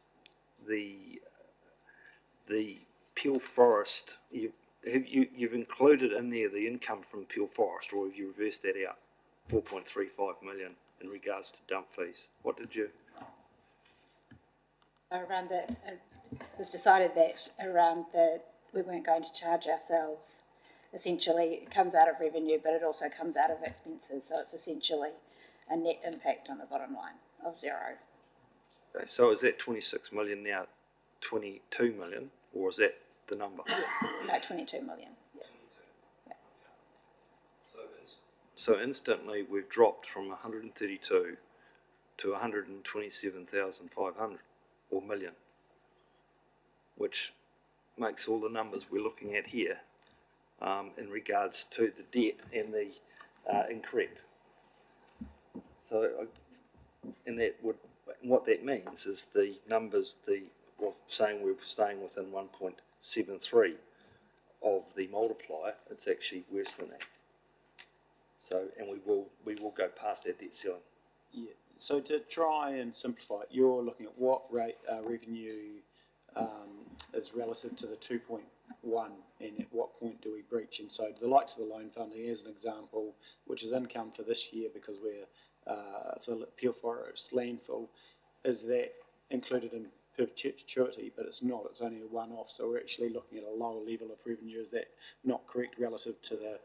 the Peel Forest, you've included in there the income from Peel Forest, or have you reversed that out? 4.35 million in regards to dump fees. What did you? Around the, it was decided that we weren't going to charge ourselves. Essentially, it comes out of revenue, but it also comes out of expenses. So it's essentially a net impact on the bottom line of zero. Okay, so is that 26 million now 22 million, or is that the number? No, 22 million, yes. Yeah. So instantly we've dropped from 132 to 127,500 or million, which makes all the numbers we're looking at here in regards to the debt and the incorrect. So, and that would, what that means is the numbers, saying we're staying within 1.73 of the multiplier, it's actually worse than that. So, and we will go past our debt ceiling. Yeah. So to try and simplify it, you're looking at what rate revenue is relative to the 2.1, and at what point do we breach? And so the likes of the loan funding is an example, which is income for this year because we're for Peel Forest landfill. Is that included in perpetuity? But it's not. It's only a one-off. So we're actually looking at a lower level of revenue. Is that not correct relative to the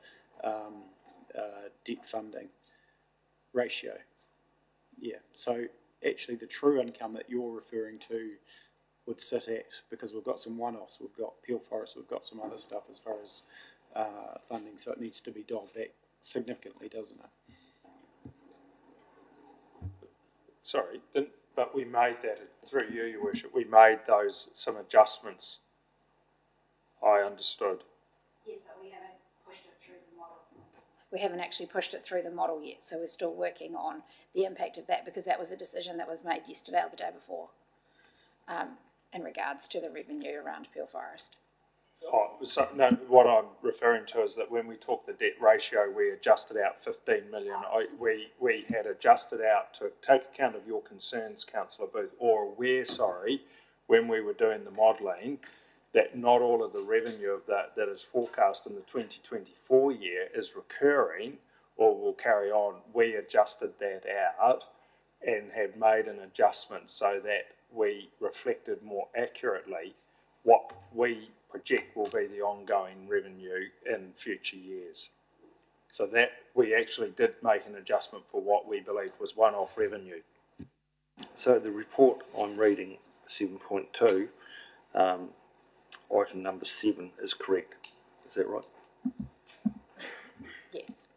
debt funding ratio? Yeah, so actually the true income that you're referring to would sit at, because we've got some one-offs, we've got Peel Forest, we've got some other stuff as far as funding, so it needs to be dialed back significantly, doesn't it? Sorry, but we made that, through you, Your Worship, we made some adjustments, I understood. Yes, but we haven't pushed it through the model. We haven't actually pushed it through the model yet, so we're still working on the impact of that, because that was a decision that was made yesterday or the day before in regards to the revenue around Peel Forest. Oh, so no, what I'm referring to is that when we talk the debt ratio, we adjusted out 15 million. We had adjusted out to take account of your concerns, Councillor Booth, when we were doing the modelling, that not all of the revenue of that is forecast in the 2024 year is recurring or will carry on. We adjusted that out and have made an adjustment so that we reflected more accurately what we project will be the ongoing revenue in future years. So that we actually did make an adjustment for what we believed was one-off revenue. So the report I'm reading, 7.2, item number 7 is correct. Is that right? Yes.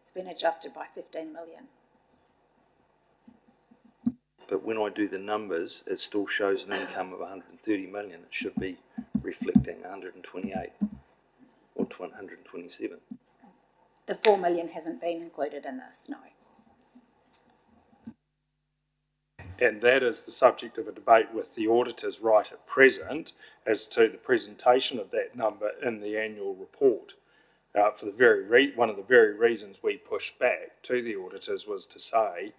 It's been adjusted by 15 million. But when I do the numbers, it still shows an income of 130 million. It should be reflecting 128 or 127. The 4 million hasn't been included in this, no. And that is the subject of a debate with the auditors right at present as to the presentation of that number in the annual report. For the one of the very reasons we pushed back to the auditors was to say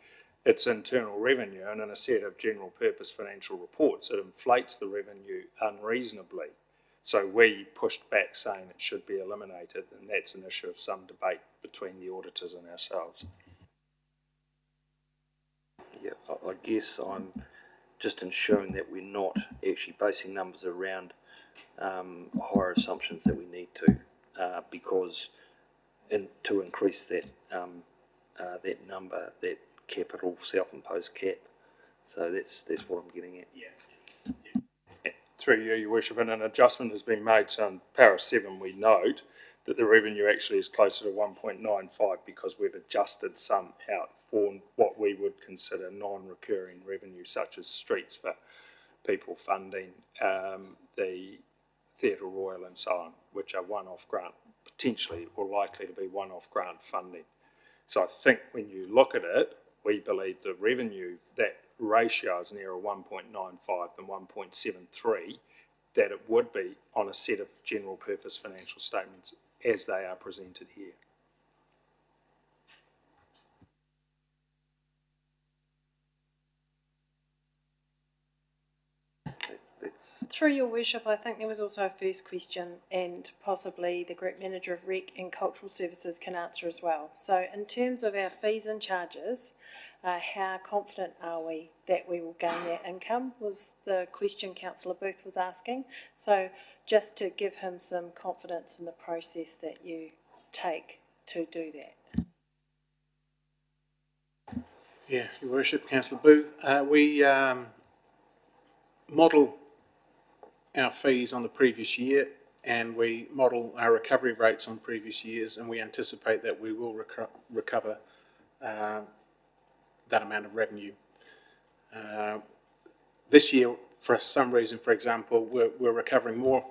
it's internal revenue, and in a set of general purpose financial reports it inflates the revenue unreasonably. So we pushed back saying it should be eliminated, and that's an issue of some debate between the auditors and ourselves. Yeah, I guess I'm just ensuring that we're not actually basing numbers around higher assumptions that we need to, because to increase that that number, that capital self-imposed cap. So that's what I'm getting at. Yeah. Through you, Your Worship, and an adjustment has been made. So in para 7 we note that the revenue actually is closer to 1.95 because we've adjusted some out for what we would consider non-recurring revenue, such as streets for people funding, the Theatre Royal and so on, which are one-off grant, potentially or likely to be one-off grant funding. So I think when you look at it, we believe the revenue, that ratio is nearer 1.95 than 1.73, that it would be on a set of general purpose financial statements as they are presented here. Through your worship, I think there was also a first question, and possibly the Group Manager of Rec and Cultural Services can answer as well. So in terms of our fees and charges, how confident are we that we will gain that income, was the question Councillor Booth was asking. So just to give him some confidence in the process that you take to do that. Yeah, Your Worship, Councillor Booth. We model our fees on the previous year, and we model our recovery rates on previous years, and we anticipate that we will recover that amount of revenue. This year, for some reason, for example, we're recovering more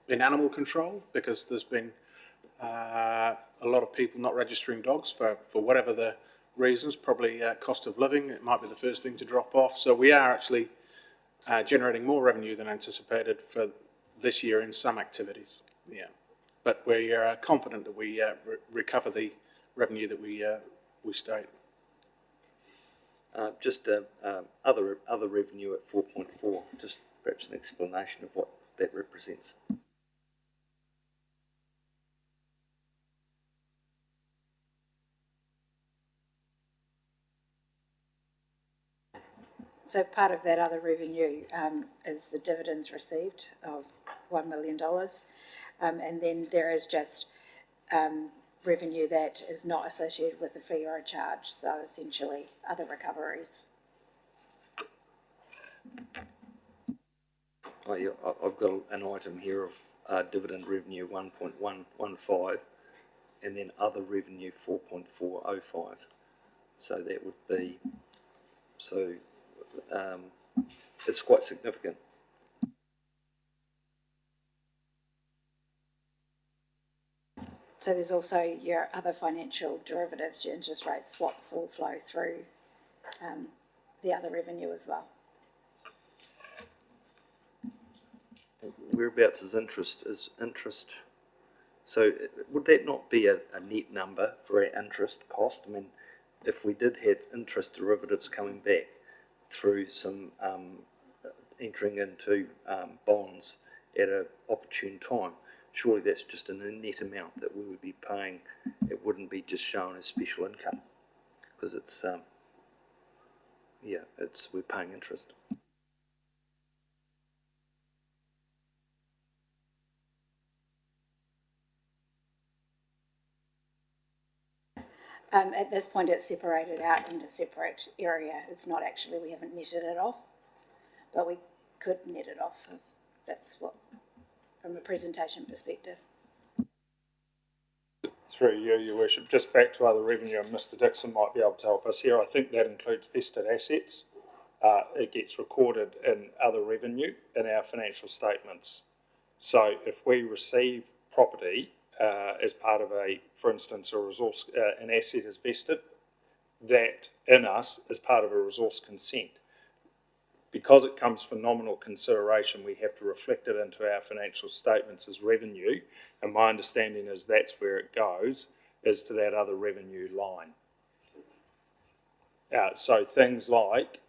in animal control because there's been a lot of people not registering dogs for whatever the reasons, probably cost of living. It might be the first thing to drop off. So we are actually generating more revenue than anticipated for this year in some activities. Yeah, but we are confident that we recover the revenue that we state. Just other revenue at 4.4. Just perhaps an explanation of what that represents. So part of that other revenue is the dividends received of $1 million. And then there is just revenue that is not associated with a fee or a charge. So essentially other recoveries. Oh, yeah, I've got an item here of dividend revenue 1.115 and then other revenue 4.405. So that would be, it's quite significant. So there's also your other financial derivatives, your interest rate swaps all flow through the other revenue as well. Whereabouts is interest? So would that not be a net number for our interest cost? I mean, if we did have interest derivatives coming back through some entering into bonds at an opportune time, surely that's just a net amount that we would be paying. It wouldn't be just shown as special income because it's we're paying interest. At this point, it's separated out into separate area. It's not actually, we haven't netted it off, but we could net it off if that's what, from a presentation perspective. Through you, Your Worship, just back to other revenue, and Mr Dixon might be able to help us here. I think that includes vested assets. It gets recorded in other revenue in our financial statements. So if we receive property as part of a, for instance, a resource, an asset is vested, that in us is part of a resource consent. Because it comes for nominal consideration, we have to reflect it into our financial statements as revenue, and my understanding is that's where it goes, is to that other revenue line. So things like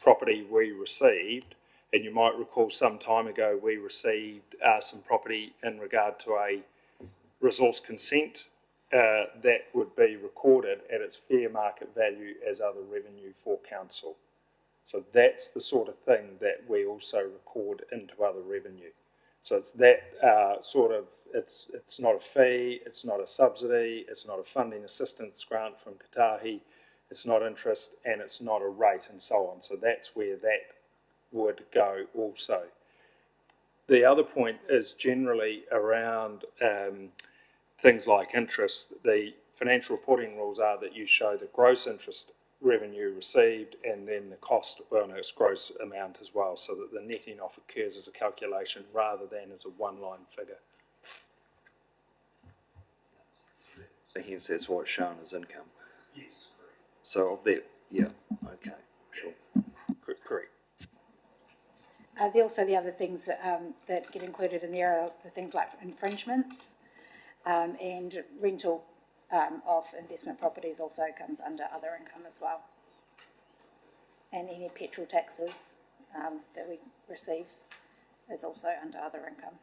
property we received, and you might recall some time ago we received some property in regard to a resource consent that would be recorded at its fair market value as other revenue for council. So that's the sort of thing that we also record into other revenue. So it's that it's not a fee, it's not a subsidy, it's not a funding assistance grant from Kotahi, it's not interest, and it's not a rate, and so on. So that's where that would go also. The other point is generally around things like interest. The financial reporting rules are that you show the gross interest revenue received and then the cost, well, no, it's gross amount as well, so that the netting off occurs as a calculation rather than as a one-line figure. So hence that's what's shown as income. Yes. So of that, yeah, okay, sure. Correct. Also the other things that get included in there are the things like infringements and rental of investment properties also comes under other income as well. And any petrol taxes that we receive is also under other income.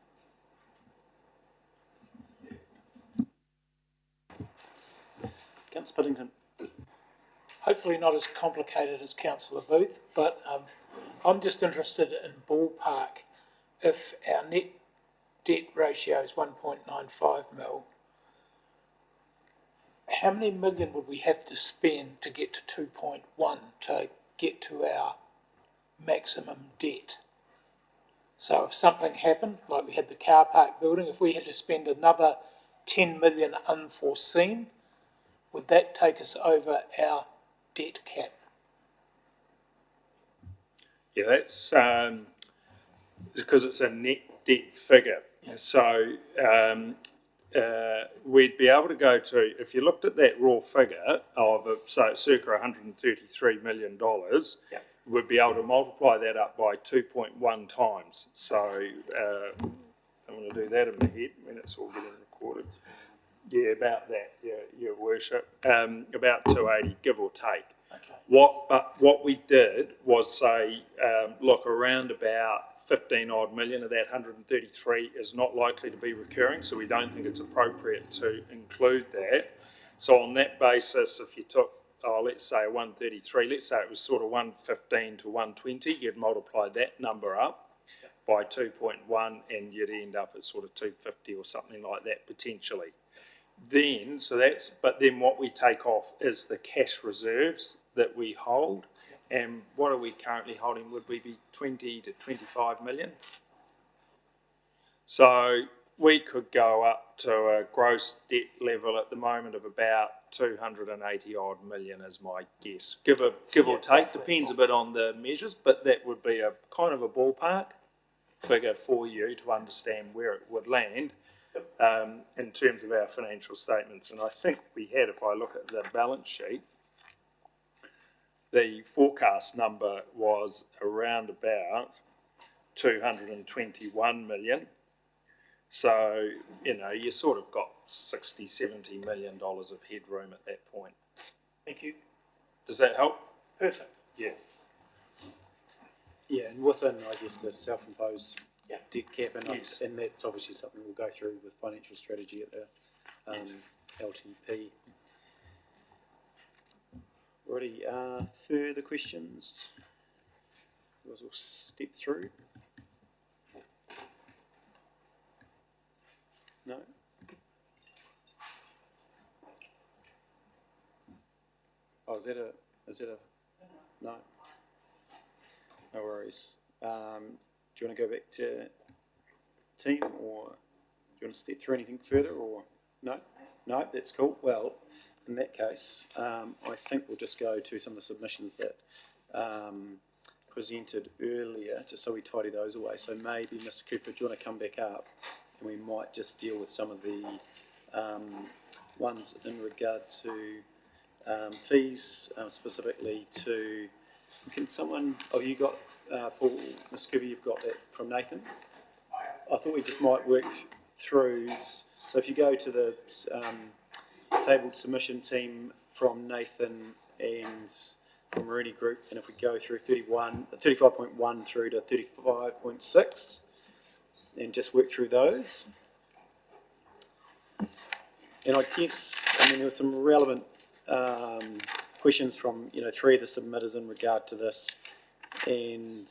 Councillor Piddington. Hopefully not as complicated as Councillor Booth, but I'm just interested in ballpark. If our net debt ratio is 1.95 mil, how many million would we have to spend to get to 2.1 to get to our maximum debt? So if something happened, like we had the car park building, if we had to spend another 10 million unforeseen, would that take us over our debt cap? Yeah, that's because it's a net debt figure. So we'd be able to go to, if you looked at that raw figure of, say, circa $133 million, we'd be able to multiply that up by 2.1 times. So I'm going to do that in my head when it's all getting recorded. Yeah, about that, Your Worship. About 280, give or take. Okay. What we did was say, look, around about 15 odd million of that 133 is not likely to be recurring, so we don't think it's appropriate to include that. So on that basis, if you took, let's say 133, let's say it was sort of 115 to 120, you'd multiply that number up by 2.1 and you'd end up at sort of 250 or something like that potentially. Then, but then what we take off is the cash reserves that we hold. And what are we currently holding? Would we be 20 to 25 million? So we could go up to a gross debt level at the moment of about 280 odd million is my guess. Give or take, depends a bit on the measures, but that would be a kind of a ballpark figure for you to understand where it would land. In terms of our financial statements, and I think we had, if I look at the balance sheet, the forecast number was around about 221 million. So, you sort of got $60–70 million of headroom at that point. Thank you. Does that help? Perfect. Yeah. Yeah, and within, I guess, the self-imposed debt cap, and, Yes. and that's obviously something we'll go through with financial strategy at the LTP. Already, further questions? You guys will step through. No? Oh, is that a, no? No worries. Do you want to go back to team, or do you want to step through anything further, or no? No, that's cool. Well, in that case, I think we'll just go to some of the submissions that presented earlier, just so we tidy those away. So maybe, Mr. Cooper, do you want to come back up, and we might just deal with some of the ones in regard to fees, specifically to, can someone, oh, you got, Paul, Mr. Cooper, you've got that from Nathan? I thought we just might work through, so if you go to the tabled submission team from Nathan and from Rooney Group, and if we go through 35.1 through to 35.6, and just work through those. And I guess, I mean, there were some relevant questions from, three of the submitters in regard to this, and,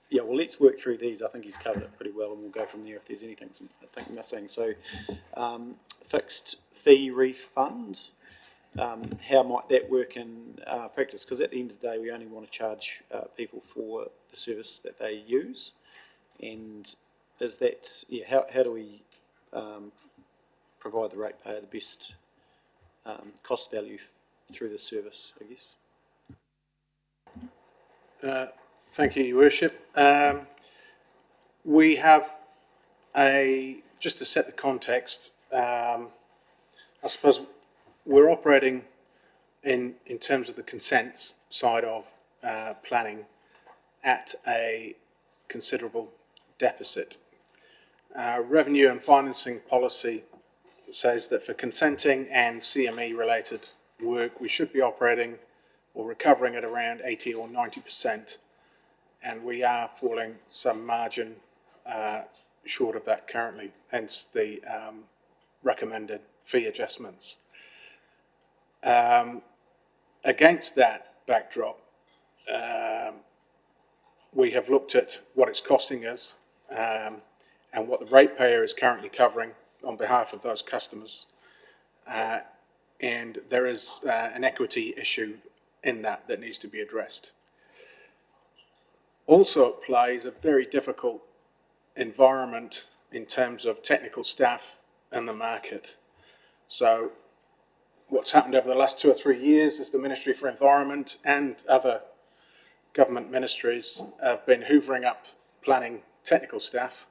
yeah, well, let's work through these. I think he's covered it pretty well, and we'll go from there if there's anything I think missing. So, fixed fee refund, how might that work in practice? Because at the end of the day, we only want to charge people for the service that they use. And is that, yeah, how do we provide the ratepayer the best cost value through the service, I guess? Thank you, Your Worship. We have just to set the context, I suppose we're operating in terms of the consents side of planning at a considerable deficit. Revenue and financing policy says that for consenting and CME related work, we should be operating or recovering at around 80 or 90%. And we are falling some margin short of that currently, hence the recommended fee adjustments. Against that backdrop, we have looked at what it's costing us and what the ratepayer is currently covering on behalf of those customers. And there is an equity issue in that needs to be addressed. Also at play is a very difficult environment in terms of technical staff and the market. So what's happened over the last 2 or 3 years is the Ministry for Environment and other government ministries have been hoovering up planning technical staff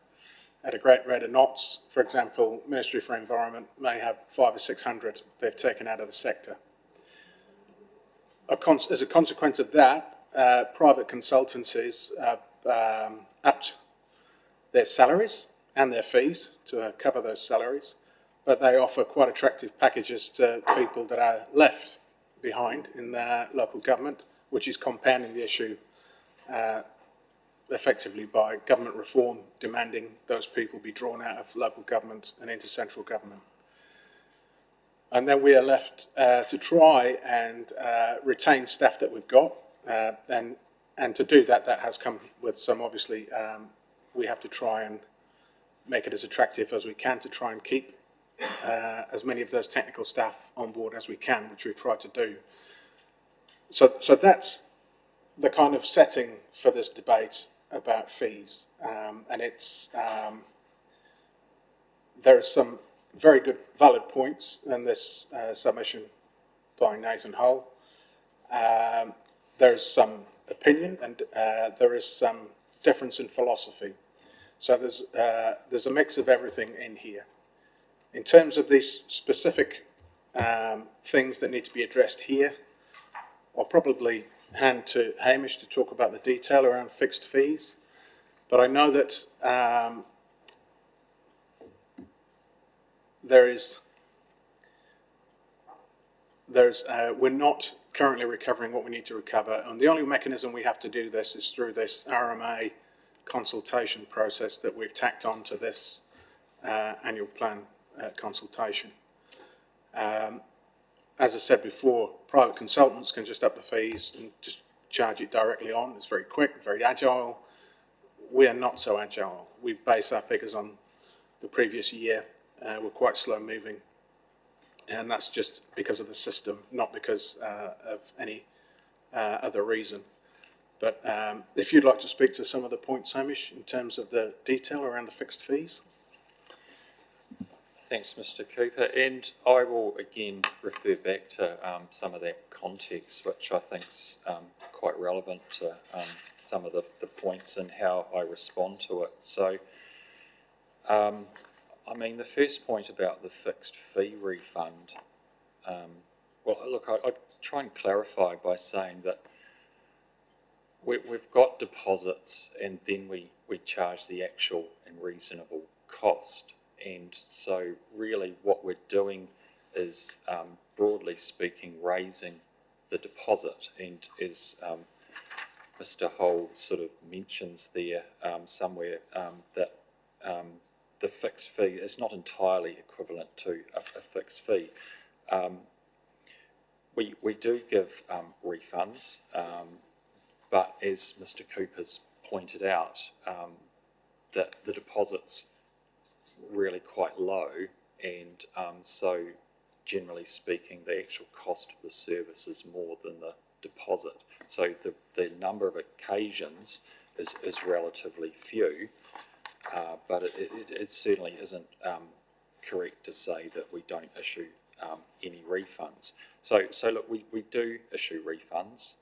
at a great rate of knots. For example, Ministry for Environment may have 500 or 600 they've taken out of the sector. As a consequence of that, private consultancies have upped their salaries and their fees to cover those salaries, but they offer quite attractive packages to people that are left behind in their local government, which is compounding the issue effectively by government reform demanding those people be drawn out of local government and into central government. And then we are left to try and retain staff that we've got, and to do that, that has come with some, obviously, we have to try and make it as attractive as we can to try and keep as many of those technical staff on board as we can, which we've tried to do. So that's the kind of setting for this debate about fees, and it's there are some very good valid points in this submission by Nathan Hull. There is some opinion and there is some difference in philosophy. So there's a mix of everything in here. In terms of these specific things that need to be addressed here, I'll probably hand to Hamish to talk about the detail around fixed fees. But I know that we're not currently recovering what we need to recover, and the only mechanism we have to do this is through this RMA consultation process that we've tacked on to this annual plan consultation. As I said before, private consultants can just up the fees and just charge it directly on. It's very quick, very agile. We are not so agile. We base our figures on the previous year. We're quite slow moving And that's just because of the system, not because of any other reason. But if you'd like to speak to some of the points, Hamish, in terms of the detail around the fixed fees. Thanks, Mr. Cooper, and I will again refer back to some of that context, which I think is quite relevant to some of the points and how I respond to it. So, I mean, the first point about the fixed fee refund, well, look, I'd try and clarify by saying that we've got deposits and then we charge the actual and reasonable cost. And so really what we're doing is, broadly speaking, raising the deposit. And as Mr. Hull sort of mentions there somewhere, that the fixed fee is not entirely equivalent to a fixed fee. We do give refunds, but as Mr. Cooper's pointed out, that the deposits really quite low, and so generally speaking the actual cost of the service is more than the deposit. So the number of occasions is relatively few, but it certainly isn't correct to say that we don't issue any refunds. So look, we do issue refunds,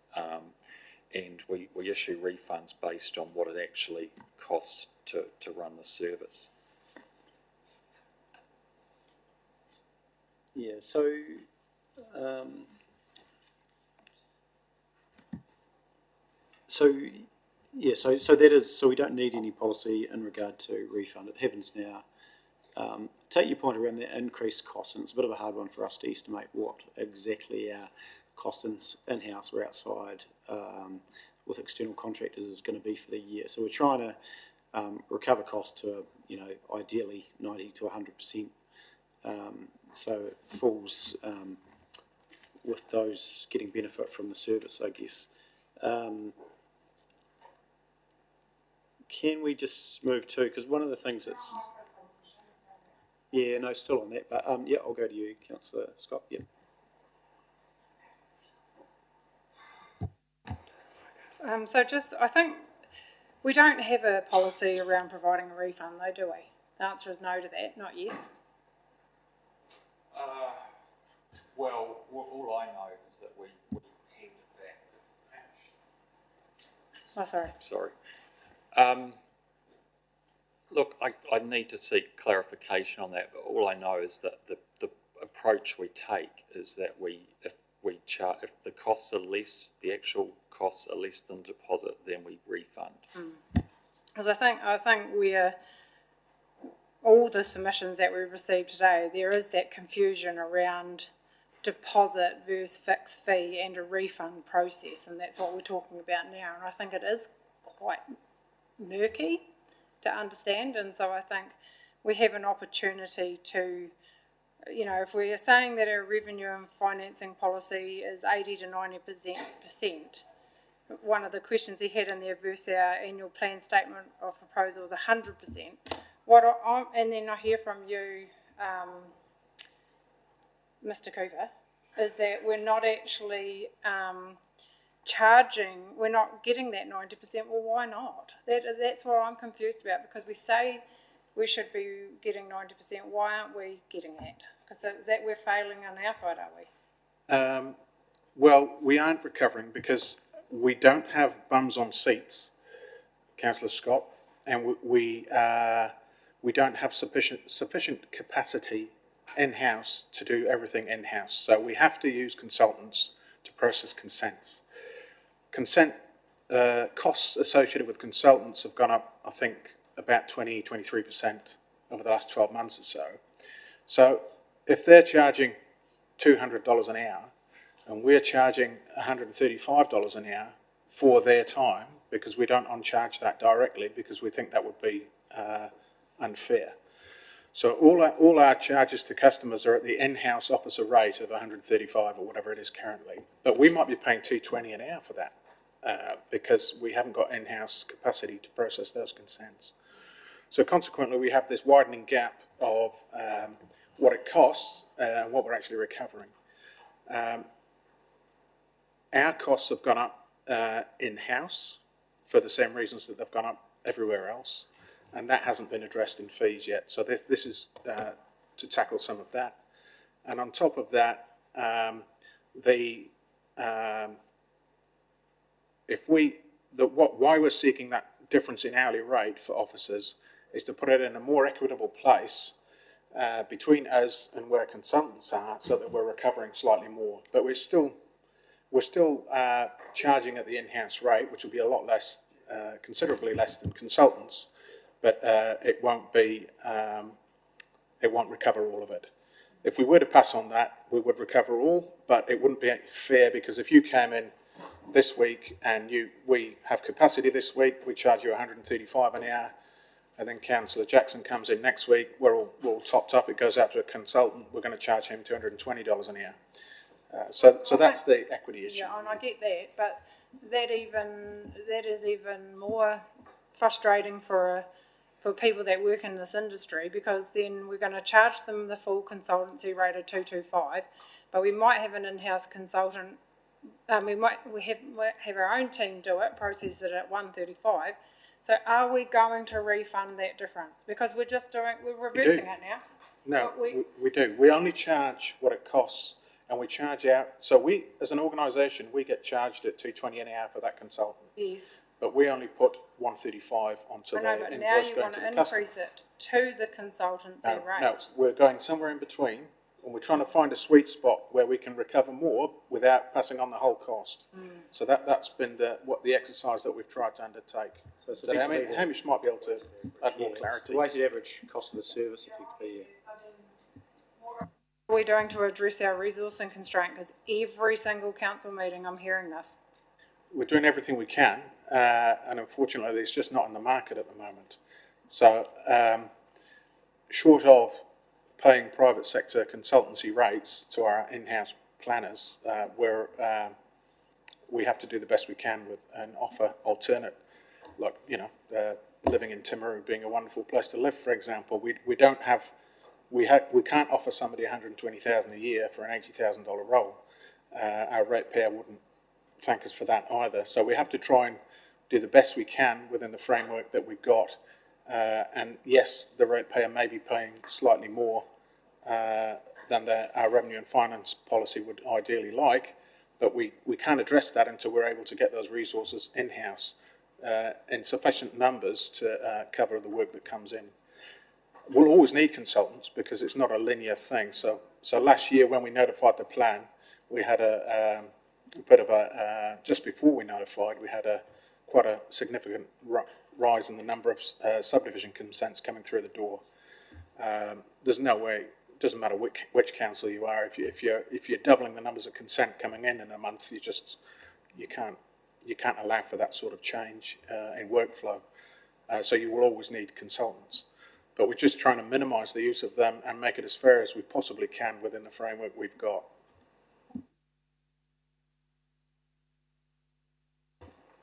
and we issue refunds based on what it actually costs to run the service. Yeah, so that is, so we don't need any policy in regard to refund. It happens now. Take your point around the increased cost, and it's a bit of a hard one for us to estimate what exactly our cost in-house or outside with external contractors is going to be for the year. So we're trying to recover costs to, ideally 90 to 100%. So it falls with those getting benefit from the service, I guess. Can we just move to, because one of the things that's, yeah, no, still on that, but yeah, I'll go to you, Councillor Scott. Yeah. I think we don't have a policy around providing a refund though, do we? The answer is no to that, not yes. Well, all I know is that we hand it back with cash. Oh, sorry. Look, I need to seek clarification on that, but all I know is that the approach we take is that if the costs are less, the actual costs are less than deposit, then we refund. Because I think all the submissions that we received today, there is that confusion around deposit versus fixed fee and a refund process, and that's what we're talking about now. And I think it is quite murky to understand, and so I think we have an opportunity to, if we are saying that our revenue and financing policy is 80 to 90%, one of the questions he had in there versus our annual plan statement of proposal is 100%. And then I hear from you, Mr. Cooper, is that we're not actually we're not getting that 90%. Well, why not? That's what I'm confused about, because we say we should be getting 90%. Why aren't we getting that? Because is that we're failing on our side, are we? Well, we aren't recovering because we don't have bums on seats, Councillor Scott, and we don't have sufficient capacity in-house to do everything in-house. So we have to use consultants to process consents. Consent costs associated with consultants have gone up, I think, about 23% over the last 12 months or so. So if they're charging $200 an hour and we're charging $135 an hour for their time, because we don't on-charge that directly because we think that would be unfair. So all our charges to customers are at the in-house officer rate of $135 or whatever it is currently. But we might be paying $220 an hour for that because we haven't got in-house capacity to process those consents. So consequently, we have this widening gap of what it costs what we're actually recovering. Our costs have gone up in-house for the same reasons that they've gone up everywhere else, and that hasn't been addressed in fees yet. So this is to tackle some of that. And on top of that, why we're seeking that difference in hourly rate for officers is to put it in a more equitable place between us and where consultants are, so that we're recovering slightly more. But we're still charging at the in-house rate, which will be a lot less, considerably less than consultants, but it won't recover all of it. If we were to pass on that, we would recover all, but it wouldn't be fair, because if you came in this week and we have capacity this week, we charge you 135 an hour, and then Councillor Jackson comes in next week, we're all topped up, it goes out to a consultant, we're going to charge him $220 an hour. So that's the equity issue. Yeah, and I get that, but that is even more frustrating for people that work in this industry, because then we're going to charge them the full consultancy rate of 225, but we might have an in-house consultant. We have our own team do it, process it at 135. So are we going to refund that difference? Because we're reversing it now. No, we do. We only charge what it costs, and we charge out. So we, as an organisation, we get charged at $220 an hour for that consultant. Yes. But we only put 135 onto the invoice going to the customer. But now you want to increase it to the consultancy rate. No, we're going somewhere in between, and we're trying to find a sweet spot where we can recover more without passing on the whole cost. So that's been the exercise that we've tried to undertake. So it's Hamish might be able to add more clarity. It's the weighted average cost of the service effectively. What are we doing to address our resourcing constraint? Because every single council meeting I'm hearing this. We're doing everything we can, and unfortunately it's just not in the market at the moment. So short of paying private sector consultancy rates to our in-house planners, we have to do the best we can with and offer alternate, like, living in Timaru being a wonderful place to live, for example. We can't offer somebody $120,000 a year for an $80,000 role. Our ratepayer wouldn't thank us for that either. So we have to try and do the best we can within the framework that we've got. And yes, the ratepayer may be paying slightly more than our revenue and finance policy would ideally like, but we can't address that until we're able to get those resources in-house in sufficient numbers to cover the work that comes in. We'll always need consultants because it's not a linear thing. So last year when we notified the plan, we had a bit of just before we notified, we had quite a significant rise in the number of subdivision consents coming through the door. There's no way, it doesn't matter which council you are, if you're doubling the numbers of consent coming in a month, you can't allow for that sort of change in workflow. So you will always need consultants. But we're just trying to minimise the use of them and make it as fair as we possibly can within the framework we've got.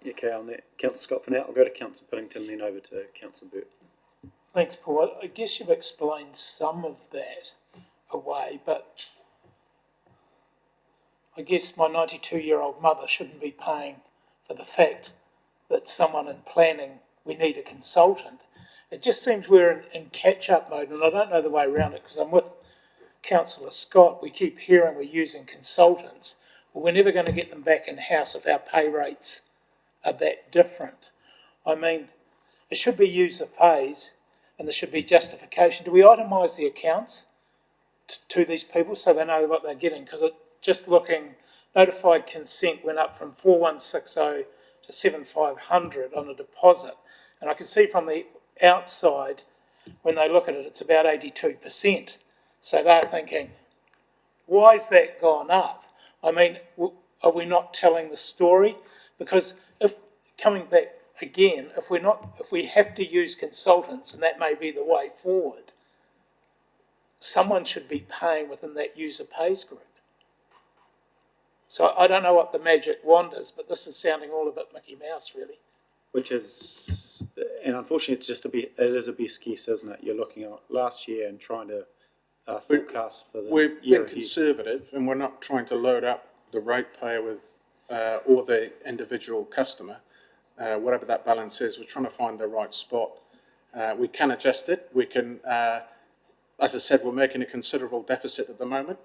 Okay, on that, Councillor Scott for now. I'll go to Councillor Piddington, then over to Councillor Burt. Thanks, Paul. I guess you've explained some of that away, but I guess my 92-year-old mother shouldn't be paying for the fact that someone in planning, we need a consultant. It just seems we're in catch-up mode, and I don't know the way around it, because I'm with Councillor Scott. We keep hearing we're using consultants, but we're never going to get them back in-house if our pay rates are that different. I mean, it should be user pays, and there should be justification. Do we itemise the accounts to these people so they know what they're getting? Because just looking, notified consent went up from 4160 to 7500 on a deposit, and I can see from the outside, when they look at it, it's about 82%. So they're thinking, why's that gone up? I mean, are we not telling the story? Because coming back again, if we have to use consultants, and that may be the way forward, someone should be paying within that user pays group. So I don't know what the magic wand is, but this is sounding all a bit Mickey Mouse, really. Which is, and unfortunately, it is a best guess, isn't it? You're looking at last year and trying to forecast for the We've year been ahead? conservative, and we're not trying to load up the ratepayer with, or the individual customer. Whatever that balance is, we're trying to find the right spot. We can adjust it. We can, as I said, we're making a considerable deficit at the moment.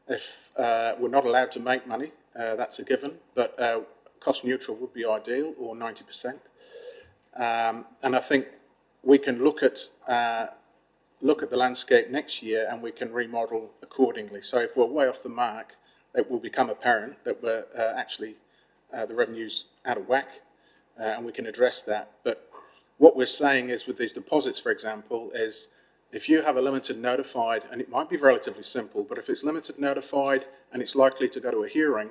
If we're not allowed to make money, that's a given, but cost neutral would be ideal, or 90%. And I think we can look at the landscape next year, and we can remodel accordingly. So if we're way off the mark, it will become apparent that we're actually the revenue's out of whack, and we can address that. But what we're saying is, with these deposits, for example, is if you have a limited notified, and it might be relatively simple, but if it's limited notified and it's likely to go to a hearing,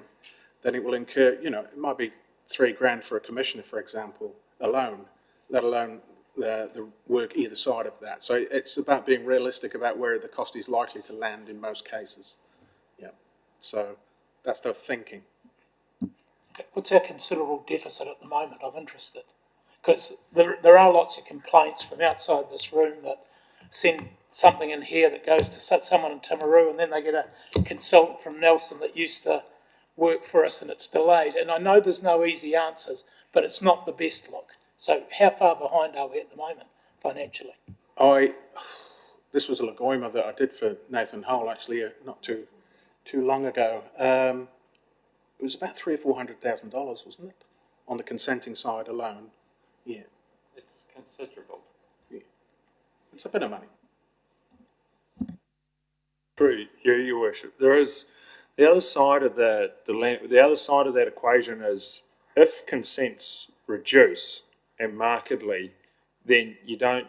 then it will incur, you know, it might be $3,000 for a commissioner, for example, alone, let alone the work either side of that. So it's about being realistic about where the cost is likely to land in most cases. Yeah. So that's the thinking. What's our considerable deficit at the moment? I'm interested. Because there are lots of complaints from outside this room that send something in here that goes to someone in Timaru, and then they get a consultant from Nelson that used to work for us, and it's delayed. And I know there's no easy answers, but it's not the best look. So how far behind are we at the moment financially? This was a Lagoima that I did for Nathan Hull, actually, not too long ago. It was about $300,000 or $400,000, wasn't it, on the consenting side alone? Yeah. It's considerable. Yeah. It's a bit of money. True, yeah, Your Worship. There is the other side of the other side of that equation is if consents reduce and markedly, then you don't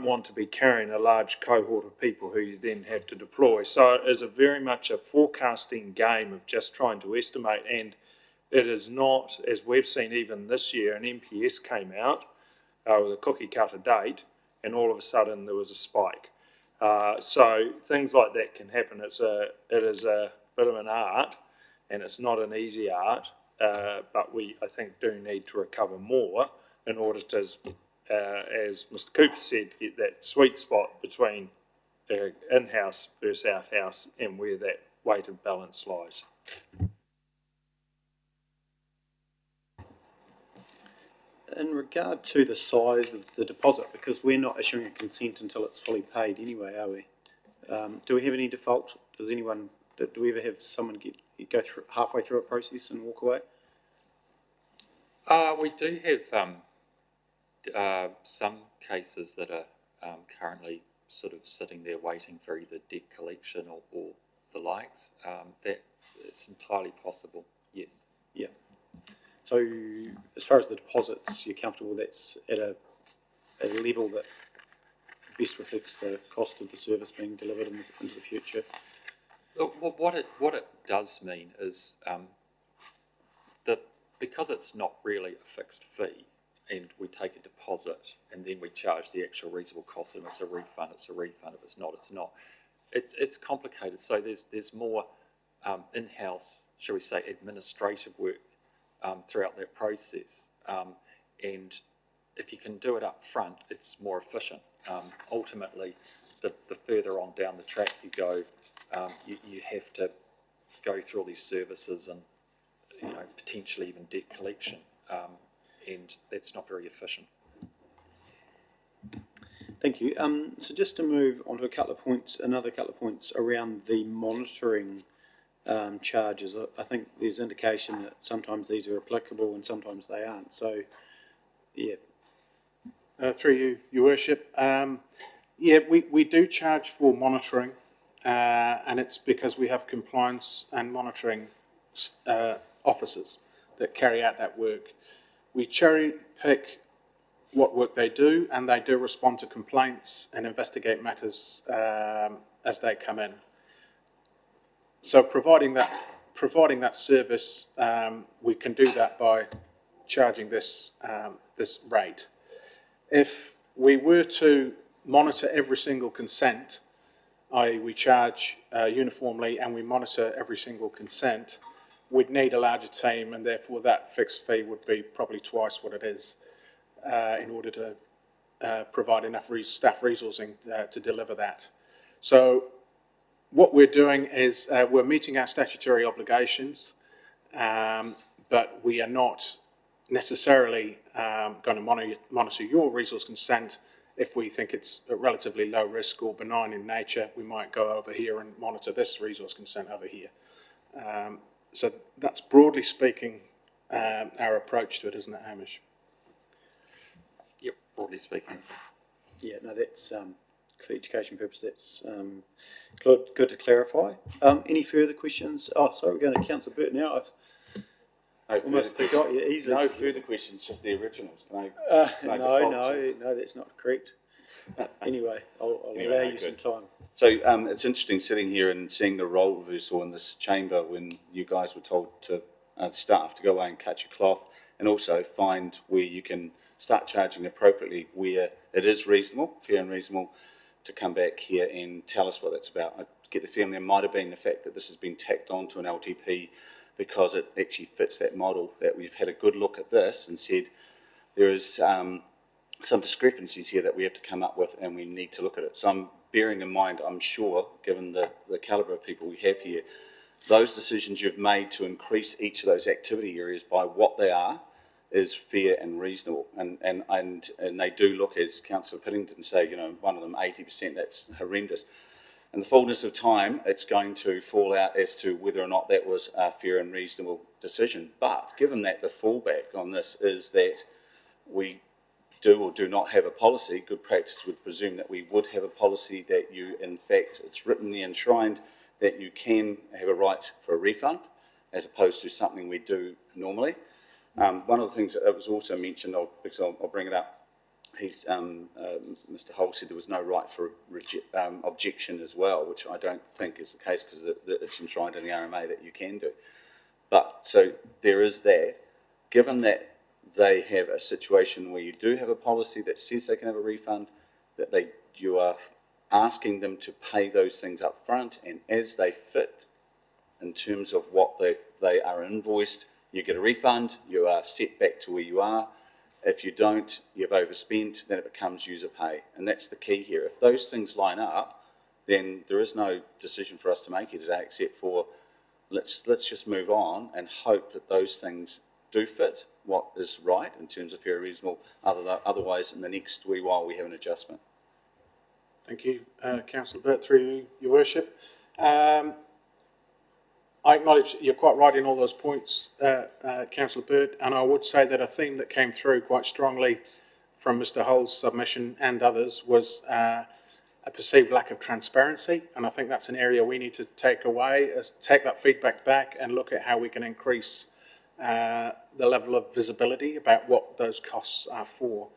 want to be carrying a large cohort of people who you then have to deploy. So it is very much a forecasting game of just trying to estimate, and it is not, as we've seen even this year, an MPS came out with a cookie cutter date, and all of a sudden there was a spike. So things like that can happen. It is a bit of an art, and it's not an easy art, but I think do need to recover more in order to, as Mr. Cooper said, get that sweet spot between in-house versus out-house and where that weighted balance lies. In regard to the size of the deposit, because we're not issuing a consent until it's fully paid anyway, are we? Do we have any default? Do we ever have someone go through halfway through a process and walk away? We do have some cases that are currently sort of sitting there waiting for either debt collection or the likes. That is entirely possible, yes. Yeah. So as far as the deposits, you're comfortable that's at a level that best reflects the cost of the service being delivered into the future? Look, what it does mean is that because it's not really a fixed fee, and we take a deposit and then we charge the actual reasonable cost, and it's a refund, it's a refund. If it's not, it's not. It's complicated. So there's more in-house, shall we say, administrative work throughout that process. And if you can do it up front, it's more efficient. Ultimately, the further on down the track you go, you have to go through all these services and potentially even debt collection. And that's not very efficient. Thank you. So just to move on to another couple of points around the monitoring charges. I think there's indication that sometimes these are applicable and sometimes they aren't. So, yeah. Through you, Your Worship. Yeah, we do charge for monitoring, and it's because we have compliance and monitoring officers that carry out that work. We cherry pick what work they do, and they do respond to complaints and investigate matters as they come in. So providing that service, we can do that by charging this rate. If we were to monitor every single consent, i.e. we charge uniformly and we monitor every single consent, we'd need a larger team, and therefore that fixed fee would be probably twice what it is in order to provide enough staff resourcing to deliver that. So what we're doing is we're meeting our statutory obligations, but we are not necessarily going to monitor your resource consent. If we think it's a relatively low risk or benign in nature, we might go over here and monitor this resource consent over here. So that's broadly speaking our approach to it, isn't it, Hamish? Yep, broadly speaking. Yeah, no, that's, for education purpose, that's good to clarify. Any further questions? Oh, sorry, we're going to Councillor Burt now. I've almost forgot you easily. No further questions, just the originals. Can I No, that's not correct. Anyway, I'll allow you some time. So it's interesting sitting here and seeing the role reversal in this chamber when you guys were told to staff to go away and cut your cloth, and also find where you can start charging appropriately where it is reasonable, fair and reasonable, to come back here and tell us what that's about. I get the feeling there might have been the fact that this has been tacked on to an LTP because it actually fits that model, that we've had a good look at this and said there is some discrepancies here that we have to come up with and we need to look at it. So I'm bearing in mind, I'm sure, given the calibre of people we have here, those decisions you've made to increase each of those activity areas by what they are is fair and reasonable. And they do look, as Councillor Piddington say, you know, one of them 80%, that's horrendous. In the fullness of time, it's going to fall out as to whether or not that was a fair and reasonable decision. But given that the fallback on this is that we do or do not have a policy, good practice would presume that we would have a policy that you, in fact, it's written there enshrined that you can have a right for a refund as opposed to something we do normally. One of the things that was also mentioned, because I'll bring it up, Mr. Hull said there was no right for objection as well, which I don't think is the case because it's enshrined in the RMA that you can do. But so there is that. Given that they have a situation where you do have a policy that says they can have a refund, that you are asking them to pay those things up front, and as they fit in terms of what they are invoiced, you get a refund, you are set back to where you are. If you don't, you've overspent, then it becomes user pay. And that's the key here. If those things line up, then there is no decision for us to make here today except for let's just move on and hope that those things do fit what is right in terms of fair and reasonable. Otherwise, in the next wee while, we have an adjustment. Thank you, Councillor Burt, through you, Your Worship. I acknowledge that you're quite right in all those points, Councillor Burt, and I would say that a theme that came through quite strongly from Mr. Hull's submission and others was a perceived lack of transparency, and I think that's an area we need to take that feedback back and look at how we can increase the level of visibility about what those costs are for.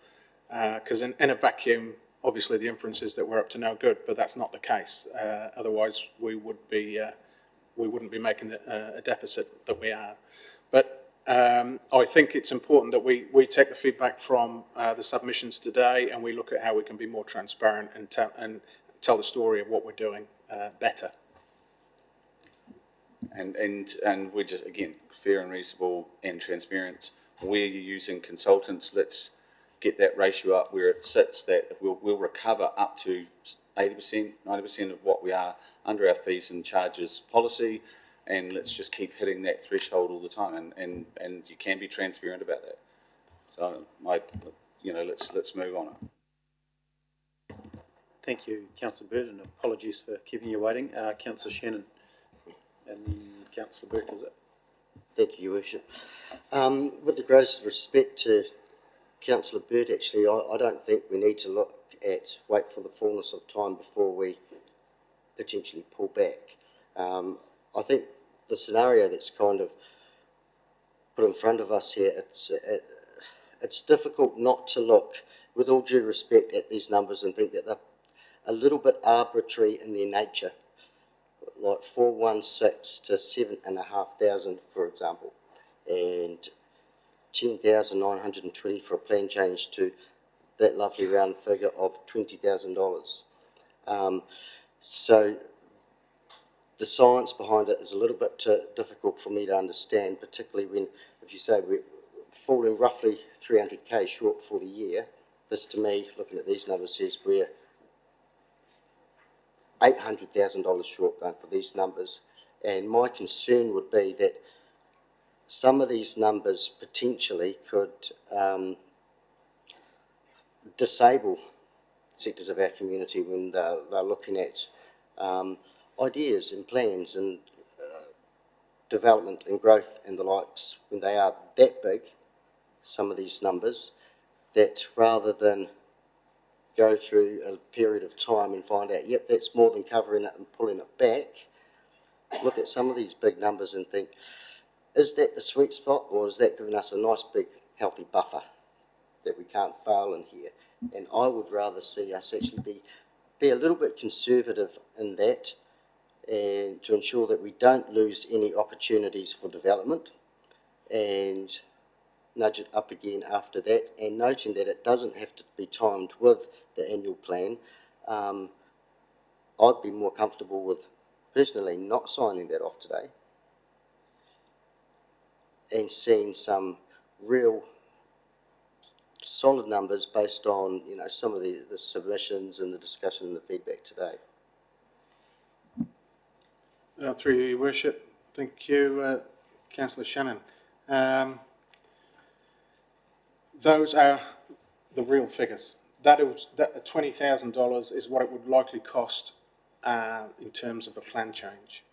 Because in a vacuum, obviously the inference is that we're up to no good, but that's not the case. Otherwise, we wouldn't be making a deficit that we are. But I think it's important that we take the feedback from the submissions today and we look at how we can be more transparent and tell the story of what we're doing better. And we're just, again, fair and reasonable and transparent. Where you're using consultants, let's get that ratio up where it sits, that we'll recover up to 80%, 90% of what we are under our fees and charges policy, and let's just keep hitting that threshold all the time, and you can be transparent about that. So, let's move on it. Thank you, Councillor Burt, and apologies for keeping you waiting. Councillor Shannon, and then Councillor Burt, is it? Thank you, Your Worship. With the greatest respect to Councillor Burt, actually, I don't think we need to wait for the fullness of time before we potentially pull back. I think the scenario that's kind of put in front of us here, it's difficult not to look, with all due respect, at these numbers and think that they're a little bit arbitrary in their nature, like 416 to 7,500, for example, and 10,920 for a plan change to that lovely round figure of $20,000. So the science behind it is a little bit difficult for me to understand, particularly when, if you say we're falling roughly 300k short for the year, this to me, looking at these numbers, says we're $800,000 short going for these numbers. And my concern would be that some of these numbers potentially could disable sectors of our community when they're looking at ideas and plans and development and growth and the likes. When they are that big, some of these numbers, that rather than go through a period of time and find out, yep, that's more than covering it and pulling it back, look at some of these big numbers and think, is that the sweet spot, or is that giving us a nice big healthy buffer that we can't fail in here? And I would rather see us actually be a little bit conservative in that, and to ensure that we don't lose any opportunities for development, and nudge it up again after that, and noting that it doesn't have to be timed with the annual plan. I'd be more comfortable with personally not signing that off today and seeing some real solid numbers based on, you know, some of the submissions and the discussion and the feedback today. Through you, Your Worship. Thank you, Councillor Shannon. Those are the real figures. That $20,000 is what it would likely cost in terms of a plan change.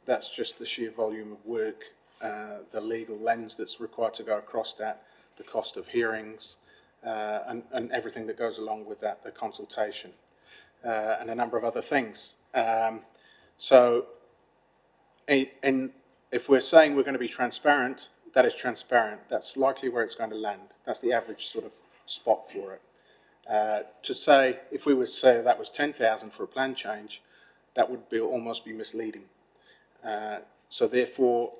That's just the sheer volume of work, the legal lens that's required to go across that, the cost of hearings, and everything that goes along with that, the consultation, and a number of other things. So, and if we're saying we're going to be transparent, that is transparent. That's likely where it's going to land. That's the average sort of spot for it. To say, if we were to say that was 10,000 for a plan change, that would almost be misleading. So therefore,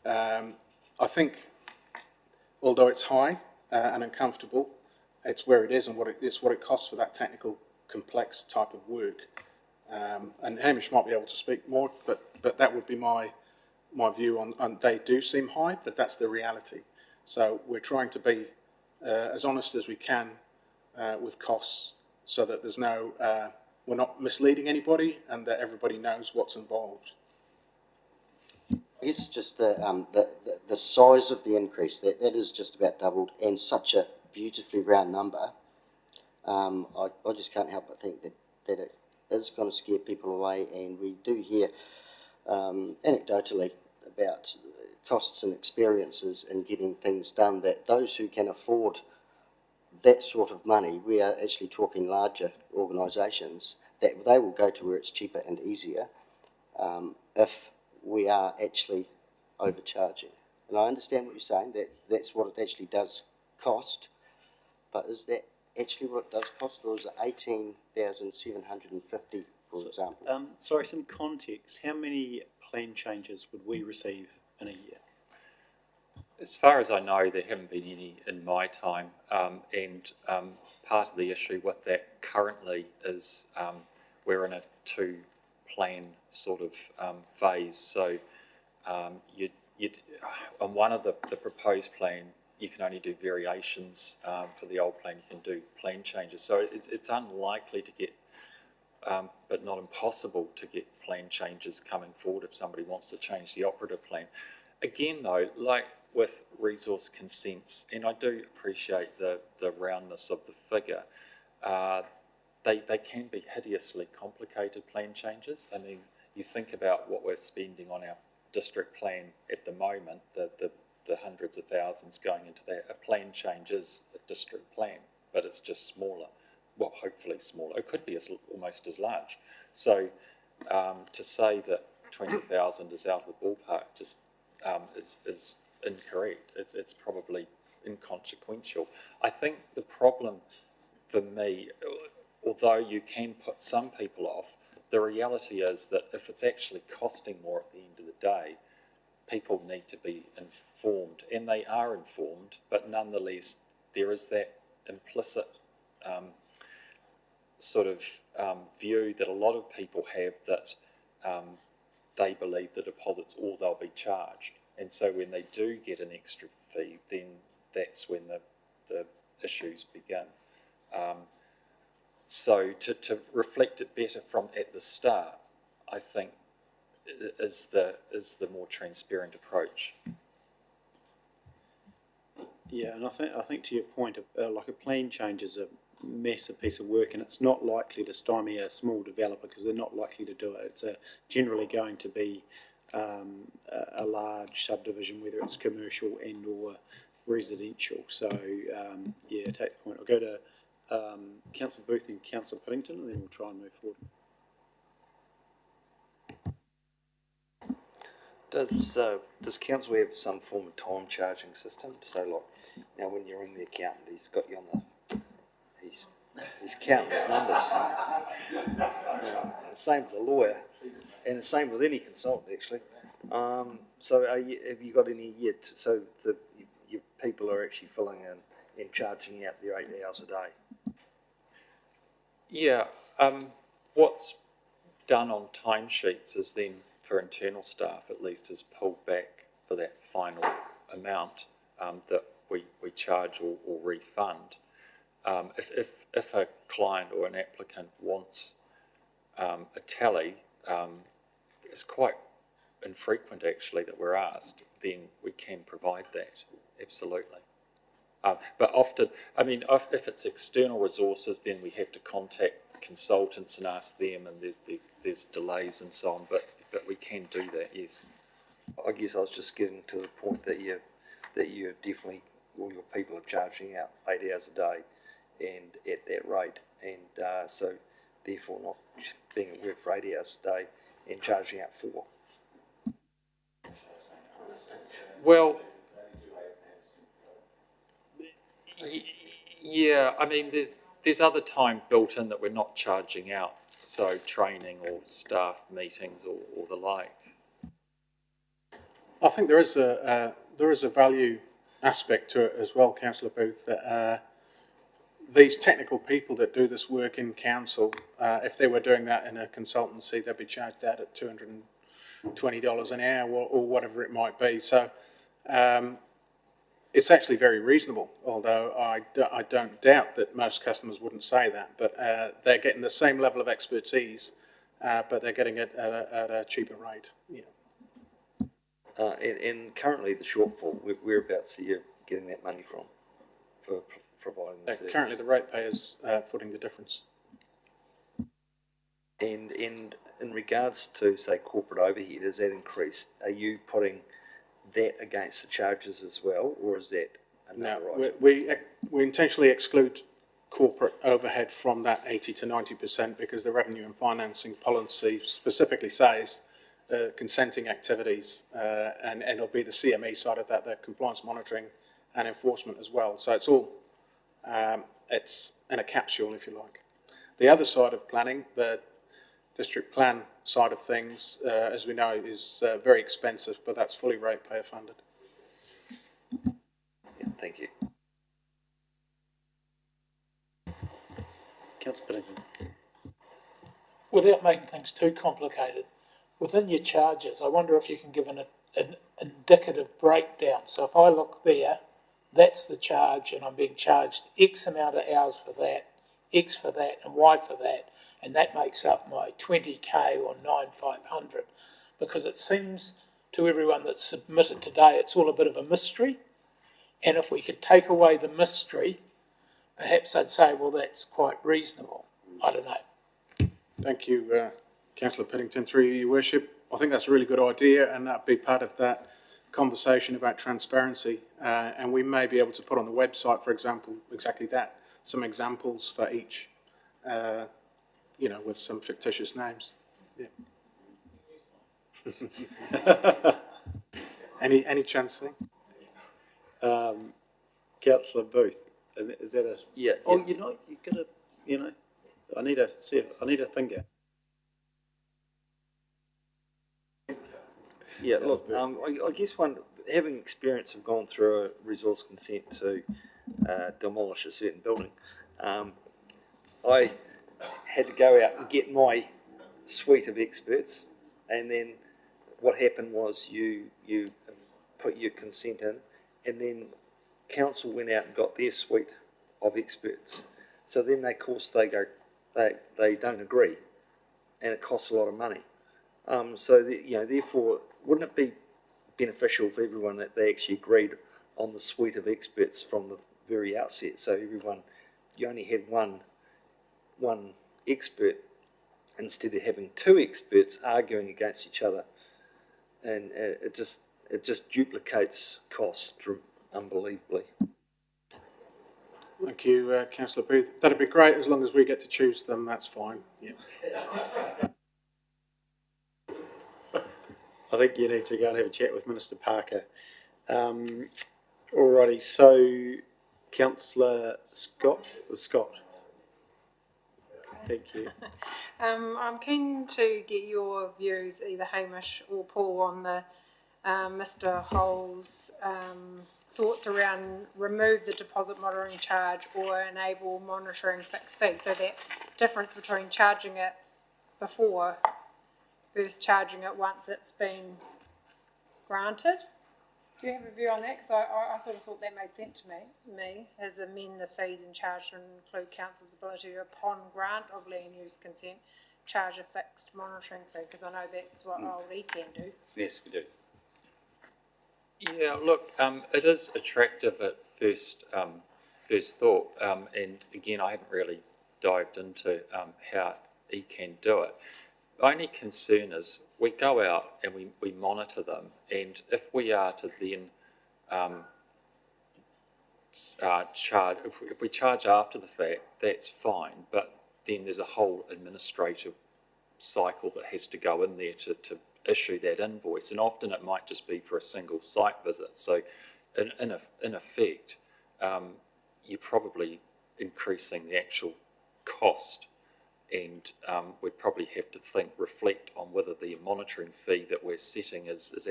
I think, although it's high and uncomfortable, it's where it is and it's what it costs for that technical, complex type of work. And Hamish might be able to speak more, but that would be my view on they do seem high, but that's the reality. So we're trying to be as honest as we can with costs, so that there's no, we're not misleading anybody, and that everybody knows what's involved. It's just the size of the increase, that is just about doubled, and such a beautifully round number. I just can't help but think that it is going to scare people away, and we do hear anecdotally about costs and experiences in getting things done, that those who can afford that sort of money, we are actually talking larger organisations, that they will go to where it's cheaper and easier if we are actually overcharging. And I understand what you're saying, that that's what it actually does cost, but is that actually what it does cost, or is it 18,750, for example? Sorry, some context. How many plan changes would we receive in a year? As far as I know, there haven't been any in my time, and part of the issue with that currently is we're in a two-plan sort of phase. So you'd on one of the proposed plan, you can only do variations for the old plan. You can do plan changes. So it's unlikely to get, but not impossible to get plan changes coming forward if somebody wants to change the operative plan. Again, though, like with resource consents, and I do appreciate the roundness of the figure, they can be hideously complicated plan changes. I mean, you think about what we're spending on our district plan at the moment, the hundreds of thousands going into that. A plan change is a district plan, but it's just smaller. Well, hopefully smaller. It could be almost as large. So to say that 20,000 is out of the ballpark just is incorrect. It's probably inconsequential. I think the problem for me, although you can put some people off, the reality is that if it's actually costing more at the end of the day, people need to be informed, and they are informed, but nonetheless there is that implicit sort of view that a lot of people have that they believe the deposit's all they'll be charged. And so when they do get an extra fee, then that's when the issues begin. So to reflect it better from at the start, I think, is the more transparent approach. Yeah, and I think to your point, like a plan change is a massive piece of work, and it's not likely to stymie a small developer because they're not likely to do it. It's generally going to be a large subdivision, whether it's commercial and or residential. So yeah, take the point. I'll go to Councillor Booth and Councillor Piddington, and then we'll try and move forward. Does council have some form of time charging system? So like, now when you ring the accountant, he's got you on the, he's counting his numbers. Same with the lawyer, and the same with any consultant actually. So have you got any yet? So that your people are actually filling in and charging out their 8 hours a day. Yeah, what's done on timesheets is then, for internal staff at least, is pulled back for that final amount that we charge or refund. If a client or an applicant wants a tally, it's quite infrequent actually that we're asked, then we can provide that, absolutely. But often, I mean, if it's external resources, then we have to contact consultants and ask them, and there's delays and so on, but we can do that, yes. I guess I was just getting to the point that you're definitely, all your people are charging out 8 hours a day and at that rate, and so therefore not being at work for 8 hours a day and charging out 4. Well, yeah, I mean, there's other time built in that we're not charging out, so training or staff meetings or the like. I think there is a value aspect to it as well, Councillor Booth, that these technical people that do this work in council, if they were doing that in a consultancy, they'd be charged that at $220 an hour or whatever it might be. So it's actually very reasonable, although I don't doubt that most customers wouldn't say that, but they're getting the same level of expertise, but they're getting it at a cheaper rate. Yeah. And currently the shortfall, whereabouts are you getting that money from for providing the service? Currently the ratepayers footing the difference. And in regards to, say, corporate overhead, is that increased? Are you putting that against the charges as well, or is that another item? We intentionally exclude corporate overhead from that 80 to 90% because the revenue and financing policy specifically says consenting activities, and it'll be the CME side of that, the compliance monitoring and enforcement as well. So it's all, it's in a capsule, if you like. The other side of planning, the district plan side of things, as we know, is very expensive, but that's fully ratepayer funded. Yeah, thank you. Councillor Piddington. Without making things too complicated, within your charges, I wonder if you can give an indicative breakdown. So if I look there, that's the charge, and I'm being charged X amount of hours for that, X for that, and Y for that, and that makes up my 20k or 9,500, because it seems to everyone that's submitted today it's all a bit of a mystery, and if we could take away the mystery, perhaps I'd say, well, that's quite reasonable. I don't know. Thank you, Councillor Piddington, through you, Your Worship. I think that's a really good idea, and that'd be part of that conversation about transparency, and we may be able to put on the website, for example, exactly that, some examples for each, you know, with some fictitious names. Yeah. Any chancing? Councillor Booth, is that a... Yeah. Oh, you know, you're gonna, you know, I need a finger. Yeah, look, I guess having experience of going through a resource consent to demolish a certain building, I had to go out and get my suite of experts, and then what happened was you put your consent in, and then council went out and got their suite of experts. So then they go they don't agree, and it costs a lot of money. Therefore, wouldn't it be beneficial for everyone that they actually agreed on the suite of experts from the very outset? So you only had one expert instead of having two experts arguing against each other, and it just duplicates costs unbelievably. Thank you, Councillor Booth. That'd be great as long as we get to choose them. That's fine. Yeah. I think you need to go and have a chat with Minister Parker. Alrighty, so Councillor Scott. Thank you. I'm keen to get your views, either Hamish or Paul, on the Mr. Hull's thoughts around remove the deposit monitoring charge or enable monitoring fixed fee. So that difference between charging it before versus charging it once it's been granted. Do you have a view on that? Because I sort of thought that made sense to me, as amend the fees and charge to include council's ability to, upon grant of land use consent, charge a fixed monitoring fee, because I know that's what old can do. Yes, we do. Yeah, look, it is attractive at first thought, and again, I haven't really dived into how he can do it. My only concern is we go out and we monitor them, and if we are to then charge, if we charge after the fact, that's fine, but then there's a whole administrative cycle that has to go in there to issue that invoice, and often it might just be for a single site visit. So in effect, you're probably increasing the actual cost, and we'd probably have to reflect on whether the monitoring fee that we're setting is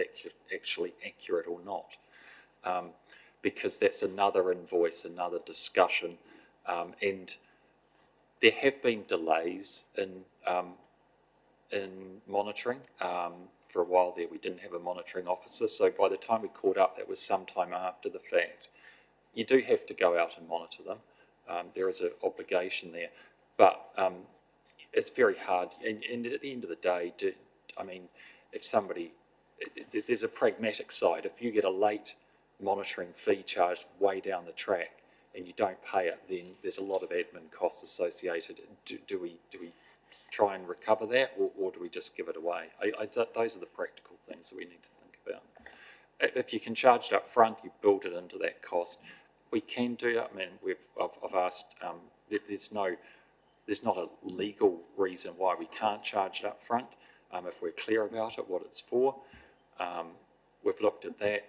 actually accurate or not, because that's another invoice, another discussion, and there have been delays in monitoring. For a while there, we didn't have a monitoring officer, so by the time we caught up, that was sometime after the fact. You do have to go out and monitor them. There is an obligation there, but it's very hard. And at the end of the day, if somebody, there's a pragmatic side. If you get a late monitoring fee charged way down the track and you don't pay it, then there's a lot of admin costs associated. Do we try and recover that, or do we just give it away? Those are the practical things that we need to think about. If you can charge it up front, you build it into that cost. We can do that. I've asked. There's not a legal reason why we can't charge it up front if we're clear about it, what it's for. We've looked at that.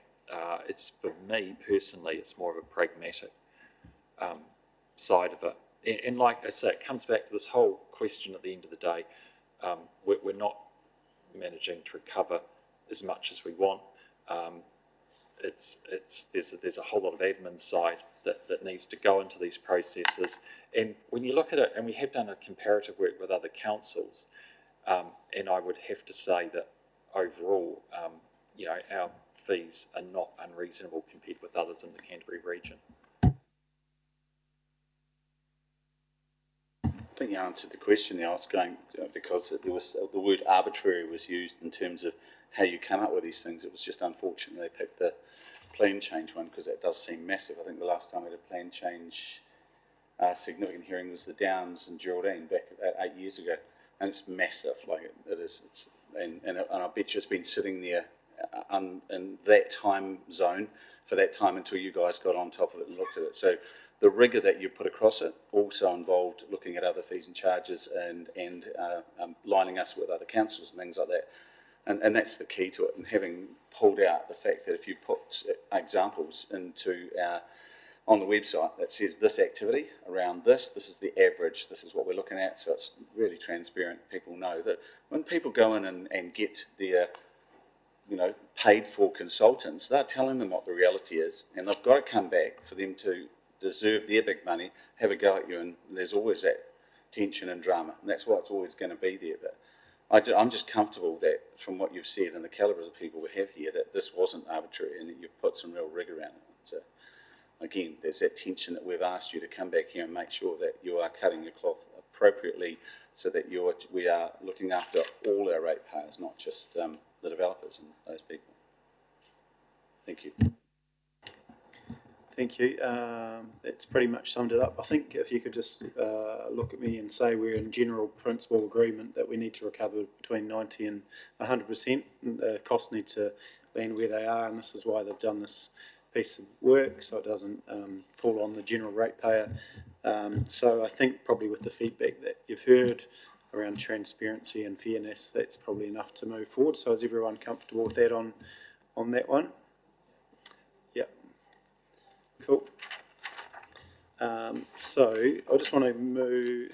It's, for me personally, it's more of a pragmatic side of it. And like I say, it comes back to this whole question at the end of the day. We're not managing to recover as much as we want. There's a whole lot of admin side that needs to go into these processes. And when you look at it, and we have done a comparative work with other councils, and I would have to say that overall, our fees are not unreasonable compared with others in the Canterbury region. I think you answered the question there. I was going, because there was the word arbitrary was used in terms of how you come up with these things. It was just unfortunate they picked the plan change one, because that does seem massive. I think the last time we had a plan change significant hearing was the Downs in Geraldine back 8 years ago, and it's massive. Like it is. And I bet you it's been sitting there in that time zone for that time until you guys got on top of it and looked at it. So the rigour that you put across it also involved looking at other fees and charges and lining us with other councils and things like that. And that's the key to it. And having pulled out the fact that if you put examples into on the website that says this activity around this is the average, this is what we're looking at, so it's really transparent. People know that when people go in and get their paid for consultants, they're telling them what the reality is, and they've got to come back for them to deserve their big money, have a go at you, and there's always that tension and drama, and that's why it's always going to be there. But I'm just comfortable that from what you've said and the calibre of the people we have here, that this wasn't arbitrary and that you've put some real rigour around it. So again, there's that tension that we've asked you to come back here and make sure that you are cutting your cloth appropriately so that we are looking after all our ratepayers, not just the developers and those people. Thank you. Thank you. That's pretty much summed it up. I think if you could just look at me and say we're in general principle agreement that we need to recover between 90 and 100%. The costs need to land where they are, and this is why they've done this piece of work, so it doesn't fall on the general ratepayer. So I think probably with the feedback that you've heard around transparency and fairness, that's probably enough to move forward. So is everyone comfortable with that on that one? Cool. So I just want to move.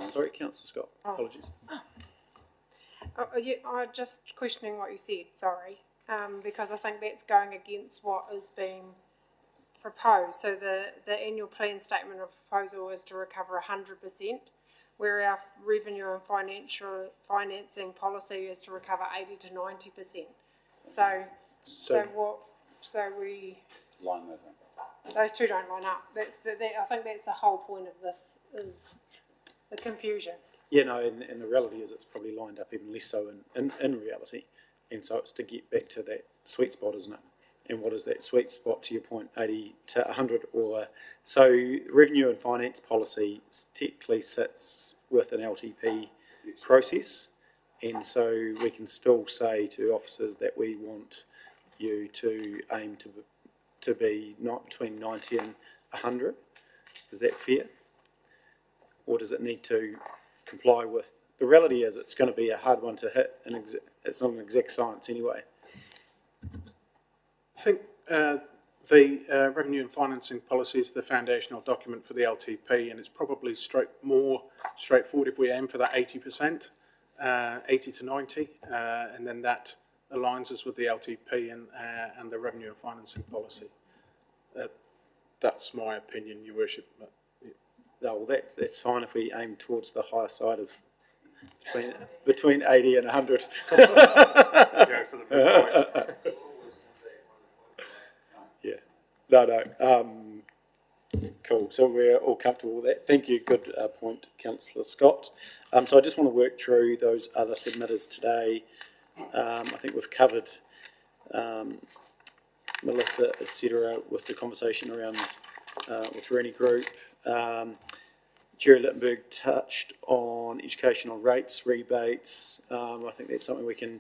Sorry, Councillor Scott. Apologies. I'm just questioning what you said, sorry, because I think that's going against what is being proposed. So the annual plan statement of proposal is to recover 100%, where our revenue and financing policy is to recover 80 to 90%. So we line those up. Those two don't line up. I think that's the whole point of this, is the confusion. Yeah, no, and the reality is it's probably lined up even less so in reality. And so it's to get back to that sweet spot, isn't it? And what is that sweet spot, to your point, 80 to 100? So revenue and finance policy technically sits with an LTP process. And so we can still say to officers that we want you to aim to be not between 90 and 100. Is that fair? Or does it need to comply with? The reality is it's going to be a hard one to hit, and it's not an exact science anyway. I think the revenue and financing policy is the foundational document for the LTP, and it's probably more straightforward if we aim for that 80%, 80 to 90, and then that aligns us with the LTP and the revenue and financing policy. That's my opinion, Your Worship. But, yeah. No, well, that's fine if we aim towards the higher side of between 80 and 100. Go for the midpoint. Yeah. No. Cool. So we're all comfortable with that. Thank you. Good point, Councillor Scott. So I just want to work through those other submitters today. I think we've covered Melissa, etc., with the conversation around with Rooney Group. Jerry Littenberg touched on educational rates, rebates. I think that's something we can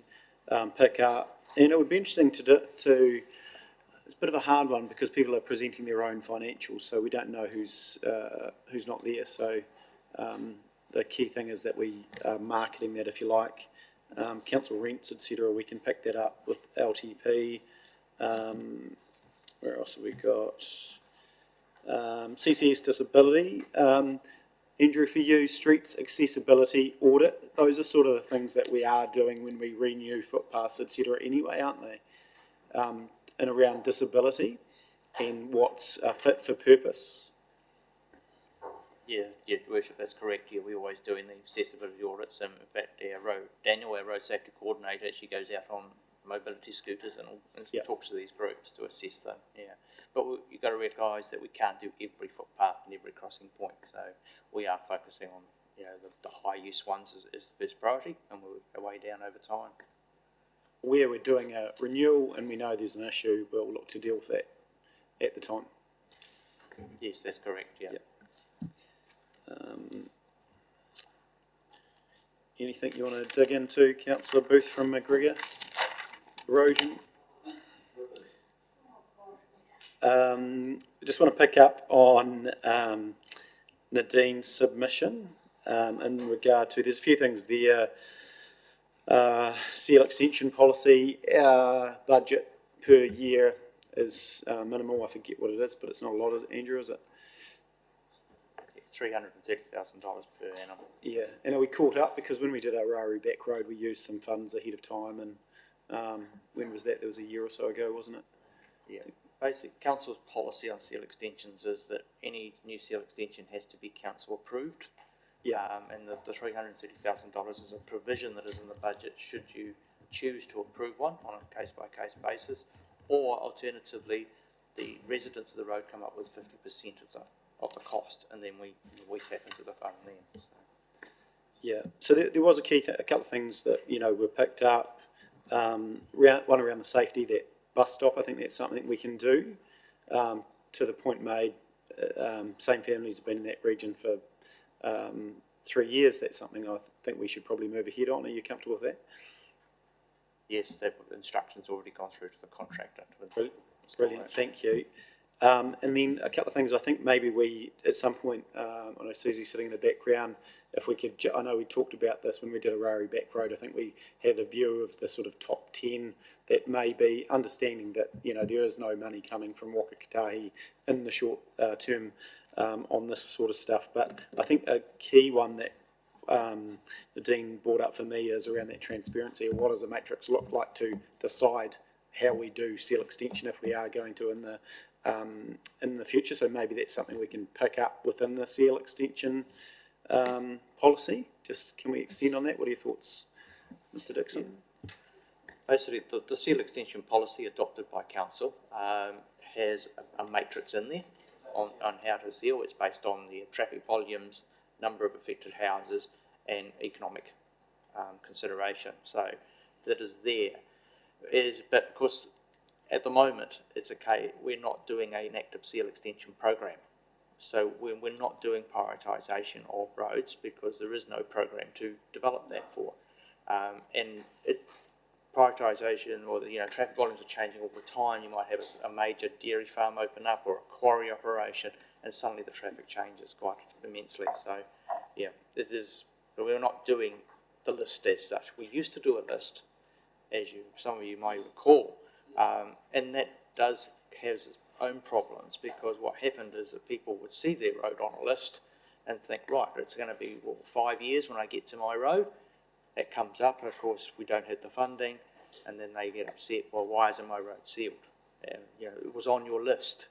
pick up. And it would be interesting to it's a bit of a hard one because people are presenting their own financials, so we don't know who's not there. So the key thing is that we are marketing that, if you like. Council rents, etc., we can pick that up with LTP. Where else have we got? CCS disability. Andrew, for you, streets accessibility audit. Those are sort of the things that we are doing when we renew footpaths, etc. anyway, aren't they? And around disability and what's fit for purpose. Yeah, Your Worship, that's correct. Yeah, we're always doing the accessibility audits. In fact, Daniel, our road safety coordinator, actually goes out on mobility scooters and talks to these groups to assess them. Yeah, but you've got to recognise that we can't do every footpath and every crossing point. So we are focusing on the high use ones as the first priority, and we'll work our way down over time. Where we're doing a renewal and we know there's an issue, we'll look to deal with that at the time. Yes, that's correct. Yeah. Anything you want to dig into, Councillor Booth from McGregor? Erosion? I just want to pick up on Nadine's submission in regard to, there's a few things there. CL extension policy, our budget per year is minimal. I forget what it is, but it's not a lot, is it, Andrew, is it? $330,000 per annum. Yeah, and are we caught up? Because when we did our Rari Back Road, we used some funds ahead of time, and when was that? There was a year or so ago, wasn't it? Yeah, basically, council's policy on seal extensions is that any new seal extension has to be council approved. Yeah. And the $330,000 is a provision that is in the budget should you choose to approve one on a case-by-case basis, or alternatively, the residents of the road come up with 50% of of the cost, and then we tap into the fund then. So. Yeah, so there was a couple of things that, you know, were picked up. One around the safety, that bus stop, I think that's something we can do. To the point made, same families have been in that region for 3 years. That's something I think we should probably move ahead on. Are you comfortable with that? Yes, the instructions already gone through to the contractor. Brilliant, thank you. And then a couple of things, I think maybe we, at some point, I know Susie sitting in the background, if we could, I know we talked about this when we did Orari Back Road, I think we had a view of the sort of top 10 that may be, understanding that, you know, there is no money coming from Waka Kotahi in the short term on this sort of stuff, but I think a key one that Nadine brought up for me is around that transparency, what does a matrix look like to decide how we do seal extension if we are going to in the future. So maybe that's something we can pick up within the seal extension policy. Just can we extend on that? What are your thoughts, Mr. Dixon? Basically, the seal extension policy adopted by council has a matrix in there on how to seal. It's based on the traffic volumes, number of affected houses, and economic consideration. So that is there. But of course, at the moment, it's okay. We're not doing an active seal extension program. So we're not doing prioritisation of roads because there is no program to develop that for. And prioritisation, or traffic volumes are changing all the time. You might have a major dairy farm open up or a quarry operation, and suddenly the traffic changes quite immensely. So, yeah, it is. But we're not doing the list as such. We used to do a list, as some of you may recall, and that does have its own problems, because what happened is that people would see their road on a list and think, right, it's going to be 5 years when I get to my road. That comes up, and of course we don't have the funding, and then they get upset. Well, why isn't my road sealed? And, it was on your list.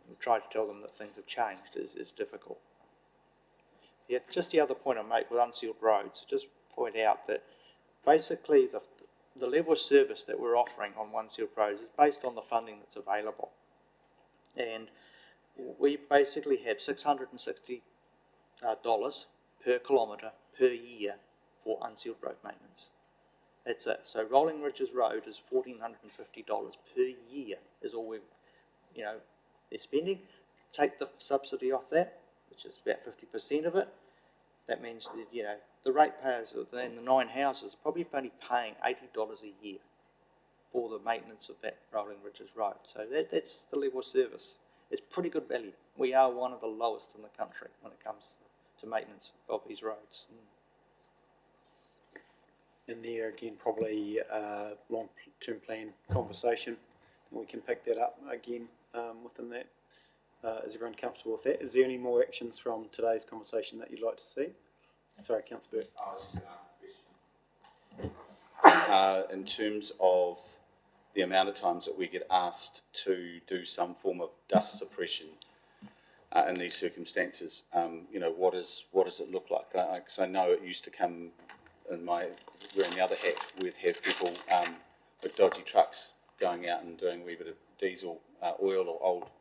We try to tell them that things have changed. Is difficult. Yeah, just the other point I make with unsealed roads, just point out that basically the level of service that we're offering on unsealed roads is based on the funding that's available. And we basically have $660 per kilometre per year for unsealed road maintenance. That's it. So Rolling Ridges Road is $1,450 per year is all they're spending. Take the subsidy off that, which is about 50% of it. That means that, the ratepayers in the 9 houses are probably only paying $80 a year for the maintenance of that Rolling Ridges Road. So that's the level of service. It's pretty good value. We are one of the lowest in the country when it comes to maintenance of these roads. And there again, probably long-term plan conversation. We can pick that up again within that. Is everyone comfortable with that? Is there any more actions from today's conversation that you'd like to see? Sorry, Councillor Burke. I was just going to ask a question. In terms of the amount of times that we get asked to do some form of dust suppression in these circumstances, what does it look like? Because I know it used to come in wearing the other hat, we'd have people with dodgy trucks going out and doing a wee bit of diesel, oil or old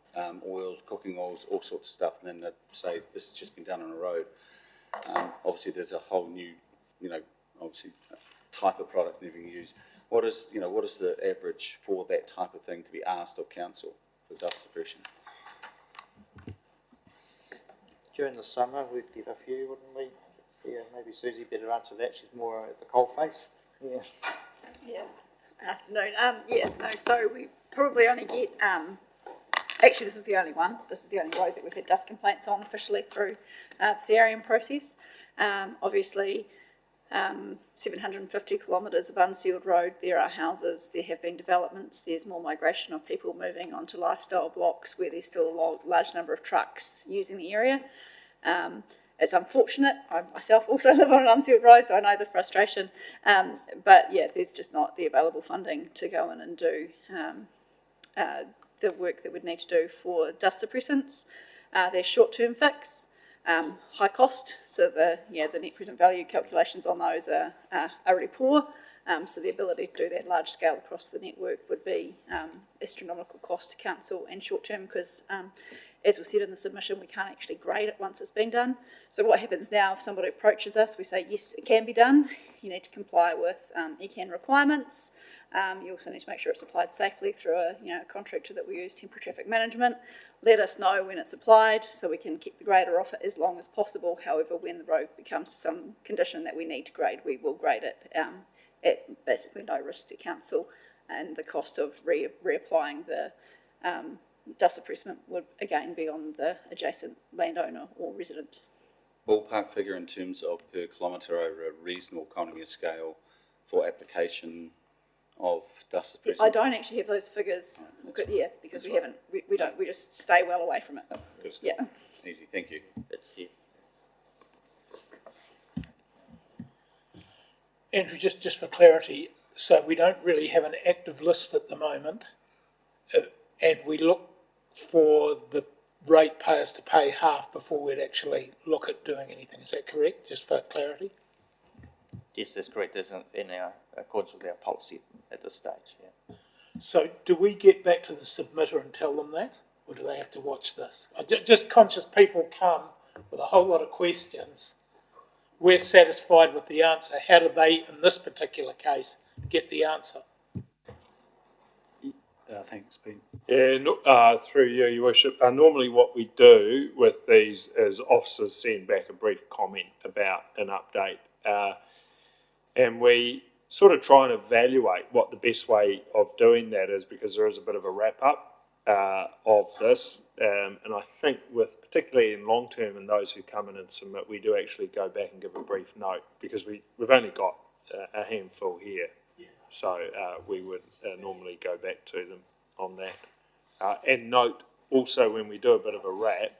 oil, cooking oils, all sorts of stuff, and then they'd say this has just been done on a road. Obviously there's a whole new, type of product and everything used. What is the average for that type of thing to be asked of council for dust suppression? During the summer, we'd get a few, wouldn't we? Yeah, maybe Susie better answer that. She's more at the coalface. Yeah. Yeah. Afternoon. So we probably only get, actually this is the only one. This is the only road that we've had dust complaints on officially through the CRM process. Obviously, 750 kilometres of unsealed road, there are houses, there have been developments, there's more migration of people moving onto lifestyle blocks where there's still a large number of trucks using the area. It's unfortunate. I myself also live on an unsealed road, so I know the frustration. But yeah, there's just not the available funding to go in and do the work that we'd need to do for dust suppressants. They're short-term fix, high cost, so the net present value calculations on those are really poor. So the ability to do that large scale across the network would be astronomical cost to council and short-term, because as we said in the submission, we can't actually grade it once it's been done. So what happens now, if somebody approaches us, we say, yes, it can be done. You need to comply with ECAN requirements. You also need to make sure it's applied safely through a contractor that we use, Temporary Traffic Management. Let us know when it's applied so we can keep the grader off it as long as possible. However, when the road becomes some condition that we need to grade, we will grade it at basically no risk to council, and the cost of reapplying the dust suppressant would again be on the adjacent landowner or resident. Ballpark figure in terms of per kilometre over a reasonable economy of scale for application of dust suppressant? I don't actually have those figures, because we haven't, we don't, we just stay well away from it. Good. Yeah. Easy, thank you. Andrew, just for clarity, so we don't really have an active list at the moment, and we look for the ratepayers to pay half before we'd actually look at doing anything. Is that correct, just for clarity? Yes, that's correct. That's in our accordance with our policy at this stage, yeah. So do we get back to the submitter and tell them that, or do they have to watch this? I'm just conscious people come with a whole lot of questions. We're satisfied with the answer. How do they, in this particular case, get the answer? Thanks, Ben. Yeah, through you, Your Worship. Normally what we do with these is officers send back a brief comment about an update, and we sort of try and evaluate what the best way of doing that is, because there is a bit of a wrap-up of this, and I think with, particularly in long term, and those who come in and submit, we do actually go back and give a brief note, because we've only got a handful here. So we would normally go back to them on that. And note also, when we do a bit of a wrap,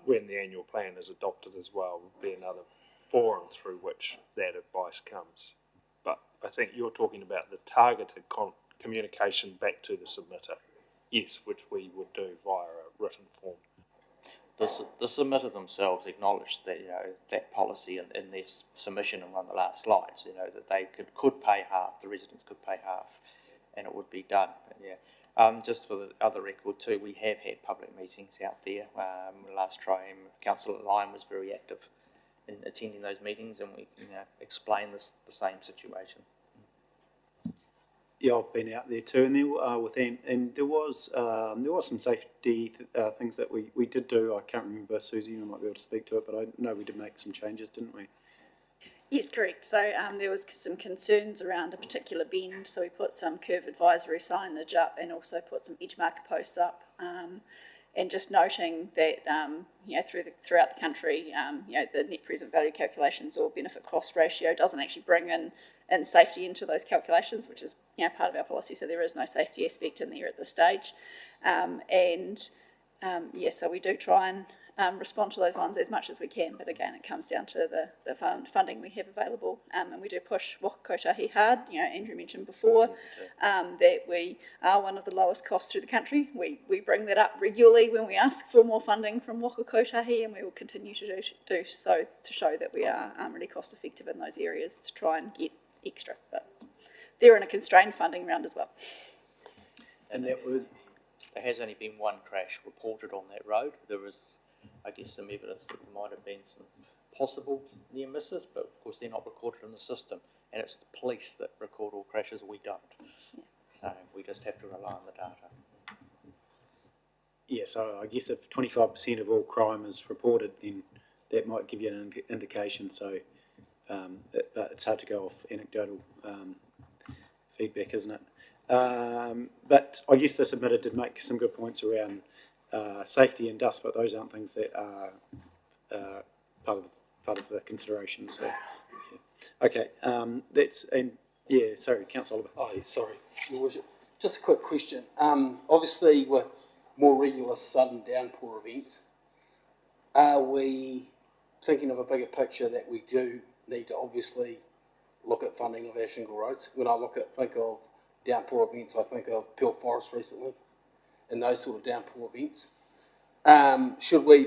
when the annual plan is adopted as well, will be another forum through which that advice comes. But I think you're talking about the targeted communication back to the submitter. Yes, which we would do via a written form. The submitter themselves acknowledged that, that policy in their submission in one of the last slides, that they could pay half, the residents could pay half, and it would be done. But yeah, just for the other record too, we have had public meetings out there. Last time, Councillor Lyon was very active in attending those meetings, and we explained the same situation. Yeah, I've been out there too, and there was some safety things that we did do. I can't remember, Susie, you might be able to speak to it, but I know we did make some changes, didn't we? Yes, correct. So there was some concerns around a particular bend, so we put some curve advisory signage up and also put some edge marker posts up. And just noting that, throughout the country, the net present value calculations or benefit cost ratio doesn't actually bring in safety into those calculations, which is, part of our policy. So there is no safety aspect in there at this stage. So we do try and respond to those ones as much as we can. But again, it comes down to the funding we have available. And we do push Waka Kotahi hard. Andrew mentioned before that we are one of the lowest costs through the country. We bring that up regularly when we ask for more funding from Waka Kotahi, and we will continue to do so to show that we are really cost effective in those areas to try and get extra. But they're in a constrained funding round as well. And that was... There has only been one crash reported on that road. There is, I guess, some evidence that there might have been some possible near misses, but of course they're not recorded in the system, and it's the police that record all crashes. We don't. Yeah. So we just have to rely on the data. Yeah, so I guess if 25% of all crime is reported, then that might give you an indication. So, but it's hard to go off anecdotal feedback, isn't it? But I guess the submitter did make some good points around safety and dust, but those aren't things that are part of the consideration. So, yeah. Okay, sorry, Councillor Oliver. Oh, sorry, Your Worship. Just a quick question. Obviously, with more regular sudden downpour events, are we thinking of a bigger picture that we do need to obviously look at funding of our shingle roads? When I think of downpour events, I think of Peel Forest recently, and those sort of downpour events. Should we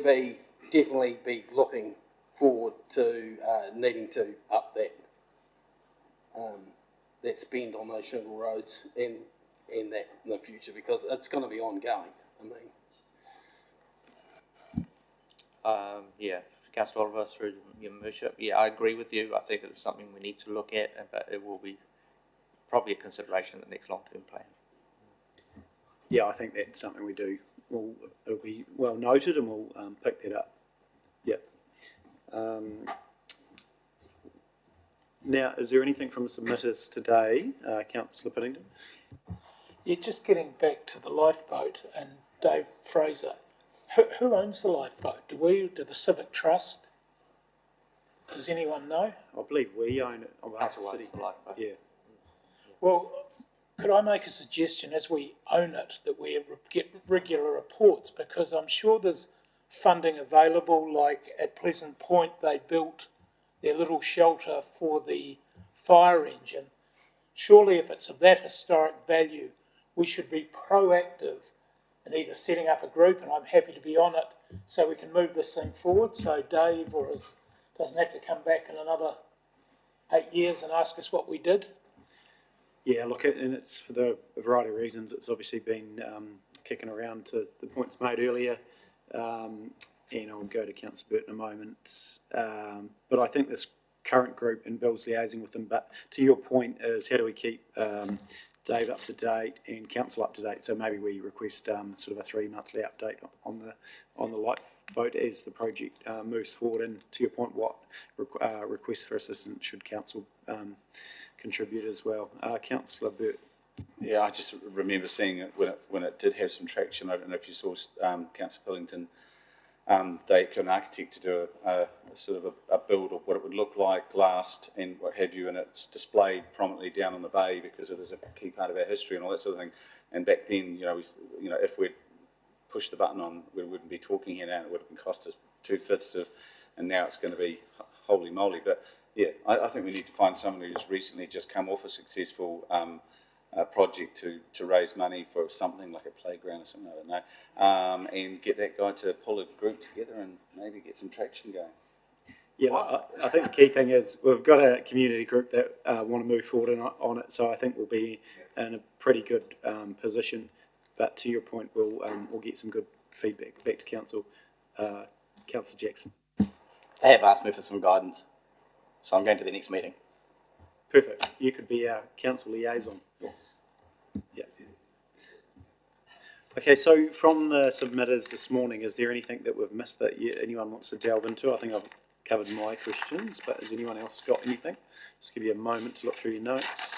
definitely be looking forward to needing to up that spend on those shingle roads and that in the future, because it's going to be ongoing. I mean, Yeah, Councillor Oliver, through your worship. Yeah, I agree with you. I think it's something we need to look at, but it will be probably a consideration in the next long-term plan. Yeah, I think that's something we do. It'll be well noted and we'll pick that up. Yep. Now, is there anything from the submitters today, Councillor Piddington? Yeah, just getting back to the lifeboat and Dave Fraser. Who owns the lifeboat? Do the Civic Trust? Does anyone know? I believe we own it on behalf of the city. Yeah. Well, could I make a suggestion as we own it that we get regular reports, because I'm sure there's funding available, like at Pleasant Point they built their little shelter for the fire engine. Surely if it's of that historic value, we should be proactive in either setting up a group, and I'm happy to be on it, so we can move this thing forward, so Dave doesn't have to come back in another 8 years and ask us what we did. Yeah, look, and it's for a variety of reasons. It's obviously been kicking around to the points made earlier, and I'll go to Councillor Burt in a moment. But I think this current group, and Bill's liaising with them, but to your point is how do we keep Dave up to date and council up to date? So maybe we request sort of a 3-monthly update on the lifeboat as the project moves forward. And to your point, what requests for assistance should council contribute as well? Councillor Burt. Yeah, I just remember seeing it when it did have some traction. I don't know if you saw Councillor Pillington. They got an architect to do a sort of a build of what it would look like, glassed and what have you, and it's displayed prominently down on the bay because it is a key part of our history and all that sort of thing. And back then, if we'd pushed the button on, we wouldn't be talking here now. It would have cost us 2/5 of, and now it's going to be holy moly. But yeah, I think we need to find someone who's recently just come off a successful project to raise money for something like a playground or something, I don't know, and get that guy to pull a group together and maybe get some traction going. Yeah, I think the key thing is we've got a community group that want to move forward on it, so I think we'll be in a pretty good position. But to your point, we'll get some good feedback back to council. Councillor Jackson. They have asked me for some guidance, so I'm going to the next meeting. Perfect. You could be our council liaison. Yes. Yeah. Okay, so from the submitters this morning, is there anything that we've missed that anyone wants to delve into? I think I've covered my questions, but has anyone else got anything? Just give you a moment to look through your notes.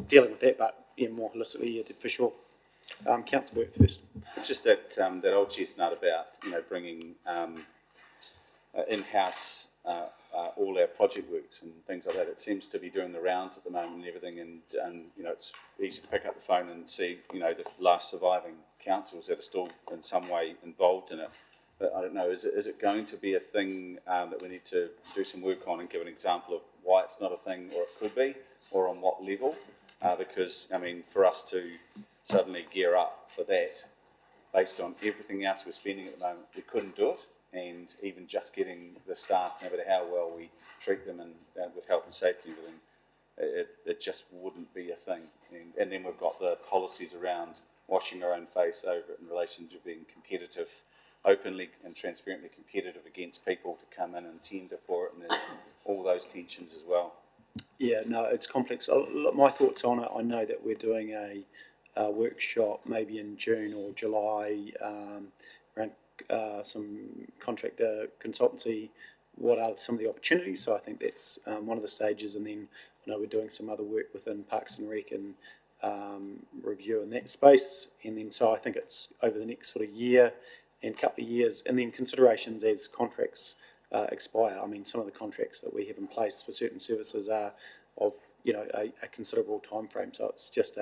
Dealing with that, but yeah, more holistically, yeah, for sure. Councillor Burt first. It's just that that old chestnut about bringing in-house all our project works and things like that. It seems to be doing the rounds at the moment and everything, and it's easy to pick up the phone and see the last surviving councils that are still in some way involved in it. But I don't know, is it going to be a thing that we need to do some work on and give an example of why it's not a thing, or it could be, or on what level? Because, I mean, for us to suddenly gear up for that, based on everything else we're spending at the moment, we couldn't do it. And even just getting the staff, no matter how well we treat them and with health and safety and everything, it just wouldn't be a thing. And then we've got the policies around washing our own face over it in relation to being competitive, openly and transparently competitive against people to come in and tender for it, and there's all those tensions as well. Yeah, no, it's complex. My thoughts on it, I know that we're doing a workshop maybe in June or July around some contractor consultancy. What are some of the opportunities? So I think that's one of the stages, and then I know we're doing some other work within Parks and Rec and review in that space, and then so I think it's over the next sort of year and couple of years, and then considerations as contracts expire. I mean, some of the contracts that we have in place for certain services are of a considerable time frame, so it's just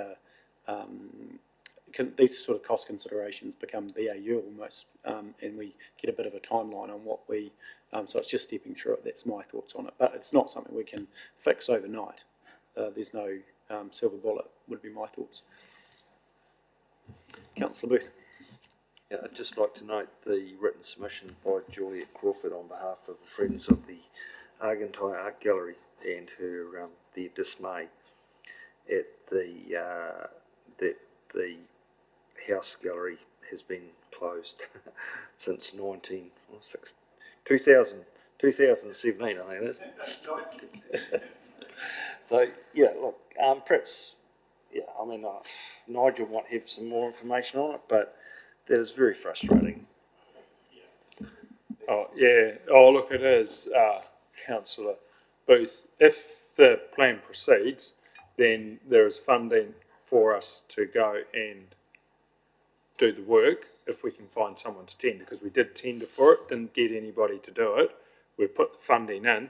these sort of cost considerations become BAU almost, and we get a bit of a timeline on what we, so it's just stepping through it. That's my thoughts on it, but it's not something we can fix overnight. There's no silver bullet, would be my thoughts. Councillor Booth. Yeah, I'd just like to note the written submission by Juliet Crawford on behalf of the Friends of the Argentine Art Gallery and her their dismay at that the House Gallery has been closed since 2017, I think it is. So, yeah, look, perhaps, yeah, I mean, Nigel might have some more information on it, but that is very frustrating. Oh, yeah. Oh, look, it is, Councillor Booth. If the plan proceeds, then there is funding for us to go and do the work if we can find someone to tender, because we did tender for it, didn't get anybody to do it. We put the funding in.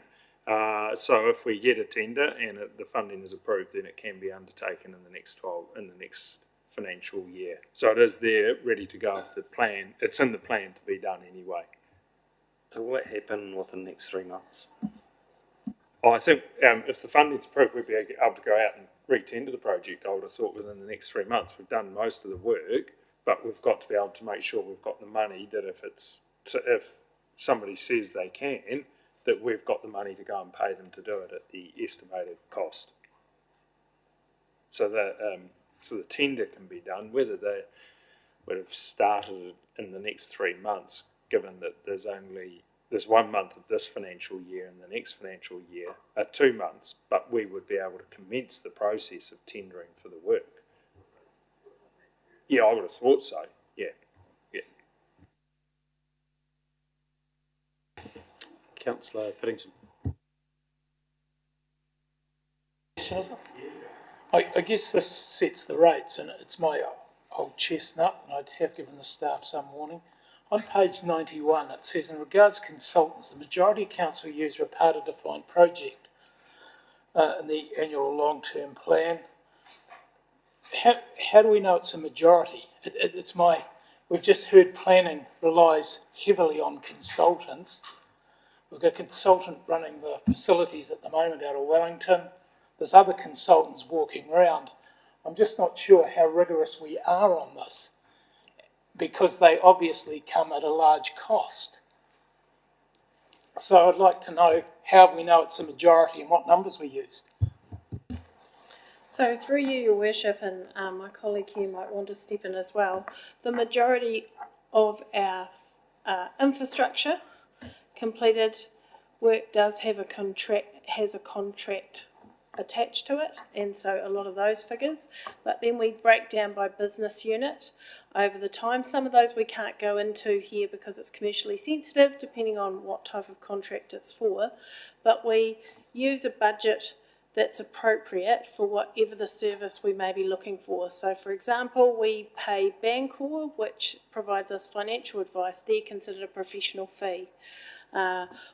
So if we get a tender and the funding is approved, then it can be undertaken in the next financial year. So it is there, ready to go if the plan, it's in the plan to be done anyway. So will that happen within the next 3 months? I think if the funding's approved, we'd be able to go out and re-tender the project. I would have thought within the next 3 months. We've done most of the work, but we've got to be able to make sure we've got the money that if somebody says they can, that we've got the money to go and pay them to do it at the estimated cost. So that the tender can be done, whether they would have started in the next 3 months, given that there's 1 month of this financial year and the next financial year, 2 months, but we would be able to commence the process of tendering for the work. Yeah, I would have thought so, yeah. Councillor Piddington. I guess this sets the rates, and it's my old chestnut, and I'd have given the staff some warning. On page 91, it says, in regards to consultants, the majority of council use are a part of a defined project in the annual long-term plan. How do we know it's a majority? We've just heard planning relies heavily on consultants. We've got a consultant running the facilities at the moment out of Wellington. There's other consultants walking around. I'm just not sure how rigorous we are on this, because they obviously come at a large cost. So I'd like to know how we know it's a majority and what numbers we used. So through you, Your Worship, and my colleague here might want to step in as well, the majority of our infrastructure completed work does have a contract attached to it, and so a lot of those figures, but then we break down by business unit over the time. Some of those we can't go into here because it's commercially sensitive, depending on what type of contract it's for, but we use a budget that's appropriate for whatever the service we may be looking for. So for example, we pay Bancor, which provides us financial advice. They're considered a professional fee.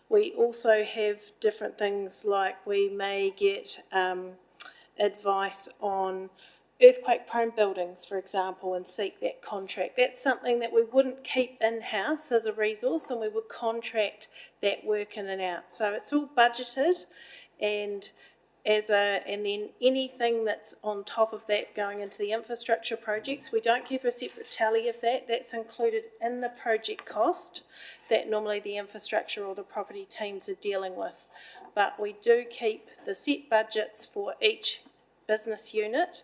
We also have different things, like we may get advice on earthquake-prone buildings, for example, and seek that contract. That's something that we wouldn't keep in-house as a resource, and we would contract that work in and out. So it's all budgeted, and then anything that's on top of that going into the infrastructure projects, we don't keep a separate tally of that. That's included in the project cost that normally the infrastructure or the property teams are dealing with. But we do keep the set budgets for each business unit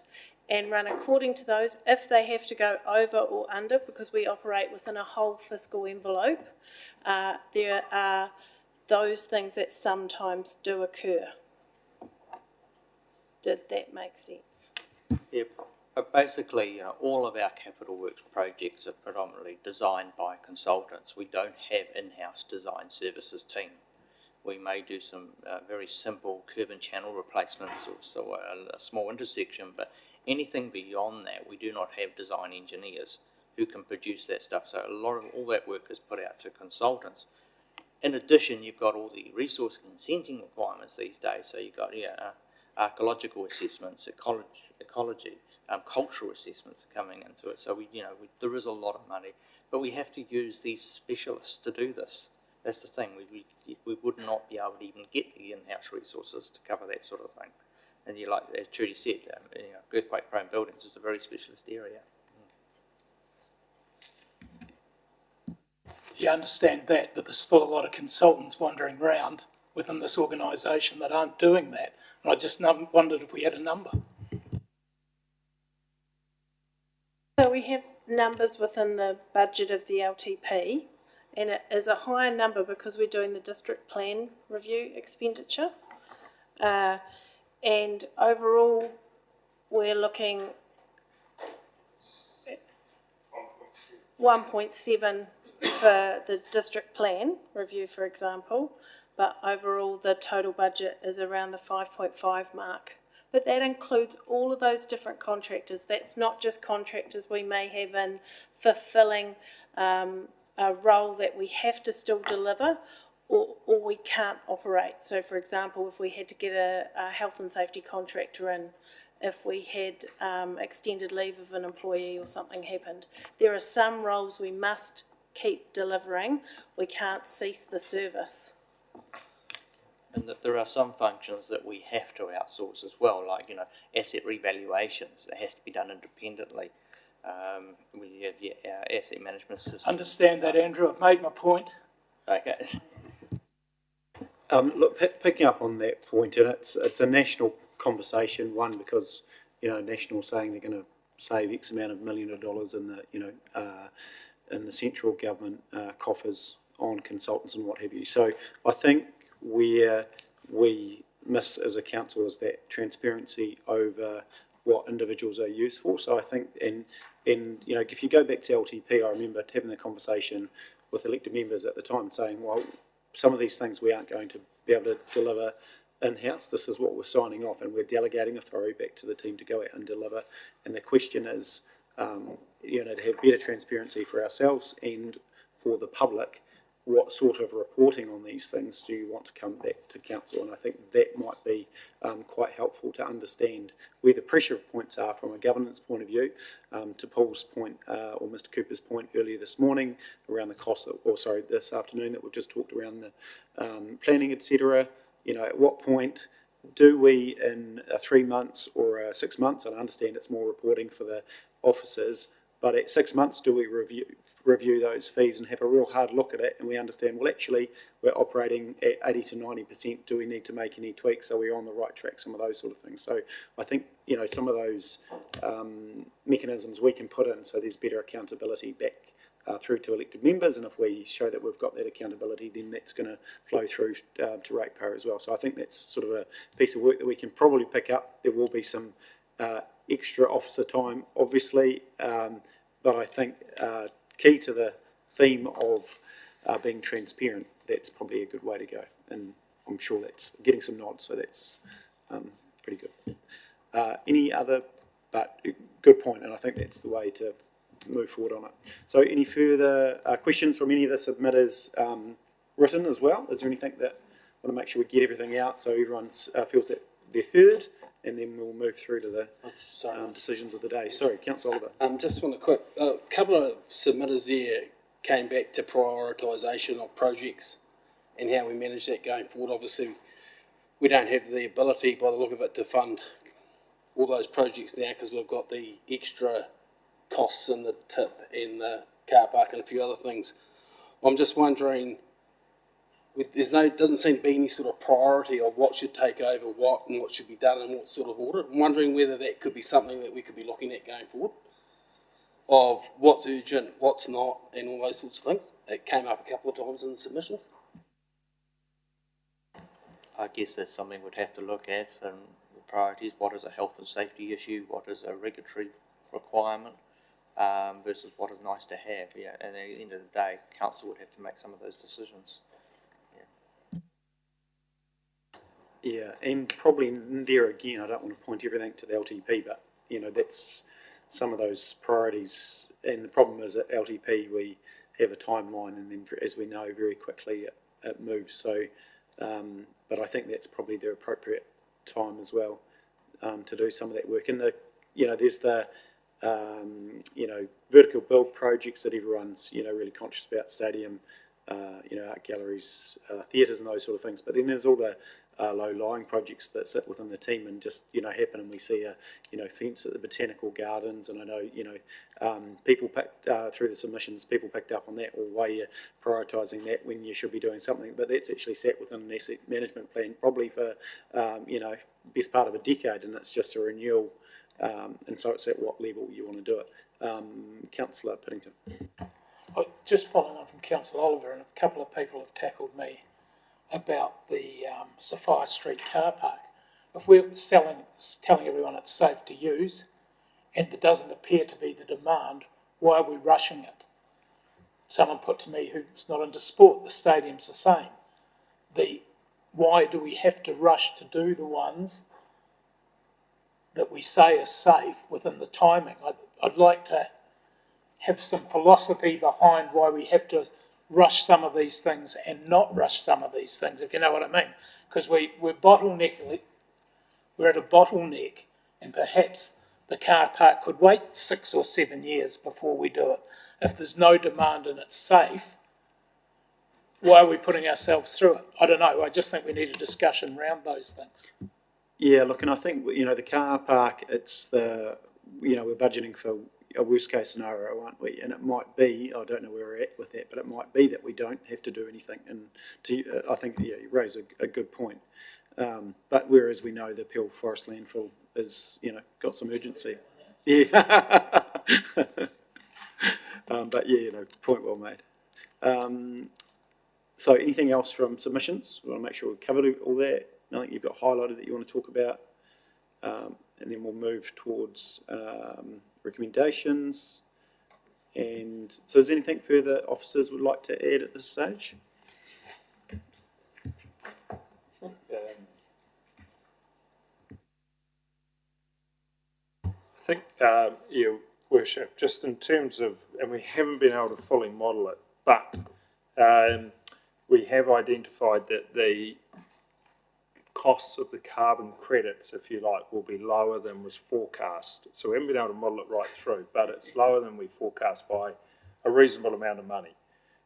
and run according to those. If they have to go over or under, because we operate within a whole fiscal envelope, there are those things that sometimes do occur. Did that make sense? Yeah, but basically, all of our capital works projects are predominantly designed by consultants. We don't have in-house design services team. We may do some very simple curb and channel replacements, or so a small intersection, but anything beyond that, we do not have design engineers who can produce that stuff. So a lot of all that work is put out to consultants. In addition, you've got all the resource consenting requirements these days. So you've got archaeological assessments, ecology, cultural assessments are coming into it. So there is a lot of money, but we have to use these specialists to do this. That's the thing. We would not be able to even get the in-house resources to cover that sort of thing. And like as Trudy said, earthquake-prone buildings is a very specialist area. You understand that, but there's still a lot of consultants wandering around within this organisation that aren't doing that. And I just wondered if we had a number. So we have numbers within the budget of the LTP, and it is a higher number because we're doing the district plan review expenditure. And overall, we're looking at 1.7 for the district plan review, for example, but overall the total budget is around the 5.5 mark. But that includes all of those different contractors. That's not just contractors we may have in fulfilling a role that we have to still deliver or we can't operate. So, for example, if we had to get a health and safety contractor in, if we had extended leave of an employee or something happened, there are some roles we must keep delivering. We can't cease the service. And that there are some functions that we have to outsource as well, like, you know, asset revaluations, that has to be done independently. We have our asset management system. Understand that, Andrew. I've made my point. Okay. Look, picking up on that point, and it's a national conversation, one, because, you know, National saying they're going to save X amount of million of dollars in the, you know, in the central government coffers on consultants and what have you. So I think where we miss as a council is that transparency over what individuals are used for. So I think, and you know, if you go back to LTP, I remember having the conversation with elected members at the time saying, well, some of these things we aren't going to be able to deliver in-house. This is what we're signing off, and we're delegating authority back to the team to go out and deliver. And the question is, you know, to have better transparency for ourselves and for the public, what sort of reporting on these things do you want to come back to council? And I think that might be quite helpful to understand where the pressure points are from a governance point of view. To Paul's point, or Mr. Cooper's point earlier this morning around the cost, this afternoon that we've just talked around the planning, etc. You know, at what point do we, in 3 months or 6 months, and I understand it's more reporting for the officers, but at 6 months, do we review those fees and have a real hard look at it, and we understand, well, actually, we're operating at 80 to 90%. Do we need to make any tweaks? Are we on the right track? Some of those sort of things. So I think, you know, some of those mechanisms we can put in so there's better accountability back through to elected members, and if we show that we've got that accountability, then that's going to flow through to ratepayer as well. So I think that's sort of a piece of work that we can probably pick up. There will be some extra officer time, obviously, but I think key to the theme of being transparent, that's probably a good way to go, and I'm sure that's getting some nods, so that's pretty good. Any other, but good point, and I think that's the way to move forward on it. So any further questions from any of the submitters written as well? Is there anything that I want to make sure we get everything out so everyone feels that they're heard? And then we'll move through to the decisions of the day. Sorry, Councillor Oliver. Just want to a couple of submitters there came back to prioritisation of projects and how we manage that going forward. Obviously, we don't have the ability, by the look of it, to fund all those projects now because we've got the extra costs in the tip and the car park and a few other things. I'm just wondering, doesn't seem to be any sort of priority of what should take over what and what should be done in what sort of order. I'm wondering whether that could be something that we could be looking at going forward, of what's urgent, what's not, and all those sorts of things. It came up a couple of times in the submissions. I guess that's something we'd have to look at, and the priorities, what is a health and safety issue, what is a regulatory requirement, versus what is nice to have. Yeah, and at the end of the day, council would have to make some of those decisions. Yeah, and probably there again, I don't want to point everything to the LTP, but, you know, that's some of those priorities. And the problem is at LTP, we have a timeline, and then, as we know, very quickly it moves. So, but I think that's probably the appropriate time as well to do some of that work. And you know, there's the, you know, vertical build projects that everyone's, you know, really conscious about, stadium, you know, art galleries, theatres and those sort of things. But then there's all the low-lying projects that sit within the team and just, happen, and we see a, fence at the Botanical Gardens, and I know, people picked, through the submissions, people picked up on that, or why you're prioritising that when you should be doing something, but that's actually sat within an asset management plan, probably for, best part of a decade, and it's just a renewal, and so it's at what level you want to do it. Councillor Piddington. Just following on from Councillor Oliver, and a couple of people have tackled me about the Sophia Street car park. If we're telling everyone it's safe to use, and there doesn't appear to be the demand, why are we rushing it? Someone put to me who's not into sport, the stadium's the same. Why do we have to rush to do the ones that we say are safe within the timing? I'd like to have some philosophy behind why we have to rush some of these things and not rush some of these things, if you know what I mean. Because we're bottlenecking, we're at a bottleneck, and perhaps the car park could wait 6 or 7 years before we do it. If there's no demand and it's safe, why are we putting ourselves through it? I don't know. I just think we need a discussion around those things. Yeah, look, and I think, the car park, it's we're budgeting for a worst case scenario, aren't we? And it might be, I don't know where we're at with that, but it might be that we don't have to do anything. And I think, you raise a good point. But whereas we know the Peel Forest landfill is, got some urgency. Yeah. But yeah, point well made. So anything else from submissions? We want to make sure we've covered all that. Nothing you've got highlighted that you want to talk about. And then we'll move towards recommendations. And so is there anything further officers would like to add at this stage? I think, Your Worship, just in terms of, and we haven't been able to fully model it, but we have identified that the costs of the carbon credits, if you like, will be lower than was forecast. So we haven't been able to model it right through, but it's lower than we forecast by a reasonable amount of money.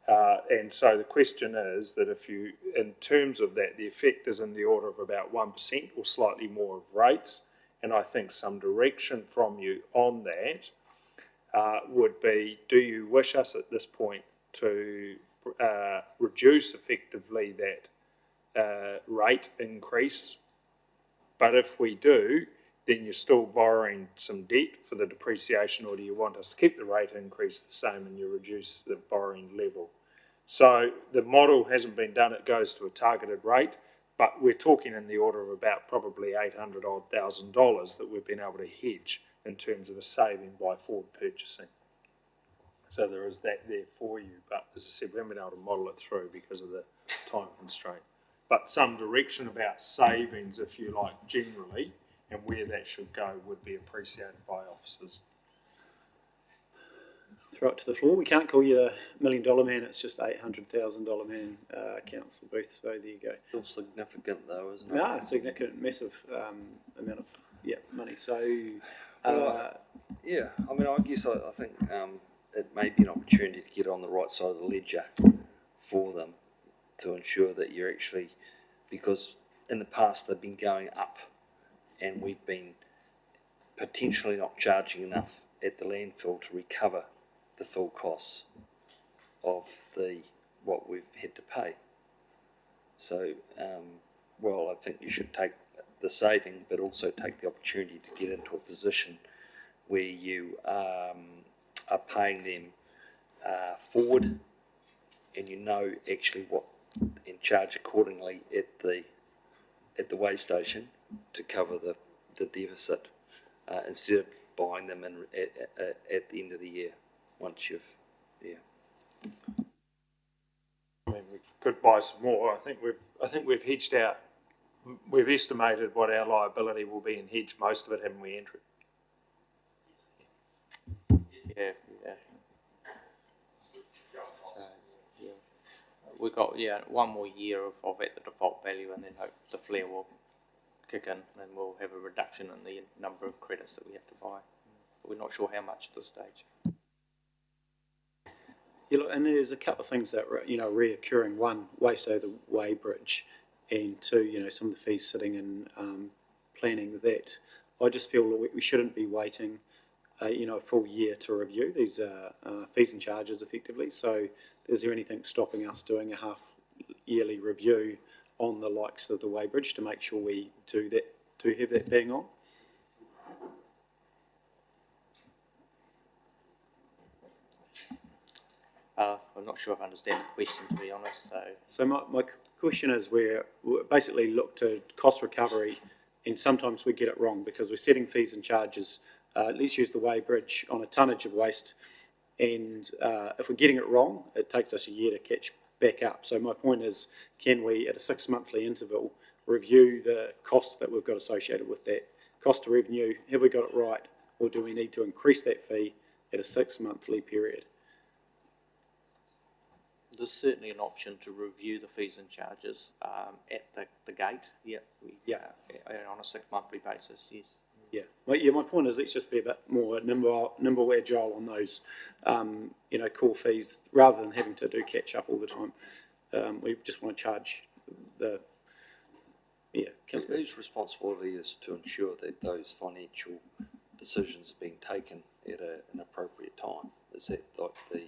And so the question is that if you, in terms of that, the effect is in the order of about 1% or slightly more of rates. And I think some direction from you on that would be, do you wish us at this point to reduce effectively that rate increase? But if we do, then you're still borrowing some debt for the depreciation, or do you want us to keep the rate increase the same and you reduce the borrowing level? So the model hasn't been done, it goes to a targeted rate, but we're talking in the order of about probably $800,000 that we've been able to hedge in terms of a saving by forward purchasing. So there is that there for you, but as I said, we haven't been able to model it through because of the time constraint. But some direction about savings, if you like, generally, and where that should go would be appreciated by officers. Throw it to the floor. We can't call you the $1 million man, it's just $800,000 man, Councillor Booth, so there you go. Still significant though, isn't it? No, significant, massive amount of money. So, yeah, I mean, I guess I think it may be an opportunity to get on the right side of the ledger for them to ensure that you're actually, because in the past they've been going up and we've been potentially not charging enough at the landfill to recover the full costs of what we've had to pay. So, I think you should take the saving, but also take the opportunity to get into a position where you are paying them forward, and you know actually what, and charge accordingly at the weigh station to cover the deficit, instead of buying them in at the end of the year. Once you've, I mean, we could buy some more. I think we've hedged out. We've estimated what our liability will be and hedged most of it, haven't we, Andrew? Yeah. We've got one more year of at the default value, and then hope the flare will kick in, and we'll have a reduction in the number of credits that we have to buy. But we're not sure how much at this stage. Yeah, look, and there's a couple of things that reoccurring. One, Waiso, the weighbridge, and two, you know, some of the fees sitting in planning, that I just feel that we shouldn't be waiting, you know, a full year to review these fees and charges effectively. So is there anything stopping us doing a half yearly review on the likes of the weighbridge to make sure we do have that being on? I'm not sure if I understand the question, to be honest, So my question is, we basically look to cost recovery, and sometimes we get it wrong because we're setting fees and charges. Let's use the weighbridge on a tonnage of waste, and if we're getting it wrong, it takes us a year to catch back up. So my point is, can we, at a 6 monthly interval, review the costs that we've got associated with that cost to revenue? Have we got it right, or do we need to increase that fee at a 6 monthly period? there's certainly an option to review the fees and charges at the gate. On a 6 monthly basis. Yes. My point is, let's just be a bit more nimble, agile on those, core fees, rather than having to do catch up all the time. We just want to charge the. Whose responsibility is to ensure that those financial decisions are being taken at an appropriate time? Is that like the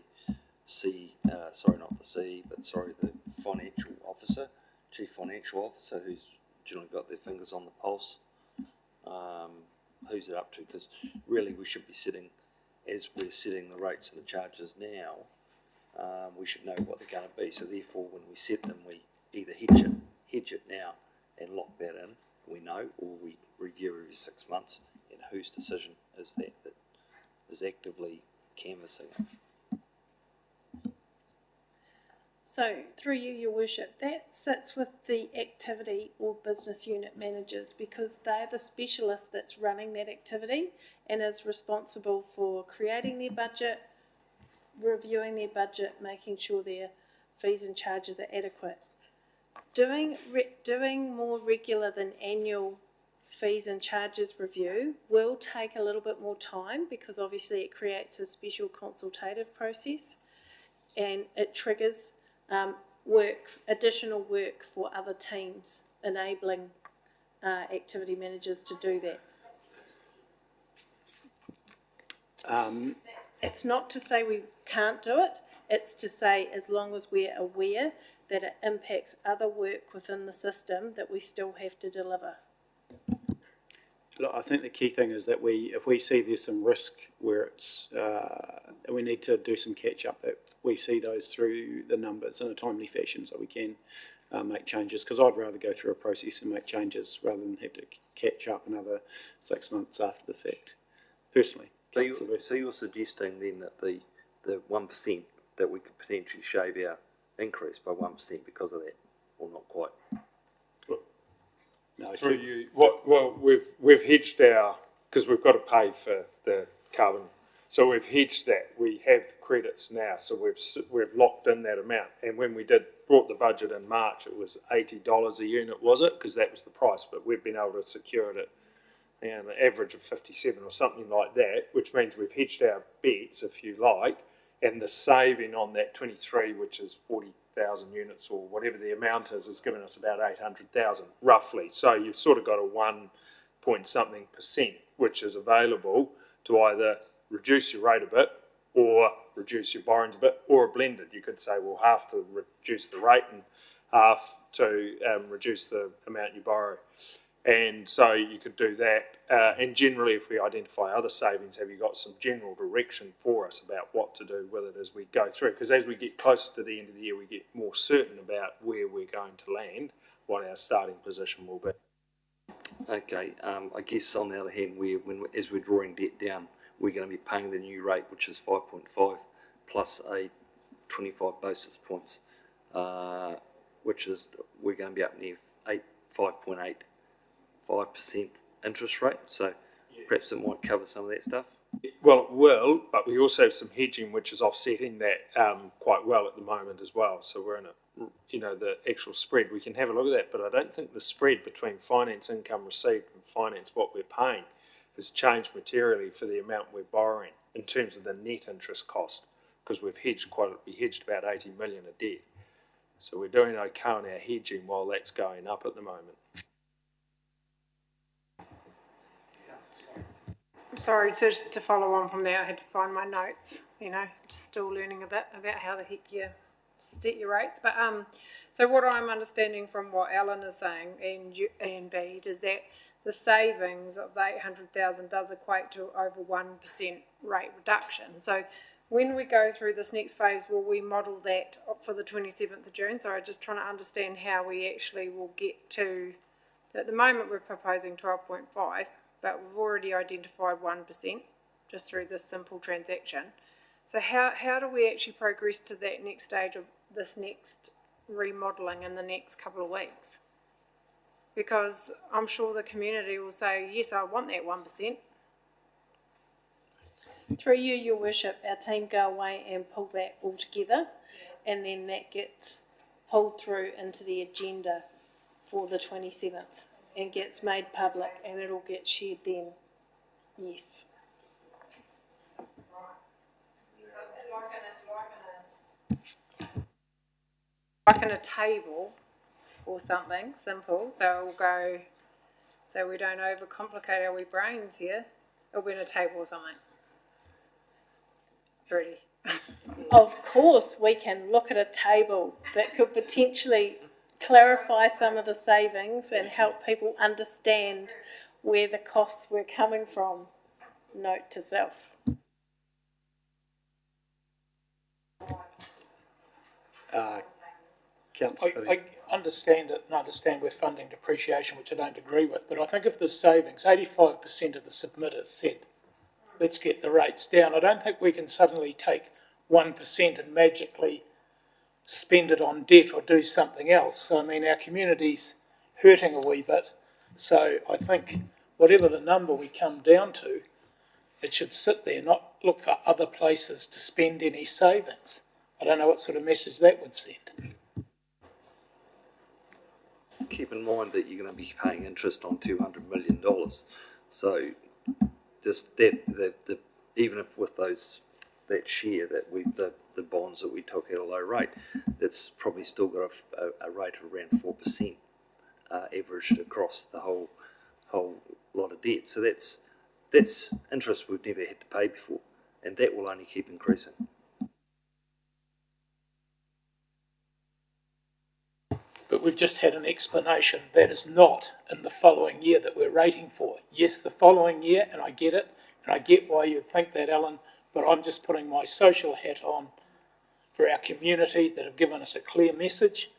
the financial officer, chief financial officer, who's generally got their fingers on the pulse? Who's it up to? Because really we should be sitting, as we're setting the rates and the charges now, we should know what they're going to be. So therefore, when we set them, we either hedge it now and lock that in, we know, or we review every 6 months. And whose decision is that is actively canvassing it? So, through you, Your Worship, that sits with the activity or business unit managers, because they're the specialist that's running that activity and is responsible for creating their budget, reviewing their budget, making sure their fees and charges are adequate. Doing more regular than annual fees and charges review will take a little bit more time, because obviously it creates a special consultative process and it triggers additional work for other teams, enabling activity managers to do that. It's not to say we can't do it, it's to say as long as we're aware that it impacts other work within the system that we still have to deliver. Look, I think the key thing is that if we see there's some risk where it's, we need to do some catch up, that we see those through the numbers in a timely fashion so we can make changes, because I'd rather go through a process and make changes rather than have to catch up another 6 months after the fact, personally. So you're suggesting then that the 1% that we could potentially shave our increase by 1% because of that, or not quite? No, through you, well, we've hedged because we've got to pay for the carbon. So we've hedged that. We have the credits now, so we've locked in that amount. And when we brought the budget in March, it was $80 a unit, was it? Because that was the price. But we've been able to secure it at an average of 57 or something like that, which means we've hedged our bets, if you like, and the saving on that 23, which is 40,000 units or whatever the amount is given us about 800,000 roughly. So you've sort of got a 1 point something %, which is available to either reduce your rate a bit or reduce your borrowings a bit, or a blended. You could say, well, half to reduce the rate and half to reduce the amount you borrow. And so you could do that. And generally, if we identify other savings, have you got some general direction for us about what to do with it as we go through? Because as we get closer to the end of the year, we get more certain about where we're going to land, what our starting position will be. Okay, I guess on the other hand, as we're drawing debt down, we're going to be paying the new rate, which is 5.5 plus a 25 basis points, which is we're going to be up near 5.85% interest rate. So perhaps it might cover some of that stuff. Well, it will, but we also have some hedging which is offsetting that quite well at the moment as well. So we're in the actual spread. We can have a look at that, but I don't think the spread between finance income received and finance what we're paying has changed materially for the amount we're borrowing in terms of the net interest cost, because we hedged about 80 million of debt. So we're doing okay on our hedging while that's going up at the moment. Sorry, just to follow on from there, I had to find my notes, just still learning a bit about how the heck you set your rates. But, so what I'm understanding from what Alan is saying and Bede is that the savings of the 800,000 does equate to over 1% rate reduction. So when we go through this next phase, will we model that for the 27th of June? So I'm just trying to understand how we actually will get to, at the moment we're proposing 12.5, but we've already identified 1% just through this simple transaction. So how do we actually progress to that next stage of this next remodelling in the next couple of weeks? Because I'm sure the community will say, yes, I want that 1%. Through you, Your Worship, our team go away and pull that all together, and then that gets pulled through into the agenda for the 27th and gets made public, and it'll get shared then. Yes. Like in a table or something simple, so we'll go, so we don't overcomplicate our wee brains here. It'll be in a table or something. Ready? Of course, we can look at a table that could potentially clarify some of the savings and help people understand where the costs were coming from. Note to self. I understand it, and I understand we're funding depreciation, which I don't agree with, but I think if there's savings, 85% of the submitters said, let's get the rates down. I don't think we can suddenly take 1% and magically spend it on debt or do something else. I mean, our community's hurting a wee bit, so I think whatever the number we come down to, it should sit there, not look for other places to spend any savings. I don't know what sort of message that would send. Keep in mind that you're going to be paying interest on $200 million. So just that, even if with that share that the bonds that we took at a low rate, it's probably still got a rate of around 4% averaged across the whole lot of debt. So that's interest we've never had to pay before, and that will only keep increasing. But we've just had an explanation that is not in the following year that we're rating for. Yes, the following year, and I get it, and I get why you'd think that, Alan, but I'm just putting my social hat on for our community that have given us a clear message.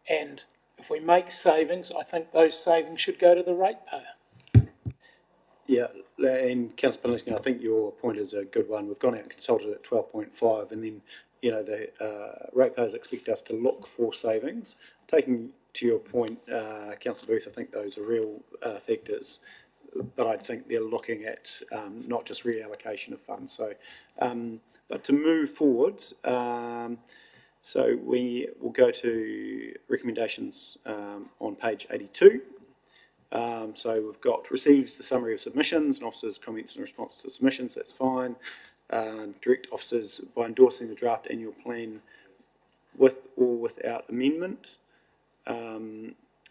And if we make savings, I think those savings should go to the ratepayer. Yeah, and Councillor Pellington, I think your point is a good one. We've gone out and consulted at 12.5, and then the ratepayers expect us to look for savings. Taking to your point, Councillor Booth, I think those are real factors, but I think they're looking at not just reallocation of funds. So, but to move forwards, so we will go to recommendations on page 82. So we've got receives the summary of submissions and officers' comments in response to the submissions, that's fine. Direct officers by endorsing the draft annual plan with or without amendment.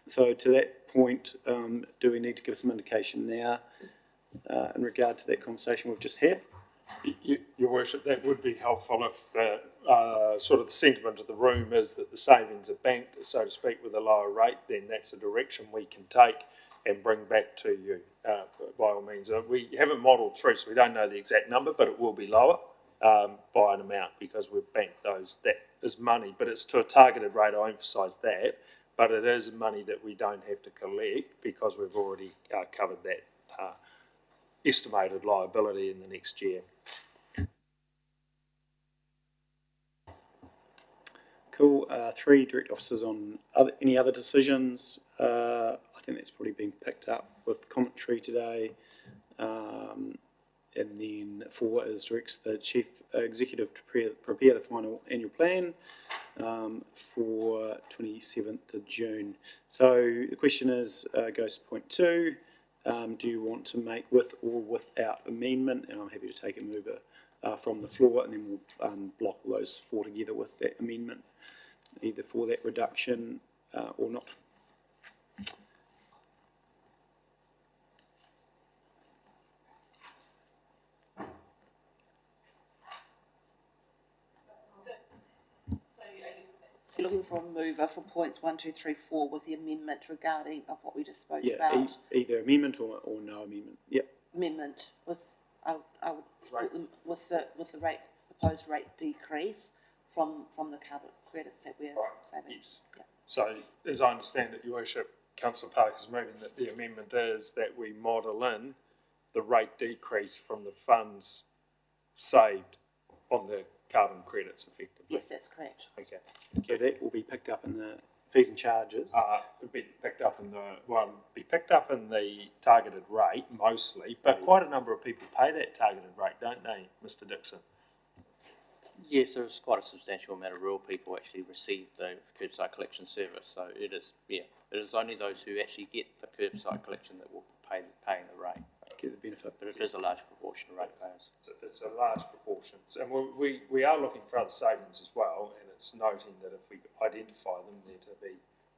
So to that point, do we need to give some indication now in regard to that conversation we've just had? Your Worship, that would be helpful if sort of the sentiment of the room is that the savings are banked, so to speak, with a lower rate, then that's a direction we can take and bring back to you by all means. We haven't modelled through, so we don't know the exact number, but it will be lower by an amount because we've banked those. That is money, but it's to a targeted rate, I emphasise that, but it is money that we don't have to collect because we've already covered that estimated liability in the next year. Cool. 3 direct officers on any other decisions. I think that's probably been picked up with commentary today. And then 4 is directs the Chief Executive to prepare the final annual plan for 27th of June. So the question is, goes to point 2, do you want to make with or without amendment? And I'm happy to take a mover from the floor, and then we'll block all those 4 together with that amendment. either for that reduction or not. You're looking for a mover for points 1, 2, 3, 4 with the amendment regarding of what we just spoke Yeah, about. either amendment or no amendment. Yep. Amendment with, I would support them with the rate, proposed rate decrease from the carbon credits that we're saving. Yes. Yeah. So, as I understand it, Your Worship, Councillor Parker's moving that the amendment is that we model in the rate decrease from the funds saved on the carbon credits effectively. Yes, that's correct. Okay. So that will be picked up in the fees and charges. It'd be picked up in the targeted rate mostly, but quite a number of people pay that targeted rate, don't they, Mr Dixon? Yes, there's quite a substantial amount of rural people actually receive the curbside collection service, so it is only those who actually get the curbside collection that will pay the rate. Get the benefit. But it is a large proportion of ratepayers. It's a large proportion, and we are looking for other savings as well, and it's noting that if we identify them, they're to be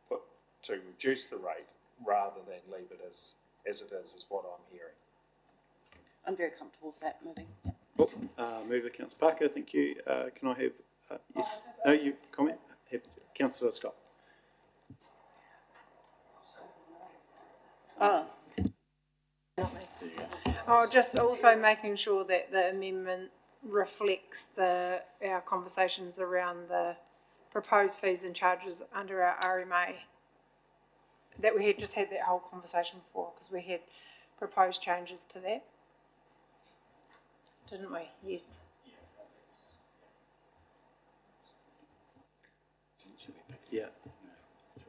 put to reduce the rate rather than leave it as it is what I'm hearing. I'm very comfortable with that moving. Yeah. Cool. Mover, Councillor Parker, thank you. Can I have, yes, no, you comment? Have Councillor Scott. Oh, just also making sure that the amendment reflects our conversations around the proposed fees and charges under our RMA. That we had just had that whole conversation before, because we had proposed changes to that. Didn't we? Yes. Yeah.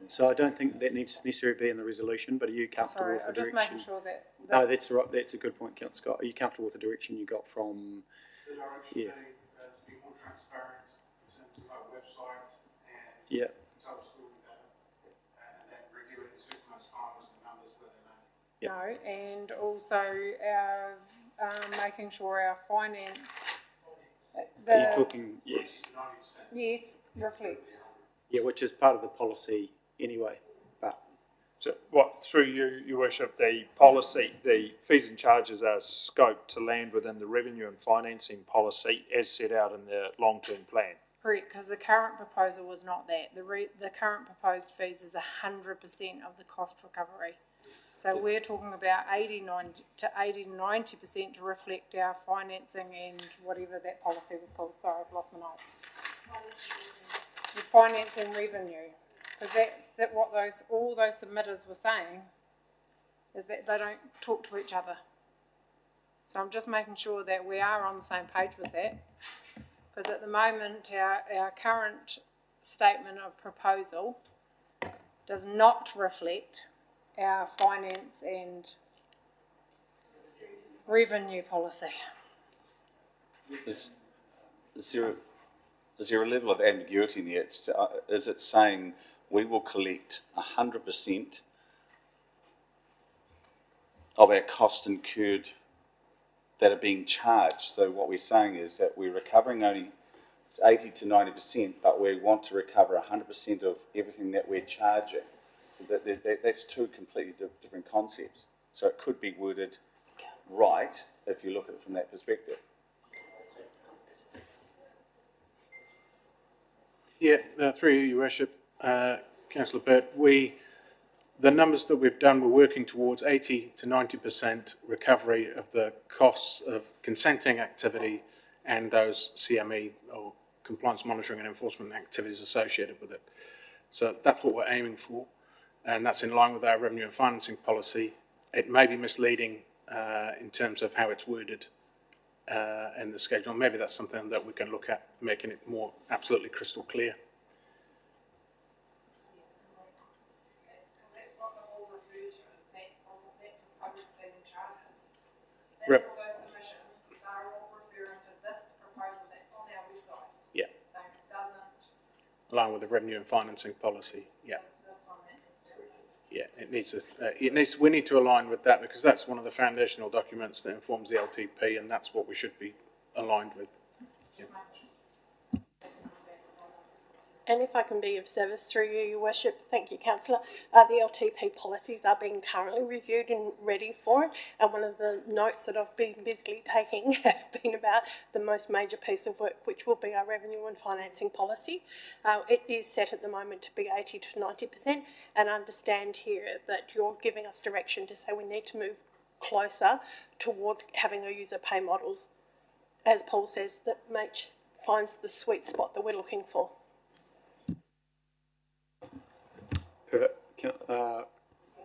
So I don't think that needs to necessarily be in the resolution, but are you comfortable Sorry, with the I'm just direction? making sure that. No, that's all right. That's a good point, Councillor Scott. Are you comfortable with the direction you got from? The direction Yeah. to be more transparent in terms of our website and Yeah. total schooling data, and then review it in 6 months' time as the numbers where they may. Yep. No, and also our making sure our finance. Are you talking? Yes. 90%. Yes, reflects. Yeah, which is part of the policy anyway, but. So through you, Your Worship, the policy, the fees and charges are scoped to land within the revenue and financing policy as set out in the long-term plan. Correct, because the current proposal was not that. The current proposed fees is 100% of the cost recovery. So we're talking about 80 to 90% to reflect our financing and whatever that policy was called. Sorry, I've lost my notes. The finance and revenue, because that's what all those submitters were saying, is that they don't talk to each other. So I'm just making sure that we are on the same page with that, because at the moment our current statement of proposal does not reflect our finance and revenue policy. Is there a level of ambiguity in there? Is it saying we will collect 100% of our costs incurred that are being charged? So what we're saying is that we're recovering only 80 to 90%, but we want to recover 100% of everything that we're charging. So that's two completely different concepts. So it could be worded right if you look at it from that perspective. Yeah, through you, Your Worship, Councillor Burt, the numbers that we've done, we're working towards 80 to 90% recovery of the costs of consenting activity and those CME or compliance monitoring and enforcement activities associated with it. So that's what we're aiming for, and that's in line with our revenue and financing policy. It may be misleading in terms of how it's worded in the schedule. Maybe that's something that we can look at, making it more absolutely crystal clear. Rep. Yeah. Along with the revenue and financing policy, yeah. Yeah, we need to align with that, because that's one of the foundational documents that informs the LTP, and that's what we should be aligned with. Yeah. And if I can be of service through you, Your Worship, thank you, Councillor. The LTP policies are being currently reviewed and ready for it. And one of the notes that I've been busily taking have been about the most major piece of work, which will be our revenue and financing policy. It is set at the moment to be 80 to 90%, and I understand here that you're giving us direction to say we need to move closer towards having a user pay models, as Paul says, that finds the sweet spot that we're looking for. Perfect.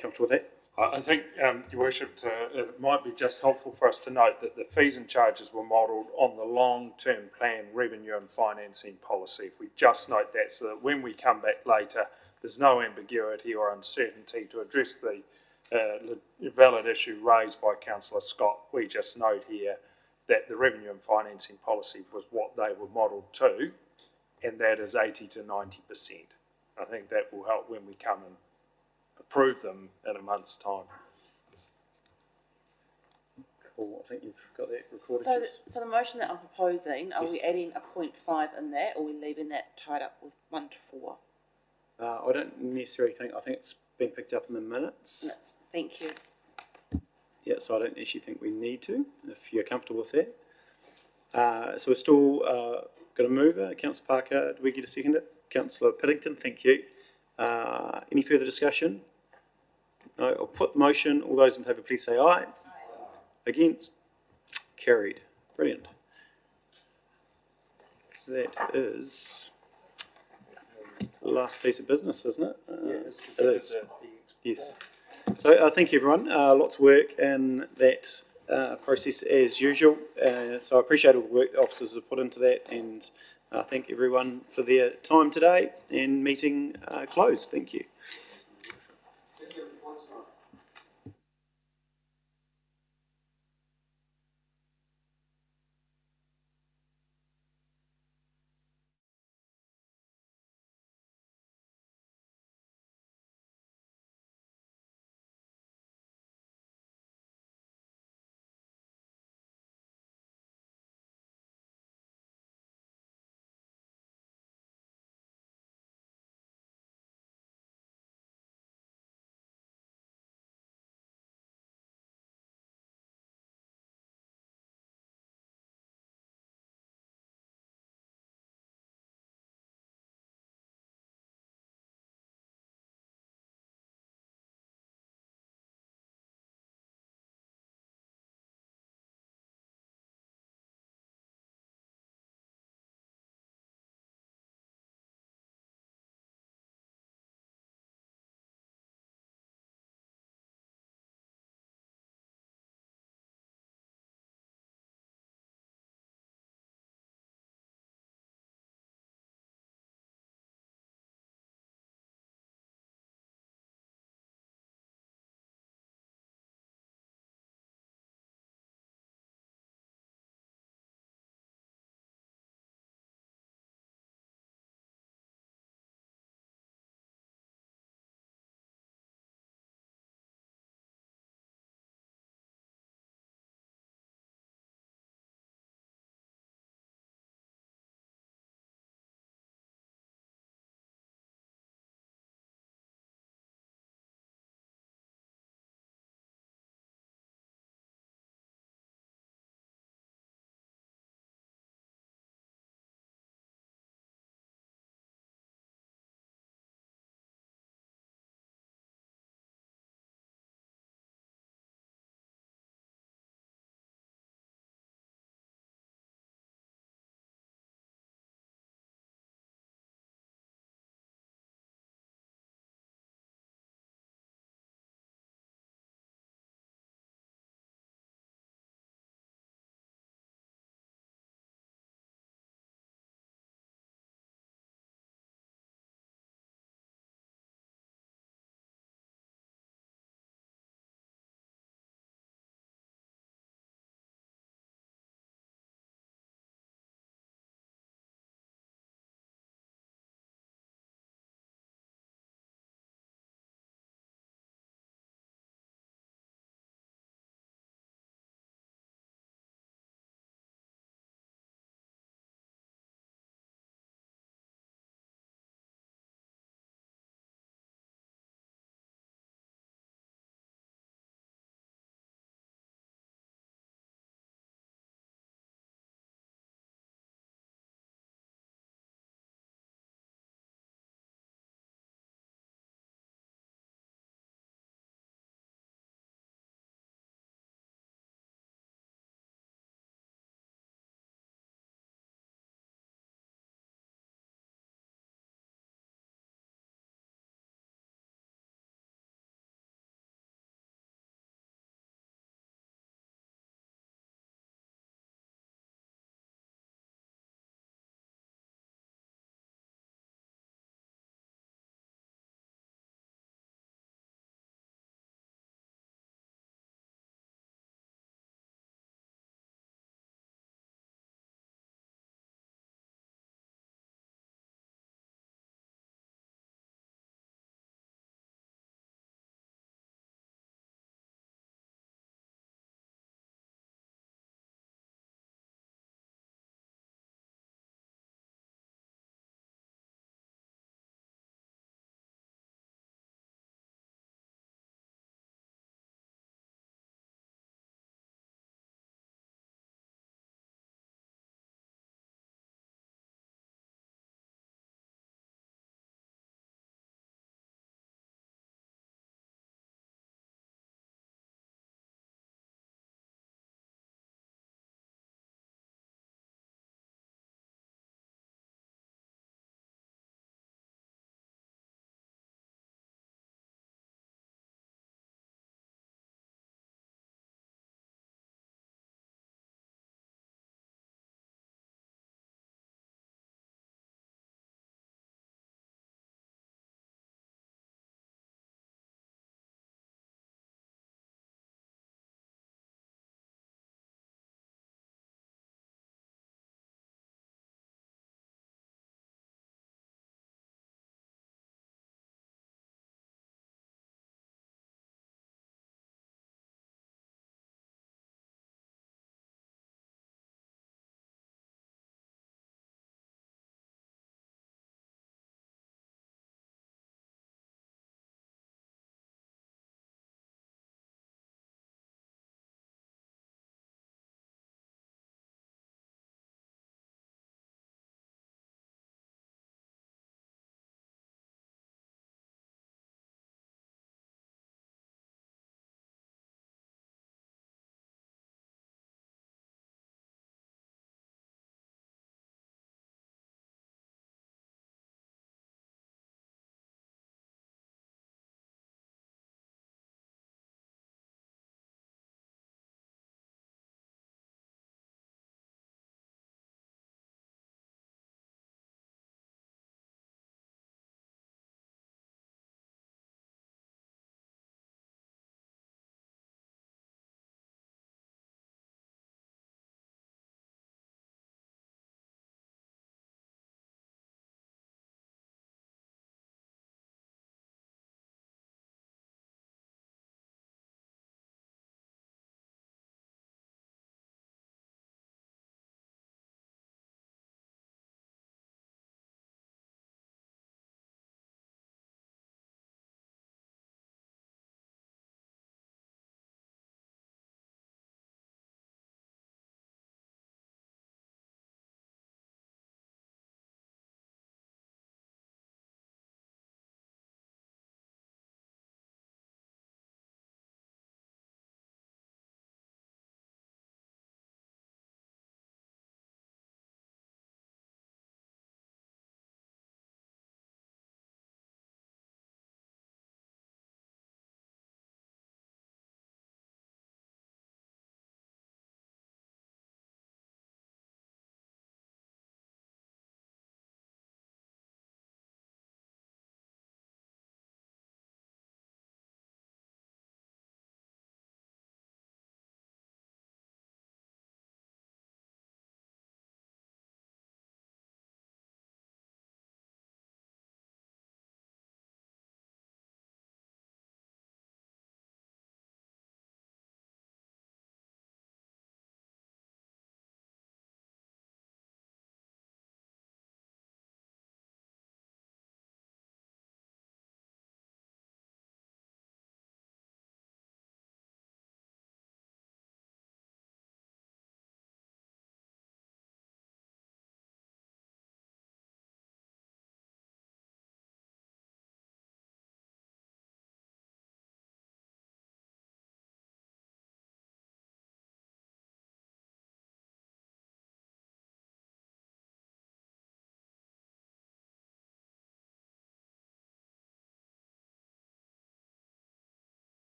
Comfortable with that? I think, Your Worship, it might be just helpful for us to note that the fees and charges were modelled on the long-term plan revenue and financing policy. If we just note that, so that when we come back later, there's no ambiguity or uncertainty to address the valid issue raised by Councillor Scott. We just note here that the revenue and financing policy was what they were modelled to, and that is 80 to 90%. I think that will help when we come and approve them in a month's time. Cool, I think you've got that recorded. So the motion that I'm proposing, are we adding a 0.5 in that, or are we leaving that tied up with 1 to 4? I don't necessarily think, I think it's been picked up in the minutes. Thank you. Yeah, so I don't actually think we need to, if you're comfortable with that. So we're still got a mover, Councillor Parker, do we get a second it? Councillor Piddington, thank you. Any further discussion? No, I'll put the motion. All those in favour, please say aye. Against? Carried. Brilliant. So that is the last piece of business, isn't it? It is. Yes. So thank you, everyone. Lots of work in that process as usual. So I appreciate all the work the officers have put into that, and thank everyone for their time today, and meeting closed. Thank you.